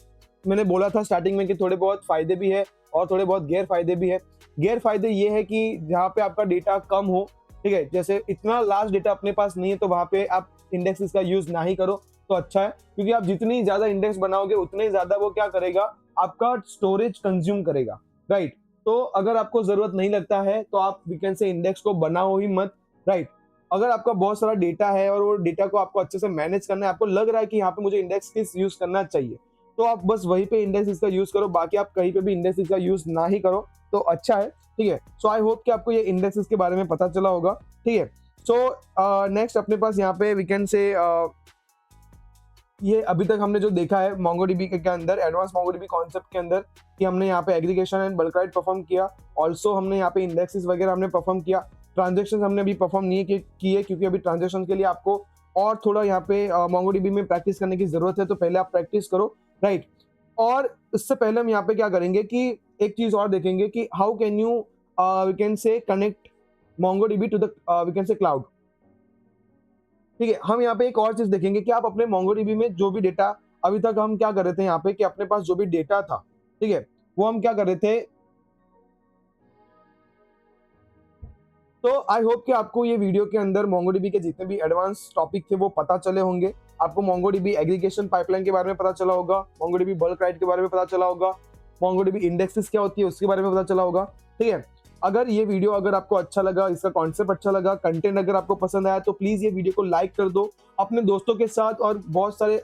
मैंने बोला था स्टार्टिंग में कि थोड़े बहुत फायदे भी है और थोड़े बहुत गैर फायदे भी है। गैर फायदे ये है कि जहाँ पे आपका डेटा कम हो, ठीक है, जैसे इतना लार्ज डेटा अपने पास नहीं है, तो वहां पे आप इंडेक्स इसका यूज ना ही करो तो अच्छा है, क्योंकि आप जितनी ज्यादा इंडेक्स बनाओगे उतने ज्यादा वो क्या करेगा, आपका स्टोरेज कंज्यूम करेगा, राइट। तो अगर आपको जरूरत नहीं लगता है तो आप वी कैन से इंडेक्स को बनाओ ही मत, राइट। अगर आपका बहुत सारा डेटा है और वो डेटा को आपको अच्छे से मैनेज करना है, आपको लग रहा है कि यहाँ पे मुझे इंडेक्स किस यूज करना चाहिए, तो आप बस वहीं पे इंडेक्स का यूज करो, बाकी आप कहीं पे भी इंडेक्स का यूज ना ही करो तो अच्छा है, ठीक है। सो आई होप कि आपको ये इंडेक्सेस के बारे में पता चला होगा, ठीक है। सो नेक्स्ट अपने पास यहाँ पे वी कैन से ये अभी तक हमने जो देखा है मोंगोडीबी के अंदर, एडवांस मोंगोडीबी कॉन्सेप्ट के अंदर, कि हमने यहाँ पे aggregation and bulk ride perform किया, ऑल्सो हमने यहाँ पे इंडेक्सेस वगैरह हमने परफॉर्म किया। ट्रांजेक्शन हमने अभी परफॉर्म नहीं किए क्योंकि अभी ट्रांजेक्शन के लिए आपको और थोड़ा यहाँ पे मोंगोडीबी में प्रैक्टिस करने की जरूरत है, तो पहले आप प्रैक्टिस करो, राइट। और इससे पहले हम यहाँ पे क्या करेंगे कि एक चीज और देखेंगे कि how can you we can say connect MongoDB to the we can say cloud, ठीक है। हम यहाँ पे एक और चीज देखेंगे कि आप अपने मोंगोडीबी में जो भी डेटा, अभी तक हम क्या कर रहे थे यहाँ पे कि अपने पास जो भी डेटा था, ठीक है, वो हम क्या कर रहे थे। तो आई होप कि आपको ये वीडियो के अंदर मोंगोडीबी के जितने भी एडवांस टॉपिक थे वो पता चले होंगे। आपको मोंगोडीबी एग्रीगेशन पाइपलाइन के बारे में पता चला होगा, मोंगोडीबी बल्क राइड के बारे में पता चला होगा, मोंगोडीबी इंडेक्सेस क्या होती है उसके बारे में पता चला होगा, ठीक है। अगर ये वीडियो अगर आपको अच्छा लगा, इसका कॉन्सेप्ट अच्छा लगा, कंटेंट अगर आपको पसंद आया, तो प्लीज ये वीडियो को लाइक कर दो, अपने दोस्तों के साथ और बहुत सारे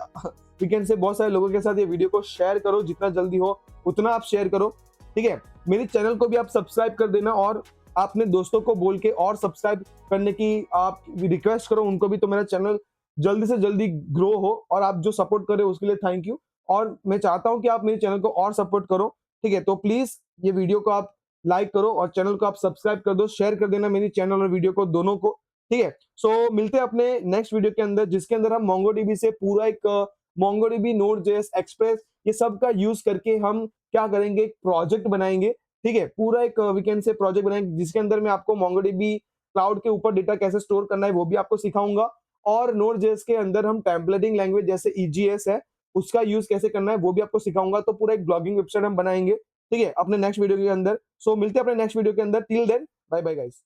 वीकेंड से बहुत सारे लोगों के साथ ये वीडियो को शेयर करो, जितना जल्दी हो उतना आप शेयर करो, ठीक है। मेरे चैनल को भी आप सब्सक्राइब कर देना और अपने दोस्तों को बोल के और सब्सक्राइब करने की आप रिक्वेस्ट करो उनको भी, तो मेरा चैनल जल्दी से जल्दी ग्रो हो। और आप जो सपोर्ट कर रहे हो उसके लिए थैंक यू, और मैं चाहता हूं कि आप मेरे चैनल को और सपोर्ट करो, ठीक है। तो प्लीज ये वीडियो को आप लाइक करो और चैनल को आप सब्सक्राइब कर दो, शेयर कर देना मेरी चैनल और वीडियो को दोनों को, ठीक है। सो मिलते हैं अपने नेक्स्ट वीडियो के अंदर, जिसके अंदर हम मोंगोडीबी से पूरा एक मोंगोडीबी नोड जेएस एक्सप्रेस ये सब का यूज करके हम क्या करेंगे, एक प्रोजेक्ट बनाएंगे, ठीक है। पूरा एक वीकेंड से प्रोजेक्ट बनाएंगे जिसके अंदर मैं आपको मोंगोडीबी क्लाउड के ऊपर डेटा कैसे स्टोर करना है वो भी आपको सिखाऊंगा, और नोड जेएस के अंदर हम टेम्पलेटिंग लैंग्वेज जैसे ईजीएस है उसका यूज कैसे करना है वो भी आपको सिखाऊंगा। तो पूरा एक ब्लॉगिंग वेबसाइट हम बनाएंगे, ठीक है, अपने नेक्स्ट वीडियो के अंदर। सो मिलते हैं अपने नेक्स्ट वीडियो के अंदर, till then bye bye guys.